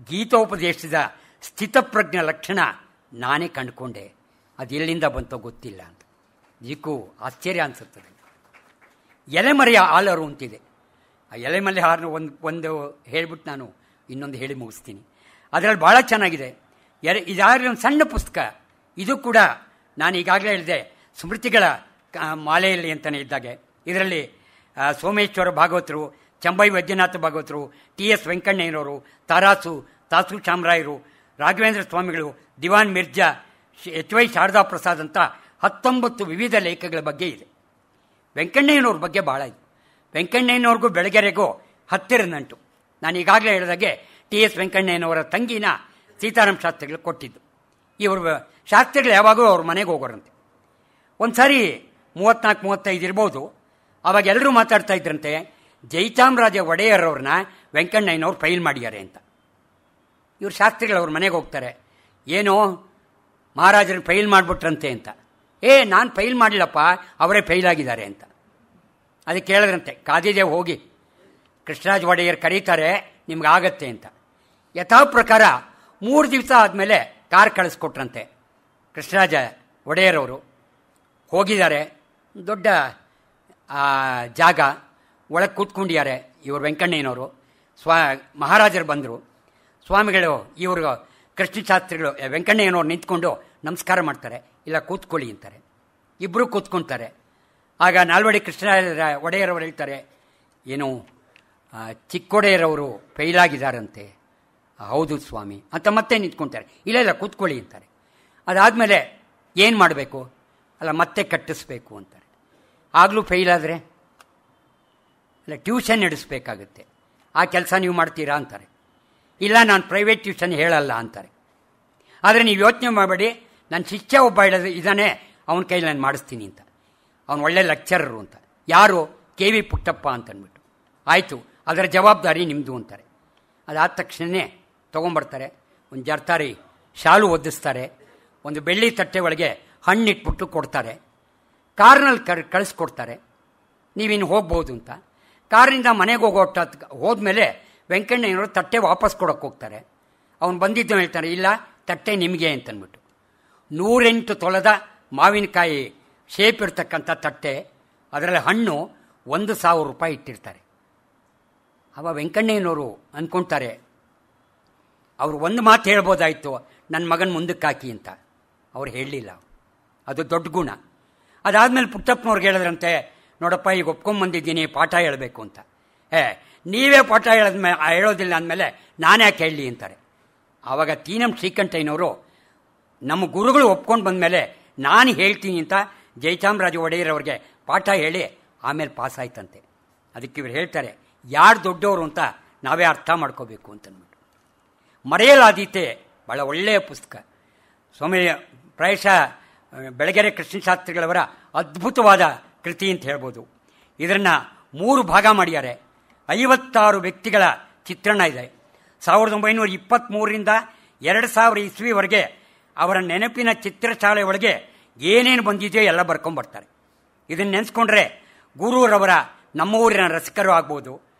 S2: ಗೀತೋಪದೇಶದ ಸ್ಥಿತಪ್ರಜ್ಞ ಲಕ್ಷಣ ನಾನೇ ಕಂಡುಕೊಂಡೆ, ಅದು ಎಲ್ಲಿಂದ ಬಂತೋ ಗೊತ್ತಿಲ್ಲ ಅಂತ. ಇದಕ್ಕೂ ಆಶ್ಚರ್ಯ ಅನಿಸುತ್ತದೆ. ಎಲೆಮರೆಯ ಆಲರು ಅಂತಿದೆ. ಆ ಎಲೆಮಲೆ ಹಾರನ್ನು ಒಂದು ಹೇಳ್ಬಿಟ್ಟು ನಾನು ಇನ್ನೊಂದು ಹೇಳಿ ಮುಗಿಸ್ತೀನಿ. ಅದರಲ್ಲಿ ಭಾಳ ಚೆನ್ನಾಗಿದೆ. ಇದಾಗಲಿ ಒಂದು ಸಣ್ಣ ಪುಸ್ತಕ. ಇದು ಕೂಡ ನಾನು ಈಗಾಗಲೇ ಹೇಳಿದೆ, ಸ್ಮೃತಿಗಳ ಮಾಲೆಯಲ್ಲಿ ಅಂತಲೇ ಇದ್ದಾಗೆ. ಇದರಲ್ಲಿ ಸೋಮೇಶ್ವರ ಭಾಗವತರು, ಚಂಬೈ ವೈದ್ಯನಾಥ ಭಾಗವತರು, TS ವೆಂಕಣ್ಣಯ್ಯನವರು, ತಾಸು ಚಾಮರಾಯರು, ರಾಘವೇಂದ್ರ ಸ್ವಾಮಿಗಳು, ದಿವಾನ್ ಮಿರ್ಜಾ, HY ಶಾರದಾ ಪ್ರಸಾದ್ ಅಂತ 19 ವಿವಿಧ ಲೇಖಗಳ ಬಗ್ಗೆ ಇದೆ. ವೆಂಕಣ್ಣಯ್ಯನವ್ರ ಬಗ್ಗೆ ಭಾಳ ಇದೆ. ವೆಂಕಣ್ಣಯ್ಯನವ್ರಿಗೂ ಬೆಳಗೆರೆಗೂ ಹತ್ತಿರ ನಂಟು. ನಾನು ಈಗಾಗಲೇ ಹೇಳಿದಾಗೆ TS ವೆಂಕಣ್ಣಯ್ಯನವರ ತಂಗಿನ ಸೀತಾರಾಮ ಶಾಸ್ತ್ರಿಗಳು ಕೊಟ್ಟಿದ್ದು. ಇವರು ಶಾಸ್ತ್ರಿಗಳು ಯಾವಾಗಲೂ ಅವ್ರ ಮನೆಗೆ ಹೋಗೋರಂತೆ. ಒಂದು ಸಾರಿ 34-35 ಇರ್ಬೋದು. ಆವಾಗ ಎಲ್ಲರೂ ಮಾತಾಡ್ತಾ ಇದ್ರಂತೆ, ಜಯಚಾಮರಾಜ ಒಡೆಯರವ್ರನ್ನ ವೆಂಕಣ್ಣಯ್ಯನವ್ರು ಫೈಲ್ ಮಾಡಿದ್ದಾರೆ ಅಂತ. ಇವ್ರು ಶಾಸ್ತ್ರಿಗಳು ಅವ್ರ ಮನೆಗೆ ಹೋಗ್ತಾರೆ. ಏನೋ ಮಹಾರಾಜರನ್ನ ಫೈಲ್ ಮಾಡಿಬಿಟ್ರಂತೆ ಅಂತ. ನಾನು ಫೈಲ್ ಮಾಡಲಿಲ್ಲಪ್ಪ, ಅವರೇ ಫೈಲ್ ಆಗಿದ್ದಾರೆ ಅಂತ. ಅದಕ್ಕೆ ಕೇಳಿದ್ರಂತೆ, ಕಾದಿದೆ ಹೋಗಿ, ಕೃಷ್ಣರಾಜ ಒಡೆಯರ್ ಕರೀತಾರೆ, ನಿಮ್ಗಾಗತ್ತೆ ಅಂತ. ಯಥಾ ಪ್ರಕಾರ 3 ದಿವಸ ಆದಮೇಲೆ ಕಾರ್ ಕಳಿಸ್ಕೊಟ್ರಂತೆ. ಕೃಷ್ಣರಾಜ ಒಡೆಯರವರು ಹೋಗಿದ್ದಾರೆ. ದೊಡ್ಡ ಜಾಗ, ಒಳಗೆ ಕೂತ್ಕೊಂಡಿದ್ದಾರೆ ಇವರು ವೆಂಕಣ್ಣಯ್ಯನವರು. ಮಹಾರಾಜರು ಬಂದರು. ಸ್ವಾಮಿಗಳು ಇವರು ಕೃಷ್ಣಶಾಸ್ತ್ರಿಗಳು ವೆಂಕಣ್ಣಯ್ಯನವ್ರು ನಿಂತ್ಕೊಂಡು ನಮಸ್ಕಾರ ಮಾಡ್ತಾರೆ. ಇಲ್ಲ ಕೂತ್ಕೊಳ್ಳಿ ಅಂತಾರೆ. ಇಬ್ಬರು ಕೂತ್ಕೊಳ್ತಾರೆ. ಆಗ ನಾಲ್ವಡಿ ಕೃಷ್ಣರಾಜ ಒಡೆಯರವರು ಹೇಳ್ತಾರೆ, ಏನು ಚಿಕ್ಕೊಡೆಯರವರು ಫೈಲಾಗಿದ್ದಾರಂತೆ. ಹೌದು ಸ್ವಾಮಿ ಅಂತ ಮತ್ತೆ ನಿಂತ್ಕೊಳ್ತಾರೆ. ಇಲ್ಲ ಕೂತ್ಕೊಳ್ಳಿ ಅಂತಾರೆ. ಅದಾದಮೇಲೆ ಏನು ಮಾಡಬೇಕು? ಅಲ್ಲ ಮತ್ತೆ ಕಟ್ಟಿಸ್ಬೇಕು ಅಂತಾರೆ. ಆಗಲೂ ಫೈಲಾದರೆ ಅಲ್ಲ ಟ್ಯೂಷನ್ ನಡೆಸಬೇಕಾಗುತ್ತೆ. ಆ ಕೆಲಸ ನೀವು ಮಾಡ್ತೀರಾ ಅಂತಾರೆ. ಇಲ್ಲ ನಾನು ಪ್ರೈವೇಟ್ ಟ್ಯೂಷನ್ ಹೇಳಲ್ಲ ಅಂತಾರೆ. ಆದರೆ ನೀವು ಯೋಚನೆ ಮಾಡಬೇಡಿ, ನನ್ನ ಶಿಷ್ಯ ಒಬ್ಬ ಇದ್ದಾನೆ, ಅವನ ಕೈಲಿ ನಾನು ಮಾಡಿಸ್ತೀನಿ ಅಂತ. ಅವನು ಒಳ್ಳೆ ಲೆಕ್ಚರರು ಅಂತ. ಯಾರು? KV ಪುಟ್ಟಪ್ಪ ಅಂತಂದ್ಬಿಟ್ಟು. ಆಯಿತು, ಅದರ ಜವಾಬ್ದಾರಿ ನಿಮ್ಮದು ಅಂತಾರೆ. ಅದಾದ ತಕ್ಷಣವೇ ತೊಗೊಂಬರ್ತಾರೆ. ಒಂದು ಜರ್ತಾರಿ ಶಾಲು ಒದಿಸ್ತಾರೆ. ಒಂದು ಬೆಳ್ಳಿ ತಟ್ಟೆ ಒಳಗೆ ಹಣ್ಣಿಟ್ಬಿಟ್ಟು ಕೊಡ್ತಾರೆ. ಕಾರ್ನಲ್ಲಿ ಕಳಿಸ್ಕೊಡ್ತಾರೆ, ನೀವಿನ್ನು ಹೋಗ್ಬೋದು ಅಂತ. ಕಾರಿನಿಂದ ಮನೆಗೆ ಹೋದ್ಮೇಲೆ ವೆಂಕಣ್ಣಯ್ಯನವರು ತಟ್ಟೆ ವಾಪಸ್ ಕೊಡೋಕ್ಕೆ ಹೋಗ್ತಾರೆ. ಅವನು ಬಂದಿದ್ದು ಹೇಳ್ತಾರೆ, ಇಲ್ಲ ತಟ್ಟೆ ನಿಮಗೆ ಅಂತಂದ್ಬಿಟ್ಟು. 108 ತೊಲದ ಮಾವಿನಕಾಯಿ ಶೇಪ್ ಇರ್ತಕ್ಕಂಥ ತಟ್ಟೆ, ಅದರಲ್ಲಿ ಹಣ್ಣು 1,000 ರೂಪಾಯಿ ಇಟ್ಟಿರ್ತಾರೆ. ಅವ ವೆಂಕಣ್ಣಯ್ಯನವರು ಅಂದ್ಕೊಳ್ತಾರೆ, ಅವರು ಒಂದು ಮಾತು ಹೇಳ್ಬೋದಾಯಿತು, ನನ್ನ ಮಗನ ಮುಂದಕ್ಕೆ ಹಾಕಿ ಅಂತ. ಅವ್ರು ಹೇಳಲಿಲ್ಲ. ಅದು ದೊಡ್ಡ ಗುಣ. ಅದಾದಮೇಲೆ ಪುಟ್ಟಪ್ಪನವ್ರಿಗೆ ಹೇಳಿದ್ರಂತೆ, ನೋಡಪ್ಪ ಈಗ ಒಪ್ಕೊಂಬಂದಿದ್ದೀನಿ, ಪಾಠ ಹೇಳಬೇಕು ಅಂತ. ನೀವೇ ಪಾಠ ಹೇಳೋದಿಲ್ಲ ಅಂದಮೇಲೆ ನಾನು ಯಾಕೆ ಹೇಳಲಿ ಅಂತಾರೆ. ಆವಾಗ ತೀನಂ ಶ್ರೀಕಂಠಯ್ಯನವರು, ನಮ್ಮ ಗುರುಗಳು ಒಪ್ಕೊಂಡು ಬಂದಮೇಲೆ ನಾನು ಹೇಳ್ತೀನಿ ಅಂತ ಜಯಚಾಮರಾಜ ಒಡೆಯರವ್ರಿಗೆ ಪಾಠ ಹೇಳಿ ಆಮೇಲೆ ಪಾಸ್ ಆಯ್ತಂತೆ. ಅದಕ್ಕೆ ಇವ್ರು ಹೇಳ್ತಾರೆ, ಯಾರು ದೊಡ್ಡವರು ಅಂತ ನಾವೇ ಅರ್ಥ ಮಾಡ್ಕೋಬೇಕು ಅಂತಂದ್ಬಿಟ್ಟು. ಮರೆಯಲಾದೀತೆ ಭಾಳ ಒಳ್ಳೆಯ ಪುಸ್ತಕ. ಸ್ವಾಮಿ ಪ್ರಾಯಶಃ ಬೆಳಗೆರೆ ಕೃಷ್ಣಶಾಸ್ತ್ರಿಗಳವರ ಅದ್ಭುತವಾದ ಕೃತಿ ಅಂತ ಹೇಳ್ಬೋದು. ಇದನ್ನು 3 ಭಾಗ ಮಾಡಿದ್ದಾರೆ. 56 ವ್ಯಕ್ತಿಗಳ ಚಿತ್ರಣ ಇದೆ. 1923ರಿಂದ 2000 ಇಸ್ವಿವರೆಗೆ ಅವರ ನೆನಪಿನ ಚಿತ್ರಶಾಲೆ ಒಳಗೆ ಏನೇನು ಬಂದಿದೆಯೋ ಎಲ್ಲ ಬರ್ಕೊಂಬರ್ತಾರೆ. ಇದನ್ನು ನೆನೆಸ್ಕೊಂಡ್ರೆ ಗುರೂರವರ ನಮ್ಮ ಊರಿನ ರಸಿಕರು ಆಗ್ಬೋದು,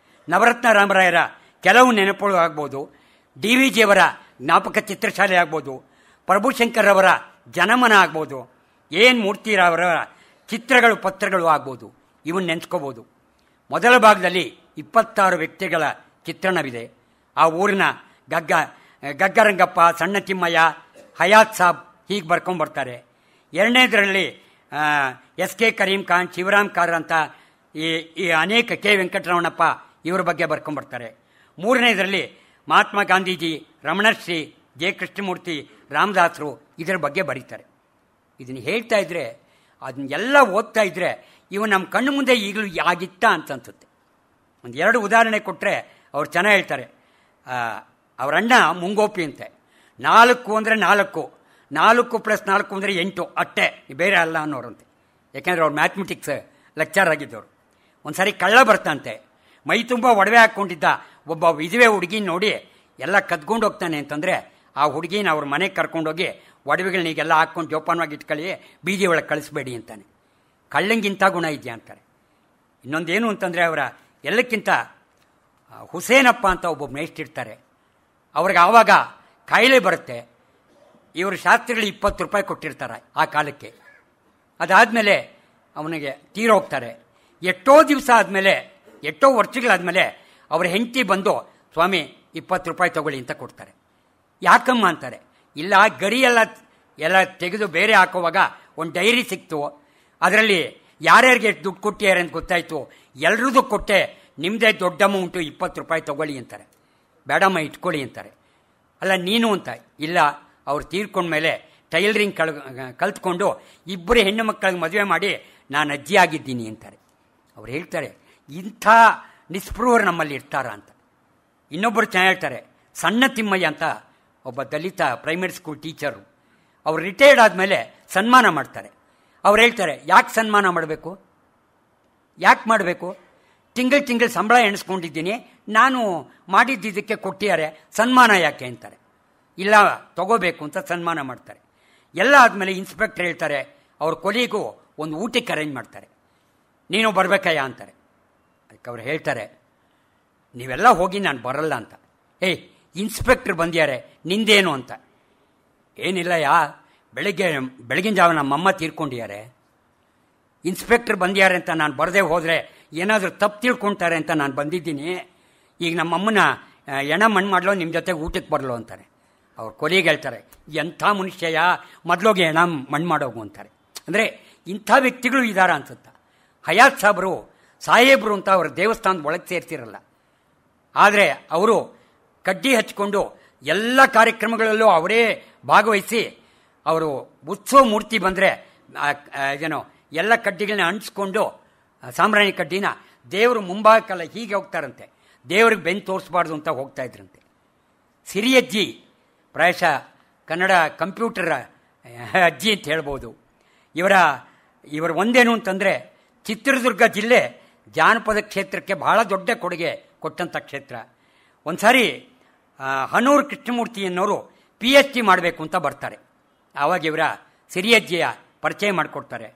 S2: ನವರತ್ನ ರಾಮರಾಯರ ಕೆಲವು ನೆನಪುಗಳು ಆಗ್ಬೋದು, DVಜಿಯವರ ಜ್ಞಾಪಕ ಚಿತ್ರಶಾಲೆ ಆಗ್ಬೋದು, ಪ್ರಭುಶಂಕರ್ ಅವರ ಜನಮನ ಆಗ್ಬೋದು, ಏನು ಮೂರ್ತಿರವರ ಚಿತ್ರಗಳು ಪತ್ರಗಳು ಆಗ್ಬೋದು. ಇವನ್ನ ನೆನೆಸ್ಕೋಬೋದು. ಮೊದಲ ಭಾಗದಲ್ಲಿ 26 ವ್ಯಕ್ತಿಗಳ ಚಿತ್ರಣವಿದೆ. ಆ ಊರಿನ ಗಗ್ಗರಂಗಪ್ಪ, ಸಣ್ಣ ತಿಮ್ಮಯ್ಯ, ಹಯಾತ್ ಸಾಬ್ ಹೀಗೆ ಬರ್ಕೊಂಬರ್ತಾರೆ. ಎರಡನೇದರಲ್ಲಿ SK ಕರೀಂ ಖಾನ್, ಶಿವರಾಮ್ ಕಾರ್ ಅಂತ ಈ ಅನೇಕ K ವೆಂಕಟರಮಣಪ್ಪ ಇವರ ಬಗ್ಗೆ ಬರ್ಕೊಂಬರ್ತಾರೆ. ಮೂರನೇದರಲ್ಲಿ ಮಹಾತ್ಮ ಗಾಂಧೀಜಿ, ರಮಣಶ್ರೀ, J ಕೃಷ್ಣಮೂರ್ತಿ, ರಾಮದಾಸರು ಇದರ ಬಗ್ಗೆ ಬರೀತಾರೆ. ಇದನ್ನು ಹೇಳ್ತಾ ಇದ್ರೆ, ಅದನ್ನೆಲ್ಲ ಓದ್ತಾ ಇದ್ರೆ ಇವು ನಮ್ಮ ಕಣ್ಣು ಮುಂದೆ ಈಗಲೂ ಆಗಿತ್ತ ಅಂತ ಅನ್ಸುತ್ತೆ. ಒಂದು 2 ಉದಾಹರಣೆ ಕೊಟ್ಟರೆ ಅವ್ರು ಚೆನ್ನಾಗಿ ಹೇಳ್ತಾರೆ. ಅವ್ರ ಅಣ್ಣ ಮುಂಗೋಪಿ ಅಂತೆ. 4 ಅಂದರೆ 4, 4 + 4 ಅಂದರೆ 8 ಅಟ್ಟೆ, ಬೇರೆ ಅಲ್ಲ ಅನ್ನೋರಂತೆ. ಯಾಕೆಂದರೆ ಅವ್ರು ಮ್ಯಾಥಮೆಟಿಕ್ಸ್ ಲೆಕ್ಚರ್ ಆಗಿದ್ದವರು. ಒಂದು ಸಾರಿ ಕಳ್ಳ ಬರ್ತಂತೆ. ಮೈ ತುಂಬ ಒಡವೆ ಹಾಕ್ಕೊಂಡಿದ್ದ ಒಬ್ಬ ವಿಧವೆ ಹುಡುಗಿ ನೋಡಿ ಎಲ್ಲ ಕದ್ಕೊಂಡು ಹೋಗ್ತಾನೆ ಅಂತಂದರೆ ಆ ಹುಡುಗಿನ ಅವ್ರ ಮನೆಗೆ ಕರ್ಕೊಂಡೋಗಿ ಒಡವೆಗಳನ್ನಿಗೆಲ್ಲ ಹಾಕ್ಕೊಂಡು ಜೋಪಾನವಾಗಿ ಇಟ್ಕೊಳ್ಳಿ, ಬೀದಿ ಒಳಗೆ ಕಳಿಸ್ಬೇಡಿ ಅಂತಾನೆ. ಕಳ್ಳಂಗಿಂತ ಗುಣ ಇದೆಯಾ ಅಂತಾರೆ. ಇನ್ನೊಂದೇನು ಅಂತಂದರೆ ಅವರ ಎಲ್ಲಕ್ಕಿಂತ ಹುಸೇನಪ್ಪ ಅಂತ ಒಬ್ಬ ಮೇಷ್ಟಿರ್ತಾರೆ. ಅವ್ರಿಗೆ ಆವಾಗ ಕಾಯಿಲೆ ಬರುತ್ತೆ. ಇವರು ಶಾಸ್ತ್ರಿಗಳು 20 ರೂಪಾಯಿ ಕೊಟ್ಟಿರ್ತಾರೆ ಆ ಕಾಲಕ್ಕೆ. ಅದಾದಮೇಲೆ ಅವನಿಗೆ ತೀರೋಗ್ತಾರೆ. ಎಷ್ಟೋ ದಿವಸ ಆದಮೇಲೆ, ಎಷ್ಟೋ ವರ್ಷಗಳಾದಮೇಲೆ ಅವ್ರ ಹೆಂಡತಿ ಬಂದು, ಸ್ವಾಮಿ 20 ರೂಪಾಯಿ ತಗೊಳ್ಳಿ ಅಂತ ಕೊಡ್ತಾರೆ. ಯಾಕಮ್ಮ ಅಂತಾರೆ. ಇಲ್ಲ, ಗರಿ ಎಲ್ಲ ತೆಗೆದು ಬೇರೆ ಹಾಕುವಾಗ ಒಂದು ಡೈರಿ ಸಿಕ್ತು, ಅದರಲ್ಲಿ ಯಾರ್ಯಾರಿಗೆ ದುಡ್ಡು ಕೊಟ್ಟಿದ್ದಾರೆ ಅಂತ ಗೊತ್ತಾಯಿತು, ಎಲ್ರದ್ದು ಕೊಟ್ಟೆ, ನಿಮ್ಮದೇ ದೊಡ್ಡ ಅಮೌಂಟು 20 ರೂಪಾಯಿ ತಗೊಳ್ಳಿ ಅಂತಾರೆ. ಬೇಡಮ್ಮ ಇಟ್ಕೊಳ್ಳಿ ಅಂತಾರೆ. ಅಲ್ಲ ನೀನು ಅಂತ. ಇಲ್ಲ, ಅವ್ರು ತೀರ್ಕೊಂಡ್ಮೇಲೆ ಟೈಲರಿಂಗ್ ಕಲ್ತ್ಕೊಂಡು 2 ಹೆಣ್ಣು ಮಕ್ಕಳಿಗೆ ಮದುವೆ ಮಾಡಿ ನಾನು ಅಜ್ಜಿ ಆಗಿದ್ದೀನಿ ಅಂತಾರೆ. ಅವ್ರು ಹೇಳ್ತಾರೆ, ಇಂಥ ನಿಸ್ಪೃಹರು ನಮ್ಮಲ್ಲಿ ಇರ್ತಾರ ಅಂತ. ಇನ್ನೊಬ್ಬರು ಚೆನ್ನಾಗಿ ಹೇಳ್ತಾರೆ. ಸಣ್ಣ ತಿಮ್ಮಯ್ಯ ಅಂತ ಒಬ್ಬ ದಲಿತ ಪ್ರೈಮರಿ ಸ್ಕೂಲ್ ಟೀಚರು. ಅವ್ರು ರಿಟೈರ್ಡ್ ಆದಮೇಲೆ ಸನ್ಮಾನ ಮಾಡ್ತಾರೆ. ಅವ್ರು ಹೇಳ್ತಾರೆ, ಯಾಕೆ ಸನ್ಮಾನ ಮಾಡಬೇಕು, ಯಾಕೆ ಮಾಡಬೇಕು, ತಿಂಗಳು ಸಂಬಳ ಎಣಿಸ್ಕೊಂಡಿದ್ದೀನಿ, ನಾನು ಮಾಡಿದ್ದಕ್ಕೆ ಕೊಟ್ಟಿದ್ದಾರೆ, ಸನ್ಮಾನ ಯಾಕೆ ಅಂತಾರೆ. ಇಲ್ಲ, ತಗೋಬೇಕು ಅಂತ ಸನ್ಮಾನ ಮಾಡ್ತಾರೆ. ಎಲ್ಲ ಆದಮೇಲೆ ಇನ್ಸ್ಪೆಕ್ಟರ್ ಹೇಳ್ತಾರೆ, ಅವ್ರ ಕೊಲಿಗೂ ಒಂದು ಊಟಕ್ಕೆ ಅರೇಂಜ್ ಮಾಡ್ತಾರೆ. ನೀನು ಬರಬೇಕಯ್ಯ ಅಂತಾರೆ. ಅದಕ್ಕೆ ಅವ್ರು ಹೇಳ್ತಾರೆ, ನೀವೆಲ್ಲ ಹೋಗಿ ನಾನು ಬರಲ್ಲ ಅಂತ. ಏಯ್, ಇನ್ಸ್ಪೆಕ್ಟ್ರ್ ಬಂದ್ಯಾರೆ, ನಿಂದೇನು ಅಂತ. ಏನಿಲ್ಲಯ್ಯ, ಬೆಳಗಿನ ಜಾವ ನಮ್ಮಮ್ಮ ತೀರ್ಕೊಂಡಿದ್ದಾರೆ, ಇನ್ಸ್ಪೆಕ್ಟ್ರ್ ಬಂದ್ಯಾರೆ ಅಂತ ನಾನು ಬರದೇ ಹೋದರೆ ಏನಾದರೂ ತಪ್ಪು ತಿಳ್ಕೊಳ್ತಾರೆ ಅಂತ ನಾನು ಬಂದಿದ್ದೀನಿ. ಈಗ ನಮ್ಮಮ್ಮನ ಎಣ ಮಣ್ಣು ಮಾಡಲೋ, ನಿಮ್ಮ ಜೊತೆಗೆ ಊಟಕ್ಕೆ ಬರಲೋ ಅಂತಾರೆ. ಅವ್ರು ಕೊಲಿಗೆ ಹೇಳ್ತಾರೆ, ಎಂಥ ಮನುಷ್ಯಯ, ಮೊದಲೋಗಿ ಎಣ ಮಣ್ಣು ಮಾಡೋಗು ಅಂತಾರೆ. ಅಂದರೆ ಇಂಥ ವ್ಯಕ್ತಿಗಳು ಇದ್ದಾರ ಅನ್ಸುತ್ತ. ಹಯಾತ್ ಸಾಹೇಬ್ರು ಅಂತ ಅವ್ರ ದೇವಸ್ಥಾನದ ಒಳಗೆ ಸೇರ್ತಿರಲ್ಲ. ಆದರೆ ಅವರು ಕಡ್ಡಿ ಹಚ್ಕೊಂಡು ಎಲ್ಲ ಕಾರ್ಯಕ್ರಮಗಳಲ್ಲೂ ಅವರೇ ಭಾಗವಹಿಸಿ, ಅವರು ಉತ್ಸವ ಮೂರ್ತಿ ಬಂದರೆ ಏನೋ ಎಲ್ಲ ಕಡ್ಡಿಗಳನ್ನ ಅಂಟಿಸ್ಕೊಂಡು ಸಾಂಬ್ರಾಣಿ ಕಡ್ಡಿನ ದೇವರು ಮುಂಭಾಗಕ್ಕೆಲ್ಲ ಹೀಗೆ ಹೋಗ್ತಾರಂತೆ. ದೇವ್ರಿಗೆ ಬೆನ್ನು ತೋರಿಸ್ಬಾರ್ದು ಅಂತ ಹೋಗ್ತಾ ಇದ್ರಂತೆ. ಸಿರಿಯಜ್ಜಿ ಪ್ರಾಯಶಃ ಕನ್ನಡ ಕಂಪ್ಯೂಟರ್ ಅಜ್ಜಿ ಅಂತ ಹೇಳ್ಬೋದು. ಇವರ ಒಂದೇನು ಅಂತಂದರೆ, ಚಿತ್ರದುರ್ಗ ಜಿಲ್ಲೆ ಜಾನಪದ ಕ್ಷೇತ್ರಕ್ಕೆ ಬಹಳ ದೊಡ್ಡ ಕೊಡುಗೆ ಕೊಟ್ಟಂಥ ಕ್ಷೇತ್ರ. ಒಂದು ಸಾರಿ ಹನೂರು ಕೃಷ್ಣಮೂರ್ತಿ ಅನ್ನೋರು PhD ಮಾಡಬೇಕು ಅಂತ ಬರ್ತಾರೆ. ಆವಾಗ ಇವರ ಸಿರಿಯಜ್ಜಿಯ ಪರಿಚಯ ಮಾಡಿಕೊಡ್ತಾರೆ.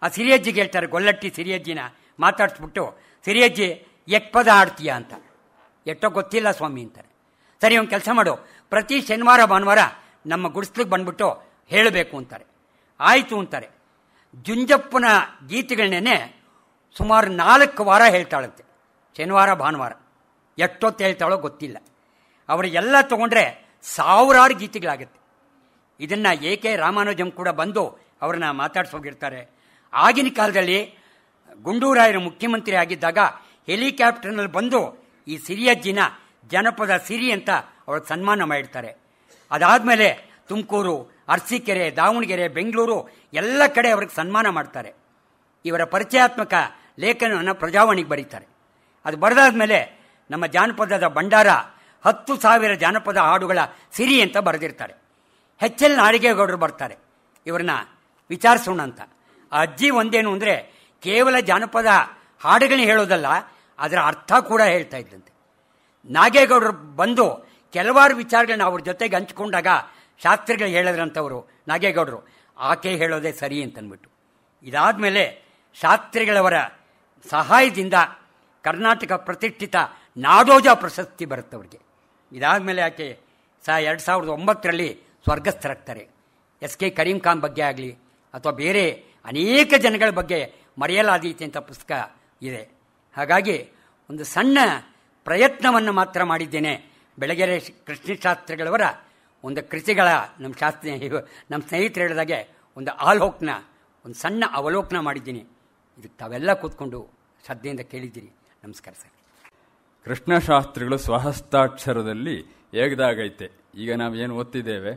S2: ಆ ಸಿರಿಯಜ್ಜಿಗೆ ಹೇಳ್ತಾರೆ, ಗೊಲ್ಲಟ್ಟಿ ಸಿರಿಯಜ್ಜಿನ ಮಾತಾಡಿಸ್ಬಿಟ್ಟು, ಸಿರಿಯಜ್ಜಿ ಎಕ್ಪದ ಆಡ್ತೀಯ ಅಂತ. ಎಷ್ಟೋ ಗೊತ್ತಿಲ್ಲ ಸ್ವಾಮಿ ಅಂತಾರೆ. ಸರಿ, ಒಂದು ಕೆಲಸ ಮಾಡು, ಪ್ರತಿ ಶನಿವಾರ ಭಾನುವಾರ ನಮ್ಮ ಗುಡಿಸ್ಲಿಕ್ಕೆ ಬಂದ್ಬಿಟ್ಟು ಹೇಳಬೇಕು ಅಂತಾರೆ. ಆಯಿತು ಅಂತಾರೆ. ಜುಂಜಪ್ಪನ ಗೀತೆಗಳನ್ನೇ ಸುಮಾರು 4 ವಾರ ಹೇಳ್ತಾಳಂತೆ, ಶನಿವಾರ ಭಾನುವಾರ. ಎಷ್ಟೊತ್ತು ಹೇಳ್ತಾಳೋ ಗೊತ್ತಿಲ್ಲ. ಅವರಿಗೆಲ್ಲ ತೊಗೊಂಡ್ರೆ 1000 ಗೀತೆಗಳಾಗುತ್ತೆ. ಇದನ್ನು AK ರಾಮಾನುಜಂ ಕೂಡ ಬಂದು ಅವ್ರನ್ನ ಮಾತಾಡ್ಸೋಗಿರ್ತಾರೆ. ಆಗಿನ ಕಾಲದಲ್ಲಿ ಗುಂಡೂರಾಯರು ಮುಖ್ಯಮಂತ್ರಿ ಆಗಿದ್ದಾಗ ಹೆಲಿಕಾಪ್ಟರ್ನಲ್ಲಿ ಬಂದು ಈ ಸಿರಿಯಜ್ಜಿನ ಜನಪದ ಸಿರಿ ಅಂತ ಅವ್ರಿಗೆ ಸನ್ಮಾನ ಮಾಡಿರ್ತಾರೆ. ಅದಾದಮೇಲೆ ತುಮಕೂರು, ಅರಸೀಕೆರೆ, ದಾವಣಗೆರೆ, ಬೆಂಗಳೂರು ಎಲ್ಲ ಕಡೆ ಅವ್ರಿಗೆ ಸನ್ಮಾನ ಮಾಡ್ತಾರೆ. ಇವರ ಪರಿಚಯಾತ್ಮಕ ಲೇಖನವನ್ನು ಪ್ರಜಾವಾಣಿಗೆ ಬರೀತಾರೆ. ಅದು ಬರೆದಾದ್ಮೇಲೆ ನಮ್ಮ ಜಾನಪದದ ಭಂಡಾರ 10,000 ಜಾನಪದ ಹಾಡುಗಳ ಸಿರಿ ಅಂತ ಬರೆದಿರ್ತಾರೆ. HL ನಾಡಿಗೇಗೌಡರು ಬರ್ತಾರೆ ಇವ್ರನ್ನ ವಿಚಾರಿಸೋಣ ಅಂತ. ಆ ಅಜ್ಜಿ ಒಂದೇನು ಅಂದರೆ, ಕೇವಲ ಜಾನಪದ ಹಾಡುಗಳನ್ನ ಹೇಳೋದಲ್ಲ, ಅದರ ಅರ್ಥ ಕೂಡ ಹೇಳ್ತಾ ಇದ್ದಂತೆ. ನಾಗೇಗೌಡರು ಬಂದು ಕೆಲವಾರು ವಿಚಾರಗಳನ್ನ ಅವ್ರ ಜೊತೆಗೆ ಹಂಚ್ಕೊಂಡಾಗ ಶಾಸ್ತ್ರಿಗಳು ಹೇಳಿದ್ರಂಥವ್ರು ನಾಗೇಗೌಡರು, ಆಕೆ ಹೇಳೋದೇ ಸರಿ ಅಂತನ್ಬಿಟ್ಟು. ಇದಾದ ಮೇಲೆ ಶಾಸ್ತ್ರಿಗಳವರ ಸಹಾಯದಿಂದ ಕರ್ನಾಟಕ ಪ್ರತಿಷ್ಠಿತ ನಾಡೋಜ ಪ್ರಶಸ್ತಿ ಬರುತ್ತೆ ಅವ್ರಿಗೆ. ಇದಾದ ಮೇಲೆ ಆಕೆ 2009 ಸ್ವರ್ಗಸ್ಥರಾಗ್ತಾರೆ. ಎಸ್.ಕೆ. ಕರೀಂ ಖಾನ್ ಬಗ್ಗೆ ಆಗಲಿ ಅಥವಾ ಬೇರೆ ಅನೇಕ ಜನಗಳ ಬಗ್ಗೆ ಮರೆಯಲಾದೀತೆ ಅಂತ ಪುಸ್ತಕ ಇದೆ. ಹಾಗಾಗಿ ಒಂದು ಸಣ್ಣ ಪ್ರಯತ್ನವನ್ನು ಮಾತ್ರ ಮಾಡಿದ್ದೇನೆ. ಬೆಳಗೆರೆ ಕೃಷ್ಣಶಾಸ್ತ್ರಿಗಳವರ ಒಂದು ಕೃತಿಗಳ ನಮ್ಮ ಸ್ನೇಹಿತರು ಹೇಳಿದಾಗೆ ಒಂದು ಆಲೋಕನ, ಒಂದು ಸಣ್ಣ ಅವಲೋಕನ ಮಾಡಿದ್ದೀನಿ. ಇದಕ್ಕೆ ತಾವೆಲ್ಲ ಕೂತ್ಕೊಂಡು ಶ್ರದ್ಧೆಯಿಂದ ಕೇಳಿದ್ದೀರಿ. ನಮಸ್ಕಾರ ಸರ್.
S1: ಕೃಷ್ಣಶಾಸ್ತ್ರಿಗಳು ಸ್ವಹಸ್ತಾಕ್ಷರದಲ್ಲಿ ಹೇಗ್ದಾಗೈತೆ. ಈಗ ನಾವೇನು ಓದ್ತಿದ್ದೇವೆ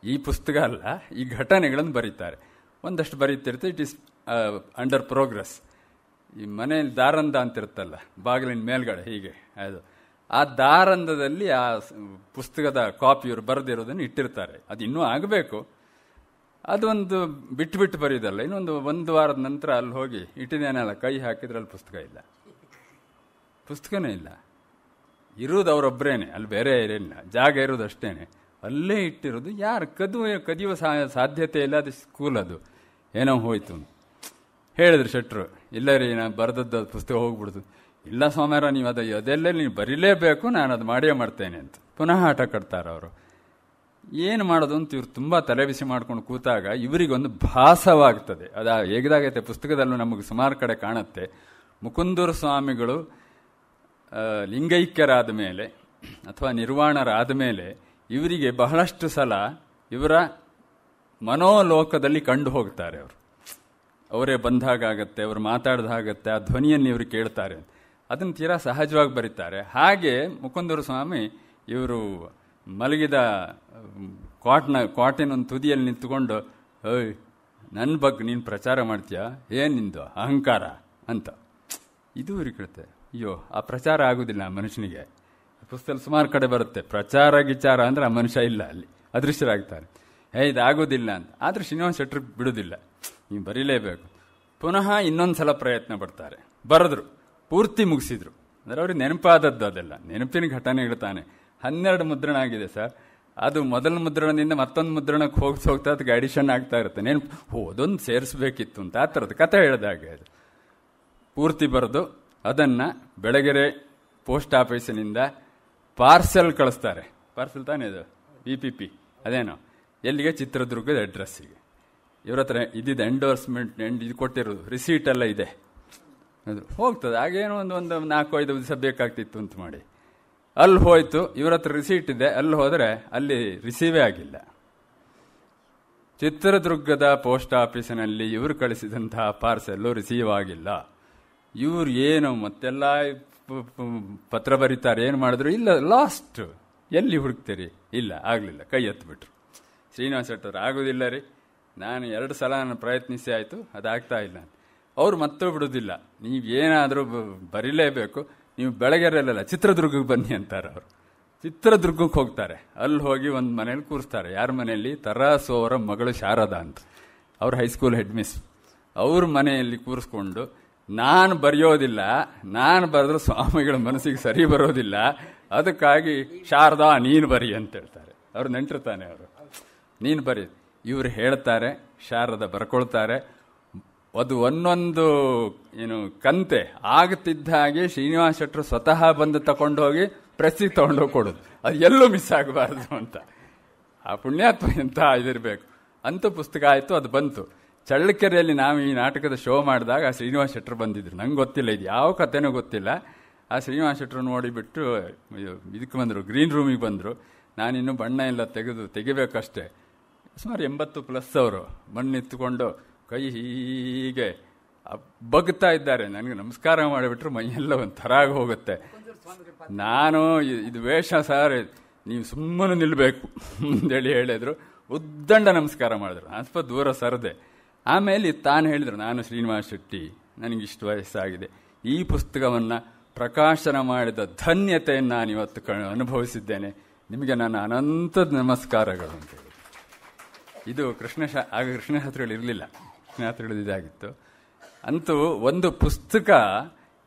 S1: ಈ ಪುಸ್ತಕ ಅಲ್ಲ, ಈ ಘಟನೆಗಳನ್ನು ಬರೀತಾರೆ. ಒಂದಷ್ಟು ಬರೀತಿರುತ್ತೆ. It is under progress. ಈ ಮನೆಯಲ್ಲಿ ದಾರಂದ ಅಂತಿರುತ್ತಲ್ಲ, ಬಾಗಿಲಿನ ಮೇಲ್ಗಡೆ ಹೀಗೆ, ಅದು ಆ ದಾರಂದದಲ್ಲಿ ಆ ಪುಸ್ತಕದ ಕಾಪಿ ಇವರು ಬರೆದಿರೋದನ್ನು ಇಟ್ಟಿರ್ತಾರೆ. ಅದು ಇನ್ನೂ ಆಗಬೇಕು. ಅದೊಂದು ಬಿಟ್ಟು ಬರೀದಲ್ಲ, ಒಂದು ವಾರದ ನಂತರ ಅಲ್ಲಿ ಹೋಗಿ ಇಟ್ಟಿದ್ದೇನಲ್ಲ, ಕೈ ಹಾಕಿದ್ರೆ ಅಲ್ಲಿ ಪುಸ್ತಕ ಇಲ್ಲ, ಪುಸ್ತಕನೇ ಇಲ್ಲ. ಇರೋದು ಅವರೊಬ್ಬರೇನೆ, ಅಲ್ಲಿ ಬೇರೆ ಏನಿಲ್ಲ, ಜಾಗ ಇರೋದು ಅಷ್ಟೇನೆ, ಅಲ್ಲೇ ಇಟ್ಟಿರೋದು. ಯಾರು ಕದಿಯುವ ಸಾಧ್ಯತೆ ಇಲ್ಲ. ಅದು ಸ್ಕೂಲ್, ಅದು ಏನೋ ಹೋಯ್ತು ಹೇಳಿದ್ರು ಶೆಟ್ರು. ಇಲ್ಲ ರೀ, ನಾನು ಬರೆದದ್ದು ಪುಸ್ತಕ ಹೋಗ್ಬಿಡ್ತು. ಇಲ್ಲ ಸೋಮ್ಯಾರ, ನೀವು ಅದೆಲ್ಲ ನೀವು ಬರೀಲೇಬೇಕು, ನಾನು ಅದು ಮಾಡೇ ಮಾಡ್ತೇನೆ ಅಂತ ಪುನಃ ಆಟ ಕಟ್ತಾರೆ ಅವರು. ಏನು ಮಾಡೋದು ಅಂತ ಇವ್ರು ತುಂಬ ತಲೆಬಿಸಿ ಮಾಡ್ಕೊಂಡು ಕೂತಾಗ ಇವರಿಗೊಂದು ಭಾಸವಾಗ್ತದೆ. ಅದು ಹೇಗಿದಾಗೈತೆ ಪುಸ್ತಕದಲ್ಲೂ ನಮಗೆ ಸುಮಾರು ಕಡೆ ಕಾಣುತ್ತೆ. ಮುಕುಂದೂರ ಸ್ವಾಮಿಗಳು ಲಿಂಗೈಕ್ಯರಾದ ಮೇಲೆ ಅಥವಾ ನಿರ್ವಾಣರಾದ ಮೇಲೆ ಇವರಿಗೆ ಬಹಳಷ್ಟು ಸಲ ಇವರ ಮನೋಲೋಕದಲ್ಲಿ ಕಂಡು ಹೋಗ್ತಾರೆ. ಅವರೇ ಬಂದಾಗತ್ತೆ, ಅವರು ಮಾತಾಡ್ದಾಗತ್ತೆ, ಆ ಧ್ವನಿಯನ್ನು ಇವರು ಕೇಳ್ತಾರೆ. ಅದನ್ನು ತೀರಾ ಸಹಜವಾಗಿ ಬರೀತಾರೆ. ಹಾಗೆ ಮುಕುಂದೂರ ಸ್ವಾಮಿ ಇವರು ಮಲಗಿದ ಕ್ವಾಟಿನ ಒಂದು ತುದಿಯಲ್ಲಿ ನಿಂತುಕೊಂಡು, ಓಯ್ ನನ್ನ ಬಗ್ಗೆ ನೀನು ಪ್ರಚಾರ ಮಾಡ್ತೀಯಾ, ಏನು ನಿಂದು ಅಹಂಕಾರ ಅಂತ ಇದು ಇವ್ರಿಗೆ ಕೇಳುತ್ತೆ. ಅಯ್ಯೋ, ಆ ಪ್ರಚಾರ ಆಗೋದಿಲ್ಲ ಆ ಮನುಷ್ಯನಿಗೆ. ಪುಸ್ತಕದಲ್ಲಿ ಸುಮಾರು ಕಡೆ ಬರುತ್ತೆ, ಪ್ರಚಾರ ಗಿಚಾರ ಅಂದರೆ ಆ ಮನುಷ್ಯ ಇಲ್ಲ, ಅಲ್ಲಿ ಅದೃಶ್ಯರಾಗ್ತಾರೆ. ಇದಾಗೋದಿಲ್ಲ ಅಂತ. ಆದರೆ ಶ್ರೀನಿವಾಸ ಶೆಟ್ಟರು ಬಿಡೋದಿಲ್ಲ, ನೀವು ಬರೀಲೇಬೇಕು. ಪುನಃ ಇನ್ನೊಂದು ಸಲ ಪ್ರಯತ್ನ ಪಡ್ತಾರೆ. ಬರೆದ್ರು, ಪೂರ್ತಿ ಮುಗಿಸಿದ್ರು. ಅಂದರೆ ಅವ್ರಿಗೆ ನೆನಪಾದದ್ದು ಅದೆಲ್ಲ, ನೆನಪಿನ ಘಟನೆಗಳು ತಾನೆ. 12 ಮುದ್ರಣ ಆಗಿದೆ ಸರ್. ಅದು ಮೊದಲ ಮುದ್ರಣದಿಂದ ಮತ್ತೊಂದು ಮುದ್ರಣಕ್ಕೆ ಹೋಗ್ತಾ ಅದಕ್ಕೆ ಅಡಿಷನ್ ಆಗ್ತಾ ಇರುತ್ತೆ. ನೆನಪು ಅದೊಂದು ಸೇರಿಸ್ಬೇಕಿತ್ತು ಅಂತ ಆ ಥರದ್ದು ಕಥೆ ಹೇಳಿದಾಗೆ ಅದು ಪೂರ್ತಿ ಬರೆದು ಅದನ್ನು ಬೆಳಗೆರೆ ಪೋಸ್ಟ್ ಆಫೀಸಿನಿಂದ ಪಾರ್ಸೆಲ್ ಕಳಿಸ್ತಾರೆ. ಪಾರ್ಸೆಲ್ ತಾನೇ ಅದು, PPP ಅದೇನೋ, ಎಲ್ಲಿಗೆ? ಚಿತ್ರದುರ್ಗದ ಅಡ್ರೆಸ್ಸಿಗೆ. ಇವ್ರ ಹತ್ರ ಇದ್ದಿದ್ದು ಎಂಡೋರ್ಸ್ಮೆಂಟ್ ಇದು ಕೊಟ್ಟಿರೋದು ರಿಸೀಟ್ ಎಲ್ಲ ಇದೆ, ಅದು ಹೋಗ್ತದೆ. ಆಗೇನೋ ಒಂದು 4-5 ದಿವಸ ಬೇಕಾಗ್ತಿತ್ತು ಅಂತ ಮಾಡಿ ಅಲ್ಲಿ ಹೋಯ್ತು. ಇವ್ರ ಹತ್ರ ರಿಸೀಟ್ ಇದೆ, ಅಲ್ಲಿ ಹೋದರೆ ಅಲ್ಲಿ ರಿಸೀವೇ ಆಗಿಲ್ಲ. ಚಿತ್ರದುರ್ಗದ ಪೋಸ್ಟ್ ಆಫೀಸಿನಲ್ಲಿ ಇವರು ಕಳಿಸಿದಂತಹ ಪಾರ್ಸೆಲ್ಲು ರಿಸೀವ್ ಆಗಿಲ್ಲ. ಇವ್ರು ಏನು ಮತ್ತೆಲ್ಲ ಪತ್ರ ಬರೀತಾರೆ, ಏನು ಮಾಡಿದ್ರು ಇಲ್ಲ, ಲಾಸ್ಟ್. ಎಲ್ಲಿ ಹುಡುಕ್ತೀರಿ? ಇಲ್ಲ, ಆಗಲಿಲ್ಲ, ಕೈ ಎತ್ತಿಬಿಟ್ರು. ಶ್ರೀನಿವಾಸ ಶೆಟ್ಟರು, ಆಗೋದಿಲ್ಲ ರೀ, ನಾನು 2 ಸಲ ನಾನು ಪ್ರಯತ್ನಿಸಿ ಆಯಿತು, ಅದಾಗ್ತಾ ಇಲ್ಲ. ಅವ್ರು ಮತ್ತೂ ಬಿಡೋದಿಲ್ಲ, ನೀವು ಏನಾದರೂ ಬರೀಲೇಬೇಕು, ನೀವು ಬೆಳಗೆರೆಲ್ಲ ಚಿತ್ರದುರ್ಗಕ್ಕೆ ಬನ್ನಿ ಅಂತಾರೆ. ಅವರು ಚಿತ್ರದುರ್ಗಕ್ಕೆ ಹೋಗ್ತಾರೆ. ಅಲ್ಲಿ ಹೋಗಿ ಒಂದು ಮನೇಲಿ ಕೂರಿಸ್ತಾರೆ. ಯಾರ ಮನೆಯಲ್ಲಿ? ತರಾಸು ಅವರ ಮಗಳು ಶಾರದಾ ಅಂತ, ಅವ್ರ ಹೈಸ್ಕೂಲ್ ಹೆಡ್ ಮಿಸ್. ಅವ್ರ ಮನೆಯಲ್ಲಿ ಕೂರಿಸ್ಕೊಂಡು, ನಾನು ಬರೆಯೋದಿಲ್ಲ, ನಾನು ಬರೆದ್ರೆ ಸ್ವಾಮಿಗಳ ಮನಸ್ಸಿಗೆ ಸರಿ ಬರೋದಿಲ್ಲ, ಅದಕ್ಕಾಗಿ ಶಾರದಾ ನೀನು ಬರಿ ಅಂತ ಹೇಳ್ತಾರೆ. ಅವ್ರು ನೆಂಟಿರ್ತಾನೆ, ಅವರು ನೀನು ಬರಿ. ಇವರು ಹೇಳ್ತಾರೆ, ಶಾರದಾ ಬರ್ಕೊಳ್ತಾರೆ. ಅದು ಒಂದೊಂದು ಏನು ಕಂತೆ ಆಗುತ್ತಿದ್ದ ಹಾಗೆ ಶ್ರೀನಿವಾಸ ಶೆಟ್ಟರು ಸ್ವತಃ ಬಂದು ತಗೊಂಡು ಹೋಗಿ ಪ್ರೆಸ್ಸಿಗೆ ತಗೊಂಡೋಗಿ ಕೊಡೋದು, ಅದು ಎಲ್ಲೂ ಮಿಸ್ ಆಗಬಾರ್ದು ಅಂತ. ಆ ಪುಣ್ಯಾತ್ಮ ಎಂತ ಇದಿರಬೇಕು. ಅಂತೂ ಪುಸ್ತಕ ಆಯಿತು, ಅದು ಬಂತು. ಚಳ್ಳಕೆರೆಯಲ್ಲಿ ನಾವು ಈ ನಾಟಕದ ಶೋ ಮಾಡಿದಾಗ ಶ್ರೀನಿವಾಸ ಶೆಟ್ಟರು ಬಂದಿದ್ರು. ನಂಗೆ ಗೊತ್ತಿಲ್ಲ, ಇದು ಯಾವ ಕಥೆನೂ ಗೊತ್ತಿಲ್ಲ. ಆ ಶ್ರೀನಿವಾಸ ಶೆಟ್ಟರು ನೋಡಿಬಿಟ್ಟು ಇದಕ್ಕೆ ಬಂದರು, ಗ್ರೀನ್ ರೂಮಿಗೆ ಬಂದರು. ನಾನಿನ್ನೂ ಬಣ್ಣ ಎಲ್ಲ ತೆಗಿಬೇಕಷ್ಟೇ. ಸುಮಾರು 80+ ಅವರು ಮಣ್ಣೆತ್ತುಕೊಂಡು ಕೈ ಹೀಗೆ ಬಗ್ತಾ ಇದ್ದಾರೆ. ನನಗೆ ನಮಸ್ಕಾರ ಮಾಡಿಬಿಟ್ರು, ಮೈಯೆಲ್ಲ ಒಂದು ಥರಾಗಿ ಹೋಗುತ್ತೆ. ನಾನು ಇದು ವೇಷ ಸರ್, ನೀವು ಸುಮ್ಮನೆ ನಿಲ್ಲಬೇಕು ಅಂತೇಳಿ ಹೇಳಿದ್ರು. ಉದ್ದಂಡ ನಮಸ್ಕಾರ ಮಾಡಿದ್ರು. ನಾನು ಸ್ವಲ್ಪ ದೂರ ಸರದೆ. ಆಮೇಲೆ ತಾನು ಹೇಳಿದರು, ನಾನು ಶ್ರೀನಿವಾಸ ಶೆಟ್ಟಿ, ನನಗಿಷ್ಟು ವಯಸ್ಸಾಗಿದೆ, ಈ ಪುಸ್ತಕವನ್ನು ಪ್ರಕಾಶನ ಮಾಡಿದ ಧನ್ಯತೆಯನ್ನು ನಾನು ಇವತ್ತು ಅನುಭವಿಸಿದ್ದೇನೆ, ನಿಮಗೆ ನನ್ನ ಅನಂತ ನಮಸ್ಕಾರಗಳು ಅಂತೇಳಿ. ಇದು ಆಗ ಕೃಷ್ಣಶಾಸ್ತ್ರಿಗಳು ಇರಲಿಲ್ಲ, ಕೃಷ್ಣಶಾಸ್ತ್ರಿಗಳು ಇದಾಗಿತ್ತು. ಅಂತೂ ಒಂದು ಪುಸ್ತಕ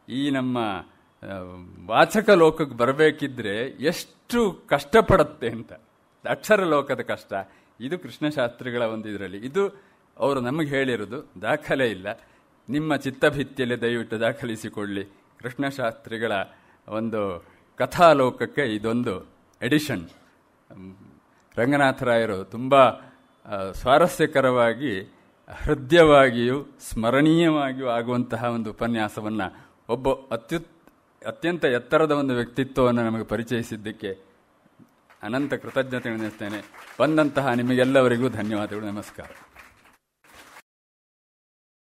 S1: ಈ ನಮ್ಮ ವಾಚಕ ಲೋಕಕ್ಕೆ ಬರಬೇಕಿದ್ರೆ ಎಷ್ಟು ಕಷ್ಟಪಡುತ್ತೆ ಅಂತ, ಅಕ್ಷರ ಲೋಕದ ಕಷ್ಟ. ಇದು ಕೃಷ್ಣಶಾಸ್ತ್ರಿಗಳ ಒಂದು ಇದರಲ್ಲಿ. ಇದು ಅವರು ನಮಗೆ ಹೇಳಿರೋದು ದಾಖಲೆ ಇಲ್ಲ, ನಿಮ್ಮ ಚಿತ್ತಭಿತ್ತಿಯಲ್ಲಿ ದಯವಿಟ್ಟು ದಾಖಲಿಸಿಕೊಳ್ಳಿ. ಕೃಷ್ಣಶಾಸ್ತ್ರಿಗಳ ಒಂದು ಕಥಾಲೋಕಕ್ಕೆ ಇದೊಂದು ಎಡಿಷನ್. ರಂಗನಾಥರಾಯರು ತುಂಬ ಸ್ವಾರಸ್ಯಕರವಾಗಿ, ಹೃದಯವಾಗಿಯೂ ಸ್ಮರಣೀಯವಾಗಿಯೂ ಆಗುವಂತಹ ಒಂದು ಉಪನ್ಯಾಸವನ್ನು, ಒಬ್ಬ ಅತ್ಯಂತ ಎತ್ತರದ ಒಂದು ವ್ಯಕ್ತಿತ್ವವನ್ನು ನಮಗೆ ಪರಿಚಯಿಸಿದ್ದಕ್ಕೆ ಅನಂತ ಕೃತಜ್ಞತೆ ಎನ್ನಿಸ್ತೇನೆ. ಬಂದಂತಹ ನಿಮಗೆಲ್ಲವರಿಗೂ ಧನ್ಯವಾದಗಳು. ನಮಸ್ಕಾರ.